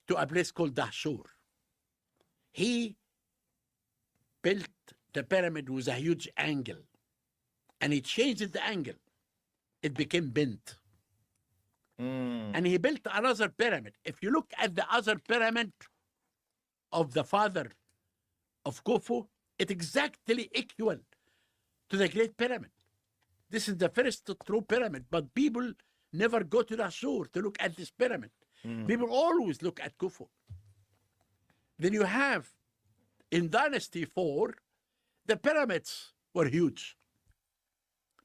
to a place called Dahshur. He built the pyramid with a huge angle. And he changed the angle. It became bent. And he built another pyramid. If you look at the other pyramid of the father of Khufu, it's exactly equal to the Great Pyramid. This is the first true pyramid, but people never go to Dahshur to look at this pyramid. People always look at Khufu. Then you have, in Dynasty 4, the pyramids were huge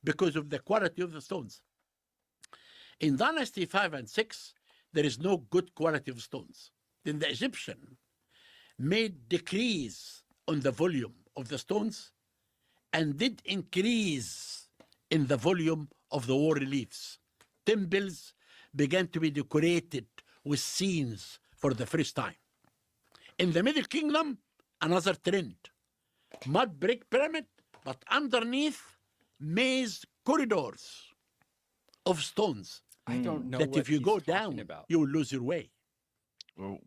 because of the quality of the stones. In Dynasty 5 and 6, there is no good quality of stones. Then the Egyptian made decrease on the volume of the stones and did increase in the volume of the war reliefs. Temples began to be decorated with scenes for the first time. In the Middle Kingdom, another trend. Mud brick pyramid, but underneath maze corridors of stones. I don't know that what if you he's go talking down, about. you will lose your way. Oh,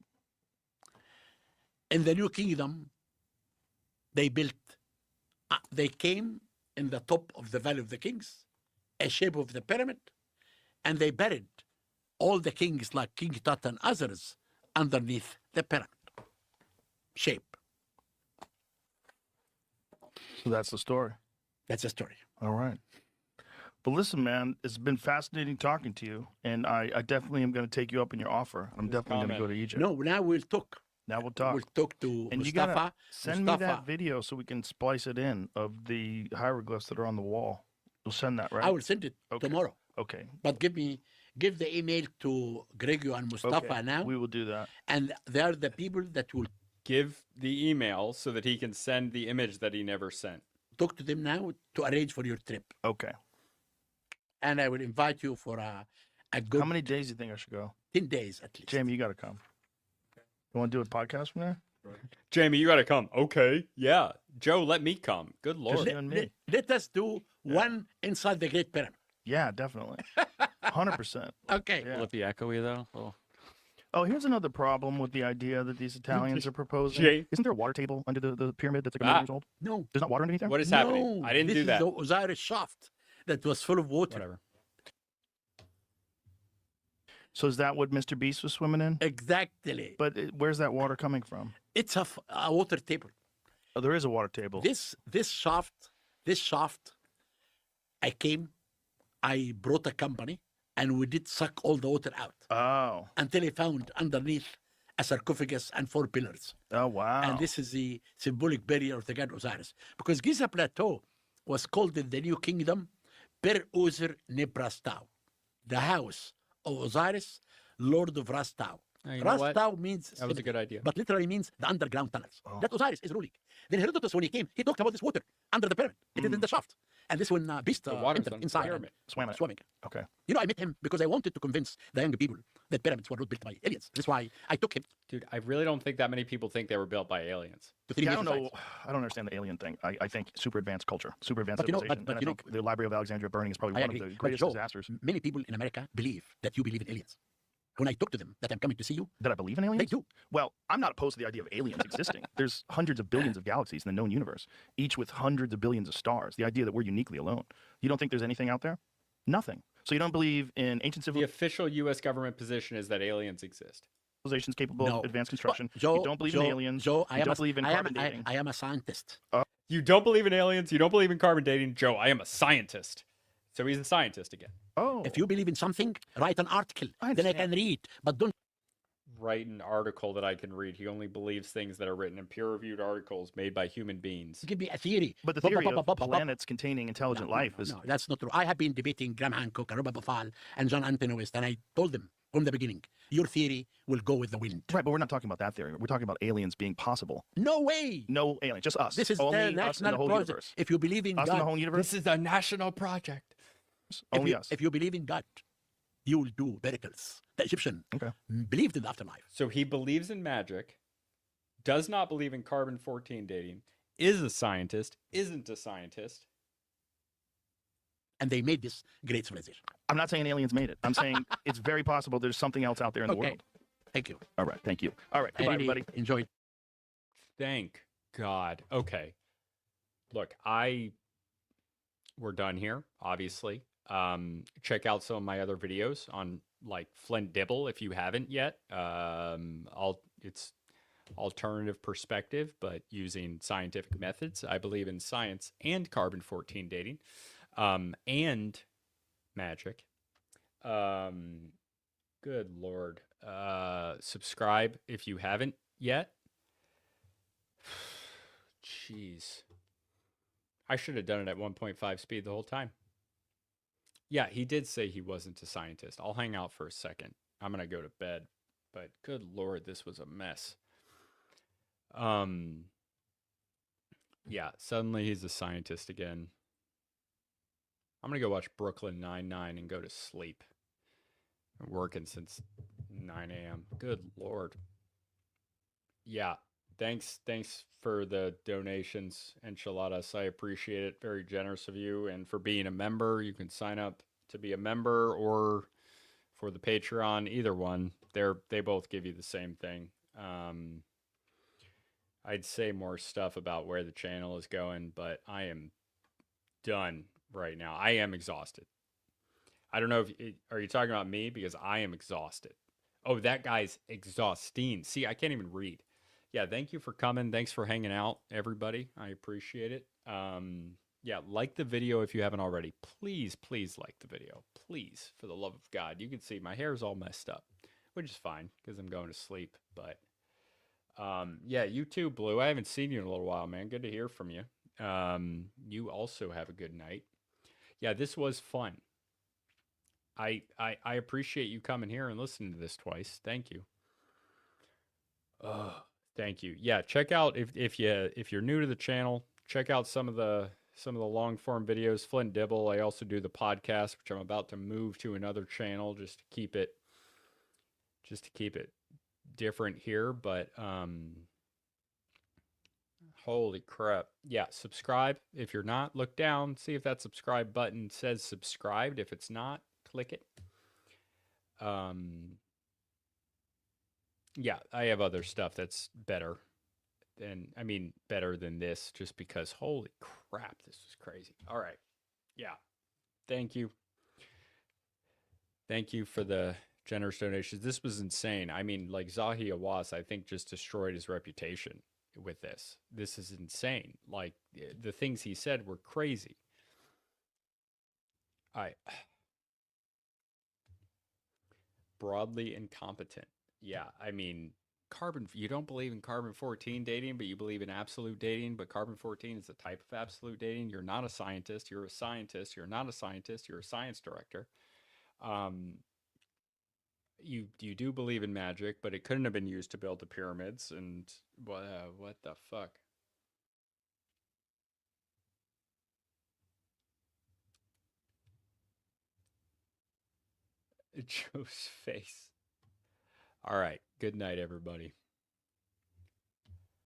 In the New Kingdom, they built, they came in the top of the Valley of the Kings, a shape of the pyramid, and they buried all the kings like King Tut and others underneath the pyramid shape. so that's the story. That's the story. All right. But listen, man, it's been fascinating talking to you, and I definitely am going to take you up on your offer. I'm His definitely going to go comment. to Egypt. No, now we'll talk. Now we'll talk. We'll talk to And you Mustafa. gotta send me Mustafa. that video so we can splice it in of the hieroglyphs that are on the wall. You'll send that, right? I will send it Okay. tomorrow. Okay. But give the email to Gregor and Mustafa Okay. now, We will do that. and they are the people that will Give the email so that he can send the image that he never sent. talk to them now to arrange for your trip. Okay. And I will invite you for a good How many days do you think I should go? 10 days at least. Jamie, you got to come. You want to do a podcast from there? Jamie, you got to come. Okay. Yeah. Joe, let me come. Good Just Lord. you and me. Let us do one inside the Great Pyramid. Yeah, definitely. 100%. Okay. Yeah. Will it be echoey though? Oh, Oh, here's another problem with the idea that these Italians are proposing. Jay. Isn't there a water table under the pyramid that's like a Ah. million years old? No. There's not water underneath there? What is no, happening? I didn't this do is that. the Osiris shaft that was full of water. Whatever. So is that what Mr. Beast was swimming in? Exactly. But where's that water coming from? It's a water table. Oh, there is a water table. This shaft, I came, I brought a company, and we did suck all the water out Oh. until I found underneath a sarcophagus and 4 pillars. Oh, wow. And this is the symbolic barrier of the god Osiris. Because Giza Plateau was called in the New Kingdom Per Uzer Nebrastau, the house of Osiris, Lord of Rastau. You know what? Rastau means That was a good idea. but literally means the underground tunnels. Oh. That Osiris is ruling. Then Herodotus, when he came, he talked about this water under the pyramid. It is in the shaft. And this when Beast The water's entered under the inside pyramid. and Swam in it. swimming. Okay. You know, I met him because I wanted to convince the young people that pyramids were not built by aliens. That's why I took him Dude, I really don't think that many people think they were built by aliens. to 3 Yeah, I meters don't know. size. I don't understand the alien thing. I think super advanced culture, super advanced But you know- civilization. but and you I know- think the Library of Alexandria burning is probably I one agree. of the But greatest Joe, disasters. many people in America believe that you believe in aliens. When I talk to them that I'm coming to see you, That I believe in they aliens? do. Well, I'm not opposed to the idea of aliens existing. There's hundreds of billions of galaxies in the known universe, each with hundreds of billions of stars. The idea that we're uniquely alone. You don't think there's anything out there? Nothing. So you don't believe in ancient The official U.S. government position is that aliens exist. civilizations capable No. of advanced construction? But Joe, you don't believe Joe, in aliens. Joe, I you am don't a, believe in I am, carbon dating. I am a scientist. You don't believe in aliens. You don't believe in carbon dating. Joe, I am a scientist. So he's a scientist again. Oh. If you believe in something, write an article. I Then I understand. can read. But don't Write an article that I can read. He only believes things that are written in peer-reviewed articles made by human beings. give me a theory. But the Bop, theory bop, of bop, bop, bop, bop. planets containing intelligent life is No, that's not true. I have been debating Graham Hancock and Robert Bafal and John Antonowist, and I told them from the beginning, your theory will go with the wind. right, but we're not talking about that theory. We're talking about aliens being possible. No way. No alien, just us. This is only the us in the national whole project. universe. If you believe in Us in the God, whole universe. This is a national project. Only us. if you believe in God, you will do miracles. The Egyptian Okay. believed in the afterlife. So he believes in magic, does not believe in carbon-14 dating, is a scientist, isn't a scientist. And they made this great civilization. I'm not saying aliens made it. I'm saying it's very possible there's something else out there in the Okay. world. Thank you. All right. Thank you. All right. I Goodbye, really everybody. enjoyed. Thank God. Okay. Look, we're done here, obviously. Check out some of my other videos on like Flint Dibble if you haven't yet. It's alternative perspective, but using scientific methods. I believe in science and carbon-14 dating, and magic. Good Lord. Subscribe if you haven't yet. Jeez. I should have done it at 1.5 speed the whole time. Yeah, he did say he wasn't a scientist. I'll hang out for a second. I'm going to go to bed. But good Lord, this was a mess. Yeah, suddenly he's a scientist again. I'm going to go watch Brooklyn Nine-Nine and go to sleep. I'm working since 9 a.m. Good Lord. Yeah, thanks for the donations, enchiladas. I appreciate it. Very generous of you. And for being a member, you can sign up to be a member or for the Patreon, either one, they both give you the same thing. I'd say more stuff about where the channel is going, but I am done right now. I am exhausted. I don't know if are you talking about me, because I am exhausted. Oh, that guy's exhausting. See, I can't even read. Yeah, thank you for coming. Thanks for hanging out, everybody. I appreciate it. Yeah, like the video if you haven't already. Please, please like the video. Please, for the love of God. You can see my hair's all messed up, which is fine because I'm going to sleep. But yeah, you too, Blue. I haven't seen you in a little while, man. Good to hear from you. You also have a good night. Yeah, this was fun. I appreciate you coming here and listening to this twice. Thank you. Thank you. Yeah, check out if you're new to the channel, check out some of the long form videos. Flint Dibble. I also do the podcast, which I'm about to move to another channel just to keep it different here. But holy crap. Yeah, subscribe. If you're not, look down, see if that subscribe button says subscribed. If it's not, click it. Yeah, I have other stuff that's better than this, just because holy crap, this was crazy. All right. Yeah. Thank you. Thank you for the generous donations. This was insane. I mean, like Zahi Hawass, I think, just destroyed his reputation with this. This is insane. Like the things he said were crazy. Broadly incompetent. Yeah, I mean, you don't believe in carbon 14 dating, but you believe in absolute dating, but carbon 14 is a type of absolute dating. You're not a scientist. You're a scientist. You're not a scientist. You're a science director. You do believe in magic, but it couldn't have been used to build the pyramids. And what the fuck? Joe's face. All right. Good night, everybody.